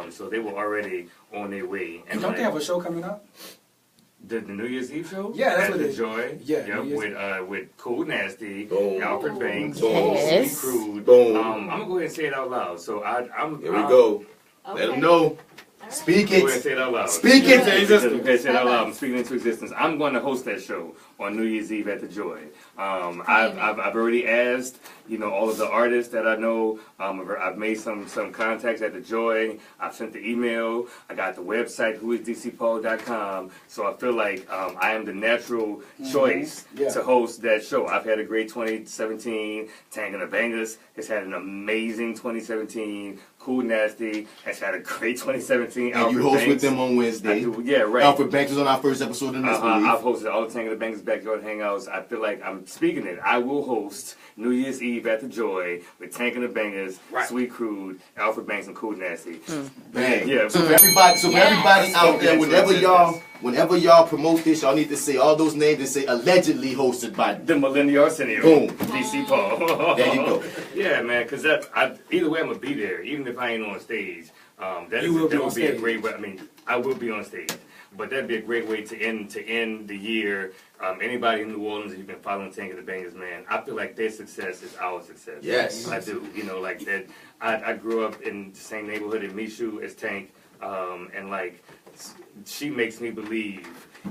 So they were already on their way. And don't they have a show coming up? The New Year's Eve show? Yeah, that's what the it is. Joy. Yeah, Yep, New Year's with Cool Nasty, Boom. Alfred Banks, Yes. Sweet Crude. Boom. I'm gonna go ahead and say it out loud. So I'm. Here we go. Okay. Let them know. Speak Go ahead and it. say it out loud. Speak it. Say it out loud. I'm speaking into existence. I'm going to host that show on New Year's Eve at the Joy. I've already asked, all of the artists that I know. I've made some contacts at the Joy. I've sent the email. I got the website, whoisdcpaul.com. So I feel like I am the natural choice to host that show. I've had a great 2017. Tank and the Bangers has had an amazing 2017. Cool Nasty has had a great 2017. And you host with them on Wednesday. I do, yeah, right. Alfred Banks was on our first episode of TheMisbelief. I've hosted all the Tank and the Bangers Backyard Hangouts. I feel like I'm speaking it. I will host New Year's Eve at the Joy with Tank and the Bangers, Sweet Crude, Alfred Banks, and Cool Nasty. Bang. Yeah. So for everybody out there, whenever y'all promote this, y'all need to say all those names and say allegedly hosted by The Millennial Arsenio. Boom. DC Paul. There you go. Yeah, man, because either way I'm going to be there, even if I ain't on stage. That You will be would on be a stage. great way. I mean, I will be on stage. But that'd be a great way to end the year. Anybody in New Orleans, if you've been following Tank and the Bangers, man, I feel like their success is our success. Yes. I do. Like that. I grew up in the same neighborhood in Michoud as Tank, and like she makes me believe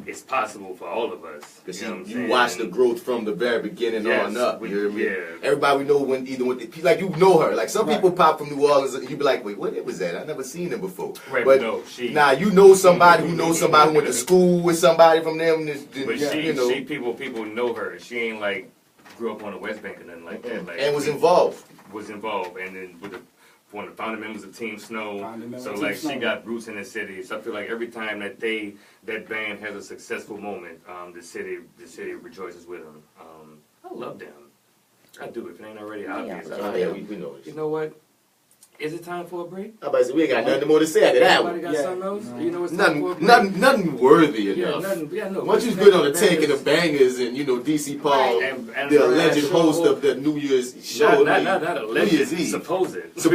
it's possible for all of us. Because You know what I'm you saying? watch the growth from the very beginning Yes, on up. You hear me? yeah. Everybody we know like you know her. Like some people pop from New Orleans and you be like, wait, what was that? I never seen them before. Right, but no, she. Nah, you know somebody who knows somebody who went to school with somebody from them. But people know her. She ain't like grew up on the West Bank or nothing like that. Like, and was involved. and then with one of the founding members of Team Sno. So Team like Sno. she got roots in the city. So I feel like every time that band has a successful moment, the city rejoices with them. I love them. I do. If it ain't already obvious. We know You know what? Is it time for a break? I about to say, we ain't got nothing more to say after that Anybody one. got something else? You know it's time for a break? Nothing worthy enough. No. Once you good on the Tank and the Bangers and DC Paul, And the for alleged that host show- of the New Year's show. Not New alleged. Year's Eve. Supposed. Because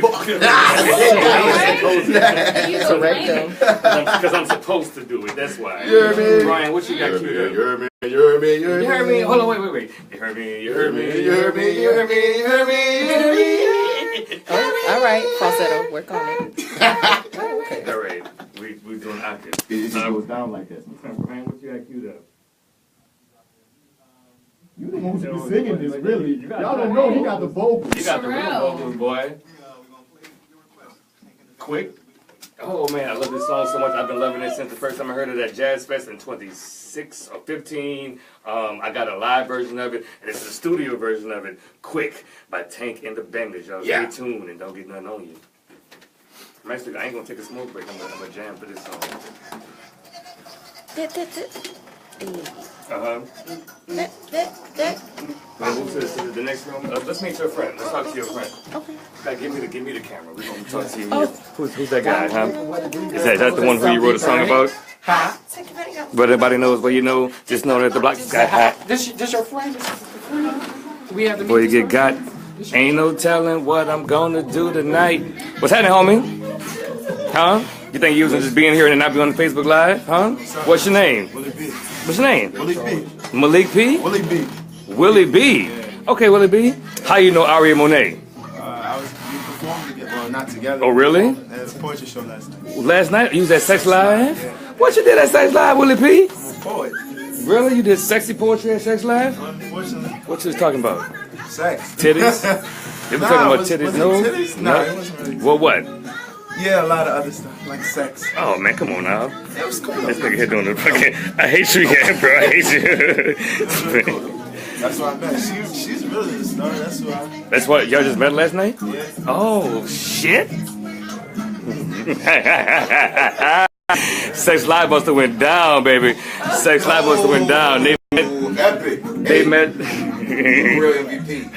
I'm supposed to do it. That's why. You heard me? Brian, what you got queued up? You heard me? You heard me? You heard me? Hold on, wait. You heard me? You heard me? You heard me? You heard me? You heard me? You heard me? All right, falsetto, work on it. All right, we doing octave. It just goes down like that. Brian, what you got queued up? You the one who's singing this, really. Y'all don't know he got the vocals. You got the real vocals, boy. Quick. Oh man, I love this song so much. I've been loving it since the first time I heard it at Jazz Fest in 26 or 15. I got a live version of it, and it's a studio version of it. Quick by Tank and the Bangers. Y'all stay tuned and don't get nothing on you. I ain't gonna take a smoke break. I'm gonna jam for this song. We'll move to the next room. Let's meet your friend. Let's talk to your friend. Okay. Like, give me the camera. We're gonna talk to you. Who's that guy, huh? Is that the one who you wrote a song about? Hi. But everybody knows what you know. Just know that the block got hot. This your friend? We have to Before you get got, ain't no telling what I'm gonna do tonight. What's happening, homie? Huh? You think you was just being here and not be on the Facebook Live? Huh? What's your name? What's your name? Malik P. Willie B. Willie B. Okay, Willie B. How you know Aria Monet? We performed together. Well, not together. Oh, really? It was a poetry show last night. Last night? You was at Sex Live? What you did at Sex Live, Willie P? I'm a poet. Really? You did sexy poetry at Sex Live? Unfortunately. What you was talking about? Sex. Titties? You were talking about titties? Was it No? titties? No, it wasn't really titties. Well, what? Yeah, a lot of other stuff, like sex. Oh, man, come on now. It was cool. This nigga here doing the fucking... I hate you, yeah, bro. I hate you. That's why I met. She's really the star. That's why. That's what y'all just met last night? Yeah. Oh, shit. Sex Live must have went down, baby. Sex Live must have went down. They met. Epic. They met. Real MVP.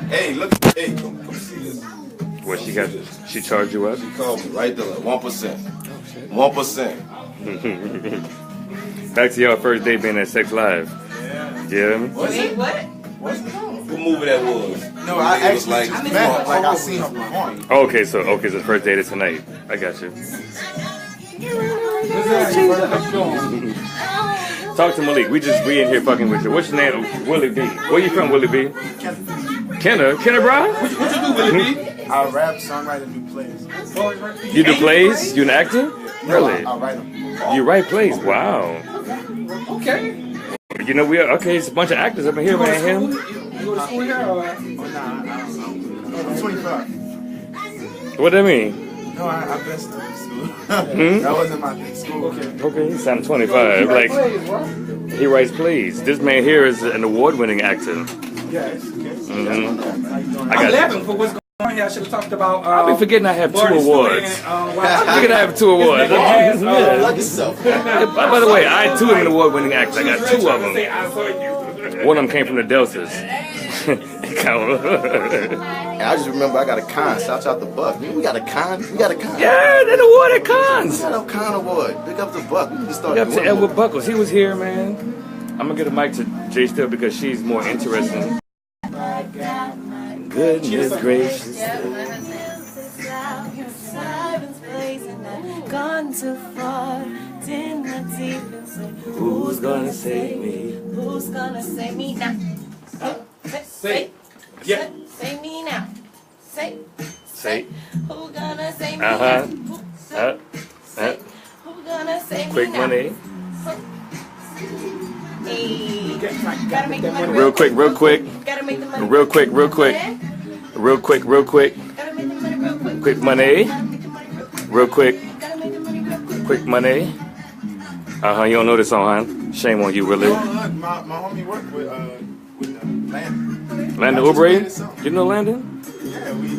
Hey, look. Hey, come see this. What she got? She charged you up? She called me right there, like 1%. 1%. Back to your first day being at Sex Live. Yeah. Wait, what? What movie that was? No, I It was actually like- met. Like I seen her perform. Okay, so the first date is tonight. I got you. Talk to Malik. We in here fucking with you. What's your name? Willie B. Where you from, Willie B? Kenner, bro? What you do, Willie B? I rap, songwrite, and do plays. You do plays? You an actor? Really? I write them. You write plays? Wow. Okay. You know okay. It's a bunch of actors up in here, man. Him. You go to school here or? I'm 25. What that mean? No, I've been studying school. That wasn't my thing. School. Okay, he sounded 25. Like he writes plays. This man here is an award-winning actor. Yes. I'm laughing for what's going on here. I should have talked about. I've been forgetting I have 2 awards. I'm forgetting I have 2 awards. Lucky yourself. By the way, I too am an award-winning actor. I got 2 of them. One of them came from the Deltas. And I just remember I got a con. Shout out the Buck. We got a con. We got a con. Yeah, that award at cons. We got a con award. Pick up the Buck. We need to start Big up to doing Edward more. Buckles. He was here, man. I'm gonna get a mic to Jay Still because she's more interesting. Goodness gracious. Gone too far, in the deep and say, Who's gonna save me? who's gonna save me now? Say. Yeah. Save me now. Say. Who gonna save me Uh-huh. now? Who gonna save me Quick now? money. Hey. Gotta make the money Real quick. Gotta make the money Real quick. Gotta make the money real quick. Quick money. Real quick. Gotta make the money real quick. Quick money. You don't know this song, huh? Shame on you, Willie. My homie worked with Landon. Landon Oubre? You know Landon? Yeah, we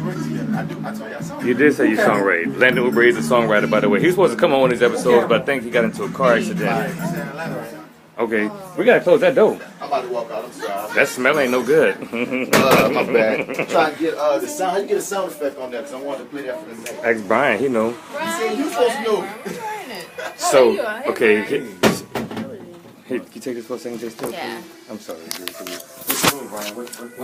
worked together. I told you I saw him. You did say you songwrite. Landon Oubre is a songwriter, by the way. He was supposed to come on one of these episodes, but I think he got into a car accident. He's in Atlanta right now. Okay, we gotta close that door. I'm about to walk out. I'm sorry. That smell ain't no good. My bad. I'm trying to get the sound. How you get a sound effect on that? Because I wanted to play that for the next. Ask Brian, he know. You supposed to know. So, okay. Hey, can you take this for a second, Jay Still? Yeah. I'm sorry.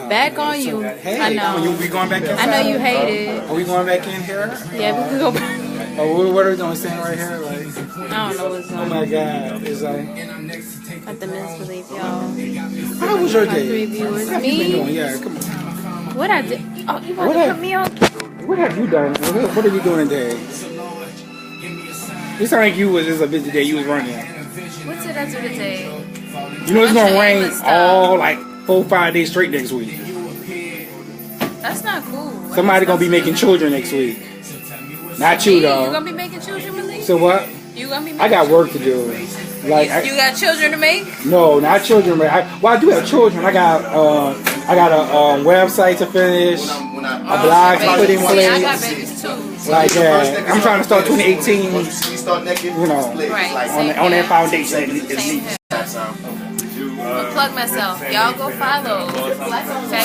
Back on you. Hey, I know. We going back in? I know you hate it. Are we going back in here? Yeah, we could go back. Oh, what are we doing? Standing right here? Like, I don't know what's oh on. my God. It's like, At the Misbelief, y'all. how was your My day? 3 viewers. What have you been doing? Me? Yeah, come on. What I did? Oh, you want What to have- put me on? What have you done? What are you doing today? It sounded like you was just a busy day. You was running. What's it after the day? You know it's gonna rain Endless stuff. all like 4-5 days straight next week. That's not cool. Somebody gonna be making children next week. Not you You though. gonna be making children, Malik? So what? You gonna be making I got work to do. Like You got children to make? no, not children. But I do have children. I got a website to finish, a blog to put in See, I got place. babies too. Like I'm trying to start 2018 start naked, you know, split. Right. It's like on that foundation. it's neat. I'ma plug myself. Y'all go follow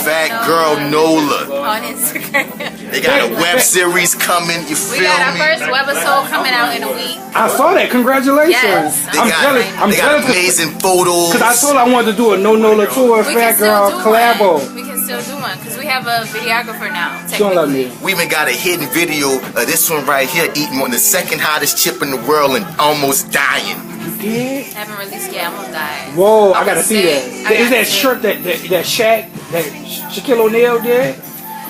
Fat Girl Nola. on Instagram. They got a web series coming. You We feel got our me? first webisode coming out in a week. I saw that. Congratulations. Yes. They I'm got, jealous. I'm they got jealous. amazing photos. Because I told her I wanted to do a No Nola Tour We Fat can Girl still do collabo. one. We can still do one because we have a videographer now. She don't love me. We even got a hidden video of this one right here eating one of the second hottest chip in the world and almost dying. Yeah. Haven't released yet. I'm gonna die. Whoa, I gotta see that. I Is gotta that see shirt that Shaq, that Shaquille O'Neal did?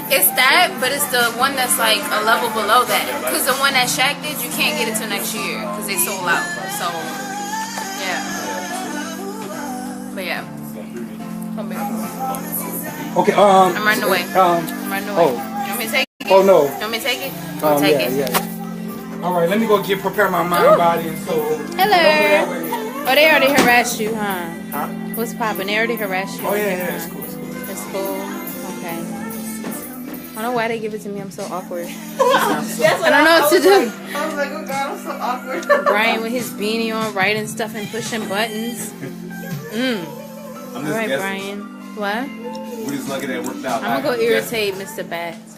It's that, but it's the one that's like a level below that. Because the one that Shaq did, you can't get it till next year because they sold out. So, yeah. But yeah. Come here. Okay, I'm running away. I'm running away. You want me to take it? Oh no. You want me to take it? I'll take it. Yeah. All right, let me go prepare my mind, body, and soul. Hello. Oh, they already harassed you, huh? What's poppin'? They already harassed you. Oh yeah, it's cool. It's cool. Okay. I don't know why they give it to me. I'm so awkward. I don't know what to do. I was like, oh God, I'm so awkward. Brian with his beanie on, writing stuff and pushing buttons. I'm All right, Brian. What? We just lucky that it worked out. I'm gonna go irritate Mr. Bats.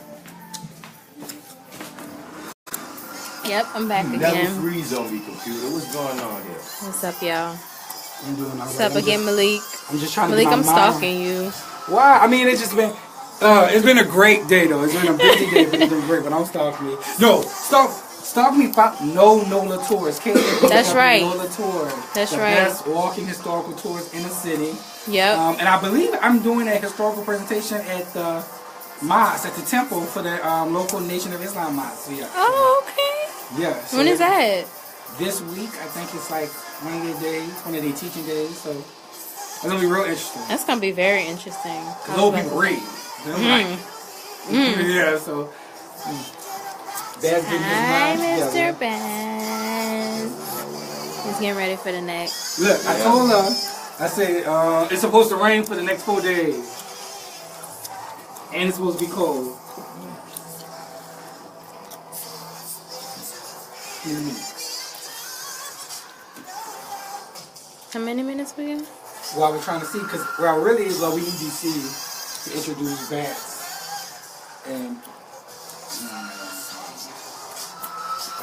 Yep, I'm back Never again. freeze on me, computer. What's going on here? What's up, y'all? I'm doing all right. What's up again, Malik? I'm just trying Malik, to get I'm my mind. stalking you. Why? I mean, it's been a great day though. It's been a busy day, but it's been great. But don't stalk me. No, stalk me. No Nola Tours. That's right. Nola Tour. That's the right. Best walking historical tours in the city. Yep. And I believe I'm doing a historical presentation at the mosque, at the temple for the local Nation of Islam mosque. So yeah. Oh, okay. Yeah. So When is that? This week, I think it's like one of their days, one of their teaching days. So it's gonna be real interesting. That's gonna be very interesting. Cause old people read. Yeah. So. Dad's getting his Hi, mind together. Mr. Bass. He's getting ready for the next. Look, I told her. I said it's supposed to rain for the next 4 days, and it's supposed to be cold. How many minutes we got? Well, we're trying to see, because really, we need DC to introduce bats. And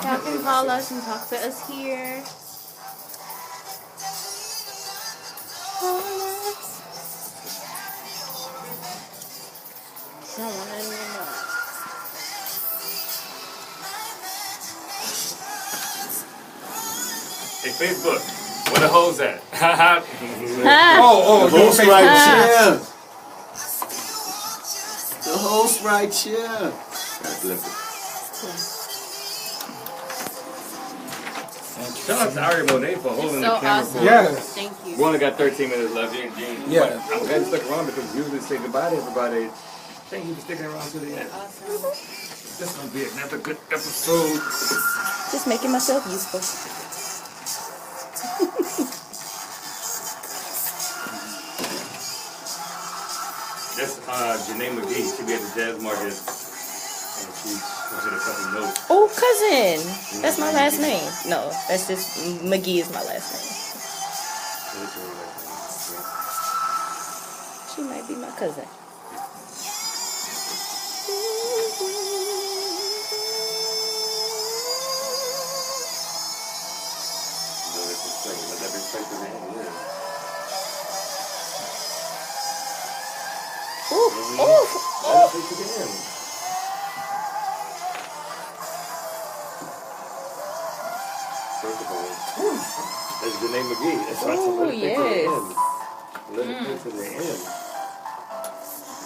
Y'all can call us and talk to us here. Call us. Don't want any more. Hey, Facebook, where the hoes at? The host right here. The host right here. Shout out to Aria Monet for holding the So camera awesome. for Yes. us. Thank you. We only got 13 minutes left. You and Gene. Yeah. But I'm glad you stuck around because we usually say goodbye to everybody. Thank you for sticking around to the end. Awesome. This is going to be another good episode. Just making myself useful. That's Janae McGee. She'll be at the Jazz Market. And she did a couple notes. Oh, cousin. That's my last name. No, that's just McGee is my last name. She might be my cousin. Ooh, ooh, First of all, that's Janae McGee. That's right. Ooh, Let it yes. Let it get to the end.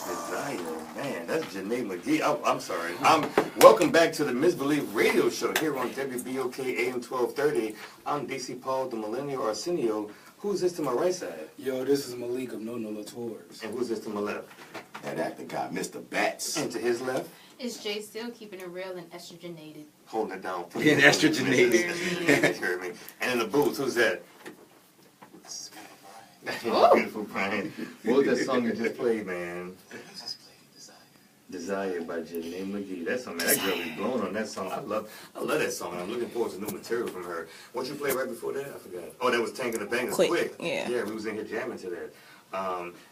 Desire, man, that's Janae McGee. I'm sorry. Welcome back to the Misbelief Radio Show here on WBOK AM 1230. I'm DC Paul, the Millennial Arsenio. Who's this to my right side? Yo, this is Malik of No Nola Tours. And who's this to my left? That actor guy, Mr. Bats. And to his left? It's Jay still keeping it real and estrogenated. Holding it down. Yeah, estrogenated. You heard me. And in the booth, who's that? Oh. Beautiful Brian. What was that song you just played, man? Desire by Janae McGee. That song, man, that girl be blown on that song. I love that song. I'm looking forward to new material from her. What you played right before that? I forgot. Oh, that was Tank of the Bangers. Quick. Yeah. Yeah, we was in here jamming to that.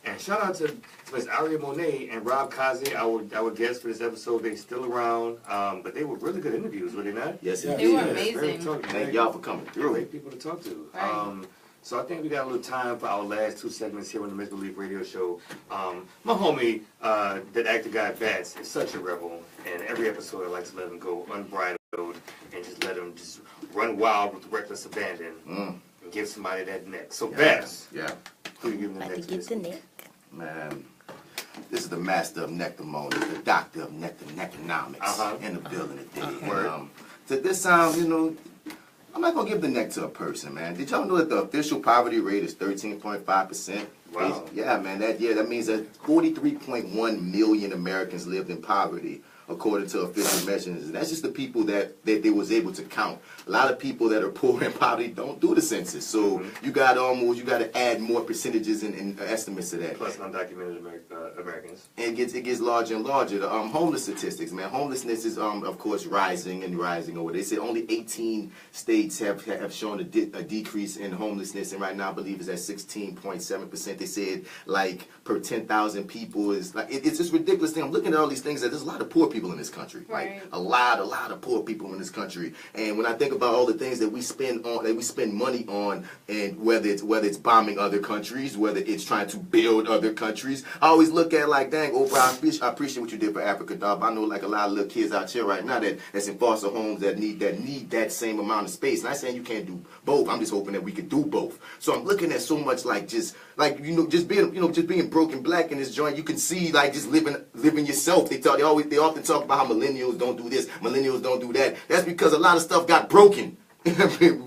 And shout out to Miss Aria Monet and Rob Kazi, our guests for this episode. They still around, but they were really good interviews, were they not? Yes, They were amazing. Thank y'all for coming through. Great people to talk to. Right. So I think we got a little time for our last two segments here on the Misbelief Radio Show. My homie, ThatActorGuy Bats, is such a rebel, and every episode I like to let him go unbridled and just let him just run wild with reckless abandon and give somebody that neck. So Bats, who you giving the neck to this week? Man, this is the master of nectarmony, the doctor of necronomics in the building today. To this time, you know, I'm not going to give the neck to a person, man. Did y'all know that the official poverty rate is 13.5%? Wow. Yeah, man. That means that 43.1 million Americans lived in poverty, according to official measures. And that's just the people that they was able to count. A lot of people that are poor and poverty don't do the census. So you got to add more percentages and estimates to that. Plus undocumented Americans. And it gets larger and larger. The homeless statistics, man. Homelessness is of course rising and rising over. They say only 18 states have shown a decrease in homelessness, and right now I believe it's at 16.7%. They said like per 10,000 people is like it's just ridiculous thing. I'm looking at all these things that there's a lot of poor people in this country. Right. Like a lot of poor people in this country. And when I think about all the things that we spend money on, and whether it's bombing other countries, whether it's trying to build other countries, I always look at like, dang, Oprah, I appreciate what you did for Africa, dog. I know like a lot of little kids out here right now that's in foster homes that need that same amount of space. And I'm saying you can't do both. I'm just hoping that we can do both. So I'm looking at so much like just being broken black in this joint. You can see like just living yourself. They often talk about how millennials don't do this, millennials don't do that. That's because a lot of stuff got broken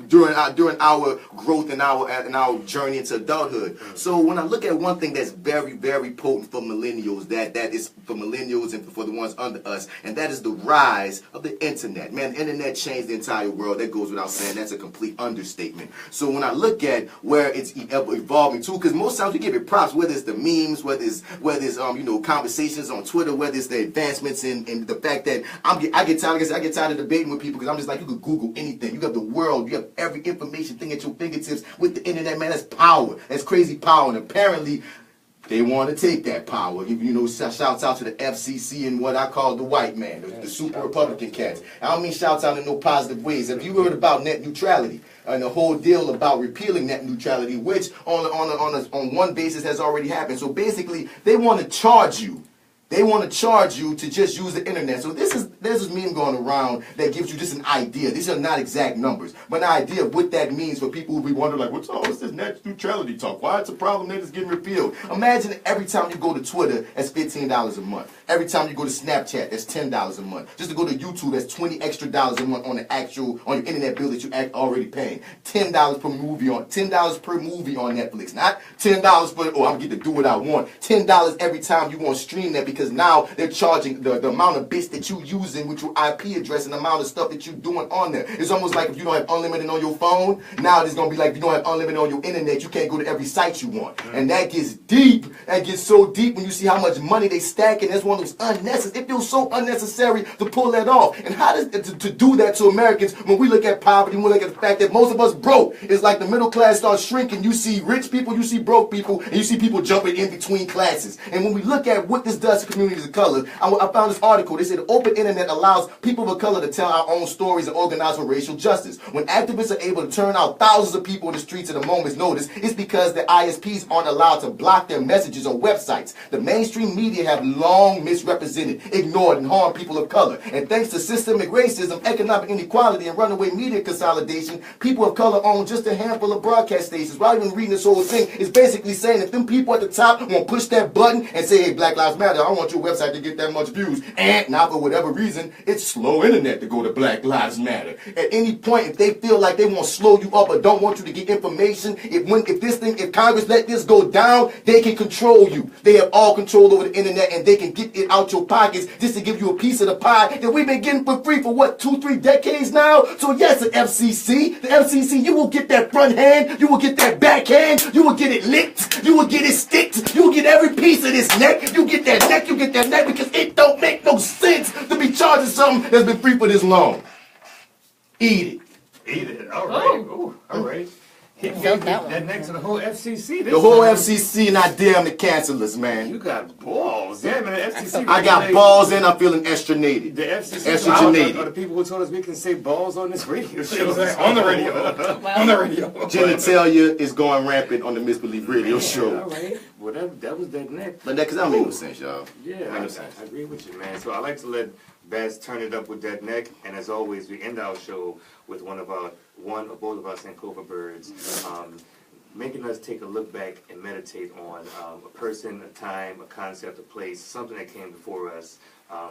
during our growth and our journey into adulthood. So when I look at one thing that's very, very potent for millennials, that is for millennials and for the ones under us, and that is the rise of the internet. Man, the internet changed the entire world. That goes without saying. That's a complete understatement. So when I look at where it's evolving to, because most times we give it props, whether it's the memes, whether it's conversations on Twitter, whether it's the advancements in the fact that I get tired of debating with people because I'm just like, you could Google anything. You got the world, you have every information thing at your fingertips with the internet, man. That's power. That's crazy power. And apparently they want to take that power. Shouts out to the FCC and what I call the white man, the super Republican cats. I don't mean shouts out in no positive ways. Have you heard about net neutrality and the whole deal about repealing net neutrality, which on one basis has already happened? So basically, they want to charge you. They want to charge you to just use the internet. So there's this meme going around that gives you just an idea. These are not exact numbers, but an idea of what that means for people who be wondering, like, what's this net neutrality talk? Why it's a problem that it's getting repealed? Imagine every time you go to Twitter, that's $15 a month. Every time you go to Snapchat, that's $10 a month. Just to go to YouTube, that's $20 extra a month on your internet bill that you already paying. $10 per movie on Netflix. Not $10 for I'm getting to do what I want. $10 every time you want to stream that, because now they're charging the amount of bits that you using with your IP address and the amount of stuff that you're doing on there. It's almost like if you don't have unlimited on your phone, now it's gonna be like if you don't have unlimited on your internet, you can't go to every site you want. And that gets deep. That gets so deep when you see how much money they stack, and that's one of those unnecessary. It feels so unnecessary to pull that off. And how does to do that to Americans when we look at poverty, when we look at the fact that most of us broke? It's like the middle class starts shrinking. You see rich people, you see broke people, and you see people jumping in between classes. And when we look at what this does to communities of color, I found this article. They said the open internet allows people of color to tell our own stories and organize for racial justice. When activists are able to turn out thousands of people in the streets at a moment's notice, it's because the ISPs aren't allowed to block their messages on websites. The mainstream media have long misrepresented, ignored, and harmed people of color. And thanks to systemic racism, economic inequality, and runaway media consolidation, people of color own just a handful of broadcast stations. While even reading this whole thing, it's basically saying if them people at the top want to push that button and say, hey, Black Lives Matter, I want your website to get that much views, and now for whatever reason, it's slow internet to go to Black Lives Matter. At any point, if they feel like they want to slow you up or don't want you to get information, if Congress let this go down, they can control you. They have all control over the internet, and they can get it out your pockets just to give you a piece of the pie that we've been getting for free for what, 2-3 decades now? So yes, the FCC, you will get that front hand, you will get that back hand, you will get it licked, you will get it sticked, you will get every piece of this neck, you get that neck neck, you get that neck because it don't make no sense to be charging something that's been free for this long. Eat it. Eat it. All right. Ooh, all right. He gave that next to the whole FCC. The whole FCC not damn the cancelers, man. You got balls. Yeah, man, the FCC. I got balls and I'm feeling estrogenated. The FCC Estrogenated. are the people who told us we can say balls on this radio show. On the radio. On the radio. Genitalia is going rampant on the Misbelief Radio show. All right. Well, that was that neck. But that, because that don't make no sense, y'all. Yeah, I agree with you, man. So I like to let Baz turn it up with that neck. And as always, we end our show with one or both of our Sankofa birds, making us take a look back and meditate on a person, a time, a concept, a place, something that came before us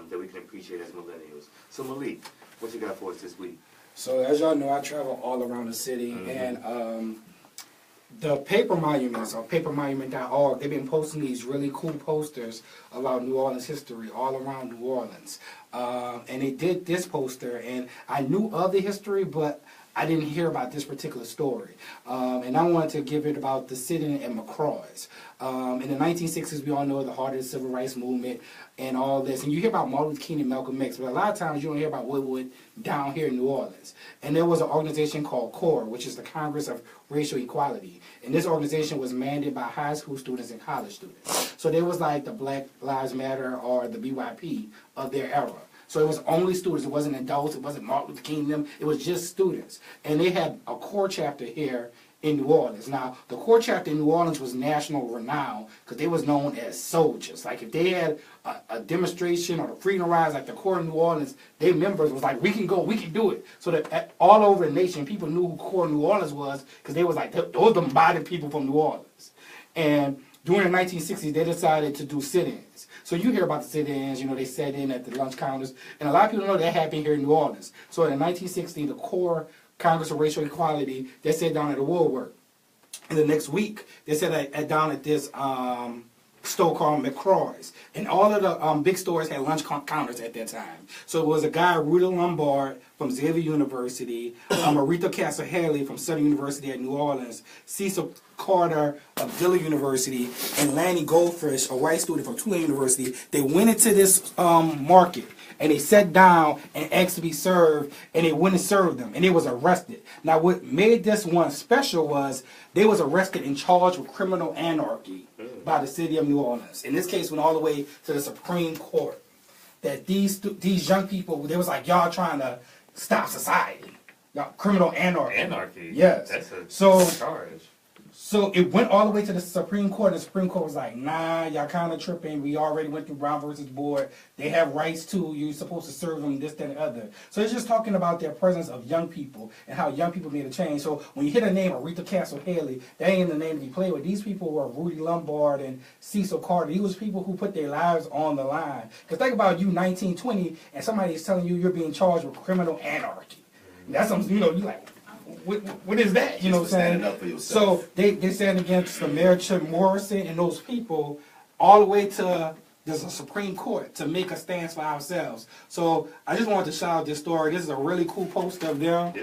that we can appreciate as millennials. So Malik, what you got for us this week? So as y'all know, I travel all around the city, and the paper monuments, or papermonument.org, they've been posting these really cool posters about New Orleans history all around New Orleans. And they did this poster, and I knew of the history, but I didn't hear about this particular story. And I wanted to give it about the sitting at McCroy's. In the 1960s, we all know the heart of the civil rights movement and all this. And you hear about Martin Luther King and Malcolm X, but a lot of times you don't hear about what went down here in New Orleans. And there was an organization called CORE, which is the Congress of Racial Equality. And this organization was mandated by high school students and college students. So they was like the Black Lives Matter or the BYP of their era. So it was only students. It wasn't adults. It wasn't Martin Luther King and them. It was just students. And they had a core chapter here in New Orleans. Now, the core chapter in New Orleans was national renowned because they was known as soldiers. Like if they had a demonstration or the freedom rise, like the core in New Orleans, their members was like, we can go, we can do it. So that all over the nation, people knew who core New Orleans was because they was like, those the embodied people from New Orleans. And during the 1960s, they decided to do sit-ins. So you hear about the sit-ins, you know, they sat in at the lunch counters. And a lot of people know that happened here in New Orleans. So in 1960, the core Congress of Racial Equality, they sat down at the Woodwork. And the next week, they sat down at this store called McCroy's. And all of the big stores had lunch counters at that time. So it was a guy, Rudy Lombard from Xavier University, Aretha Castle-Haley from Southern University at New Orleans, Cecil Carter of Dillard University, and Lanny Goldfish, a white student from Tulane University. They went into this market, and they sat down and asked to be served, and they went and served them, and they was arrested. Now, what made this one special was they was arrested and charged with criminal anarchy by the city of New Orleans. In this case, went all the way to the Supreme Court. That these young people, they was like, y'all trying to stop society. Y'all, criminal anarchy. Anarchy? Yes. That's a charge. So it went all the way to the Supreme Court, and the Supreme Court was like, nah, y'all kind of tripping. We already went through Brown versus Board. They have rights too. You're supposed to serve them this, that, and the other. So it's just talking about their presence of young people and how young people made a change. So when you hear the name of Aretha Castle-Haley, that ain't the name to be played with. These people were Rudy Lombard and Cecil Carter. These was people who put their lives on the line. Because think about you, 1920, and somebody is telling you you're being charged with criminal anarchy. That's something, you know, you like, what is that? You know what I'm saying? So they stand against the Mayor Chip Morrison and those people all the way to the Supreme Court to make a stance for ourselves. So I just wanted to shout out this story. This is a really cool poster of them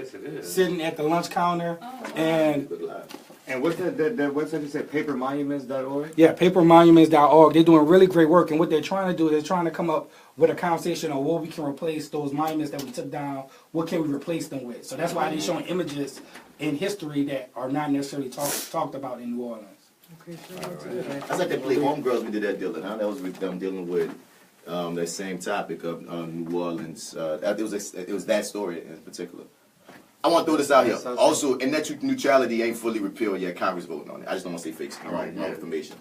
sitting at the lunch counter. And what's that website you said, papermonuments.org? Yeah, papermonuments.org. They're doing really great work. And what they're trying to do is they're trying to come up with a conversation on what we can replace those monuments that we took down. What can we replace them with? So that's why they're showing images in history that are not necessarily talked about in New Orleans. Okay, sure. I like that play Homegirls we did that dealing, huh? That was with them dealing with that same topic of New Orleans. It was that story in particular. I want to throw this out here. Also, and net neutrality ain't fully repealed yet. Congress voting on it. I just don't want to say fake wrong information.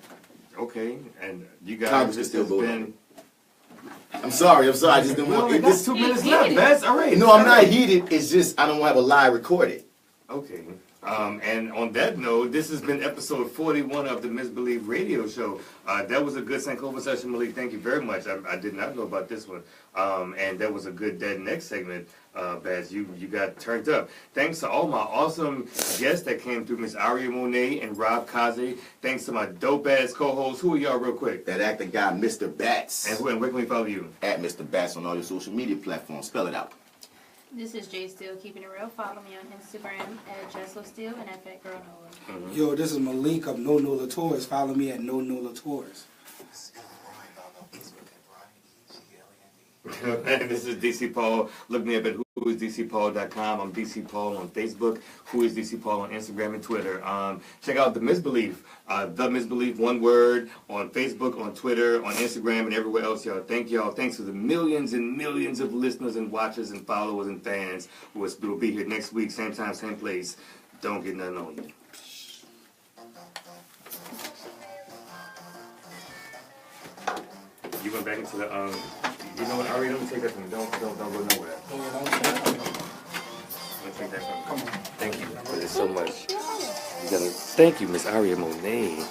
Okay, and you guys Congress is still voting on it. I'm sorry. I just didn't want it. That's 2 minutes left. That's all right. No, I'm not heated. It's just I don't have a lie recorded. Okay. And on that note, this has been episode 41 of the Misbelief Radio Show. That was a good Sankofa session, Malik. Thank you very much. I did not know about this one. And that was a good Dead Next segment, Baz. You got turned up. Thanks to all my awesome guests that came through, Miss Aria Monet and Rob Kazi. Thanks to my dope-ass co-hosts. Who are y'all real quick? That actor guy, Mr. Bats. And where can we follow you? At Mr. Bats on all your social media platforms. Spell it out. This is Jay Steele, keeping it real. Follow me on Instagram at JessOSteele and at Fat Girl Nola. Yo, this is Malik of No Nola Tours. Follow me at No Nola Tours. This is DC Paul. Look me up at whoisdcpaul.com. I'm DC Paul on Facebook. Who is DC Paul on Instagram and Twitter. Check out TheMisbelief. TheMisbelief, one word, on Facebook, on Twitter, on Instagram, and everywhere else, y'all. Thank y'all. Thanks to the millions and millions of listeners and watchers and followers and fans who will be here next week, same time, same place. Don't get nothing on you. You went back into the, you know what, Aria, let me take that from you. Don't go nowhere. Let me take that from you. Thank you for this so much. Thank you, Miss Aria Monet.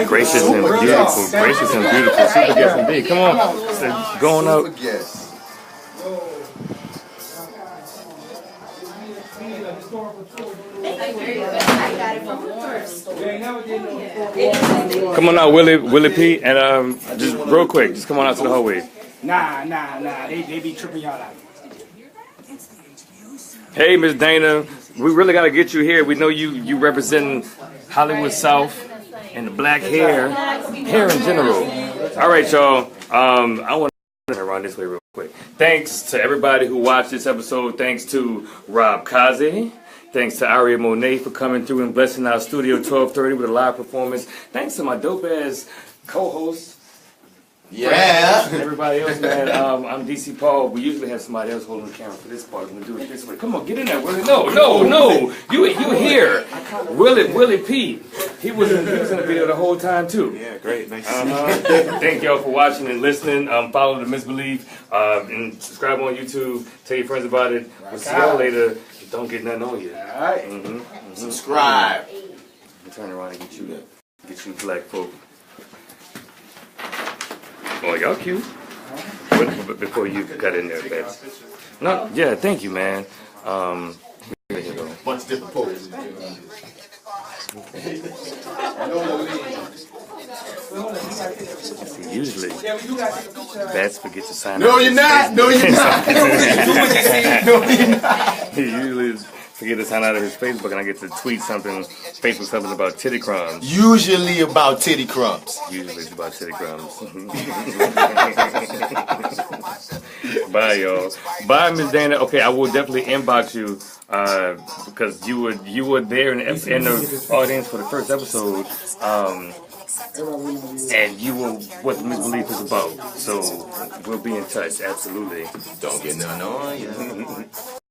Gracious and beautiful. Gracious and beautiful. Super guest indeed. Come on. Going out. Super guest. Come on out, Willie P. And just real quick, just come on out to the hallway. Nah. They be tripping y'all out. Hey, Miss Dana, we really got to get you here. We know you representing Hollywood South and the black hair in general. All right, y'all. I want to run this way real quick. Thanks to everybody who watched this episode. Thanks to Rob Kazi. Thanks to Aria Monet for coming through and blessing our studio 12:30 with a live performance. Thanks to my dope-ass co-host. Yeah. And everybody else, man. I'm DC Paul. We usually have somebody else holding the camera for this part. I'm going to do it this way. Come on, get in there, Willie. No. You here. Willie P. He was in the video the whole time, too. Yeah, great. Nice to see you. Thank y'all for watching and listening. Follow The Misbelief. And subscribe on YouTube. Tell your friends about it. We'll see y'all later. Don't get nothing on you. All right. Subscribe. Turn around and get you black folk. Oh, y'all cute. Before you got in there, Betsy. No, yeah, thank you, man. There you go. Bunch of different poses. Usually, Bats forget to sign No, out. you're not. No, you're not. No, you're not. He usually forget to sign out of his Facebook, and I get to tweet something, Facebook something about titty crumbs. Usually about titty crumbs. Usually it's about titty crumbs. Bye, y'all. Bye, Miss Dana. Okay, I will definitely inbox you because you were there in the audience for the first episode, and you were what the Misbelief is about. So we'll be in touch. Absolutely. Don't get none on you.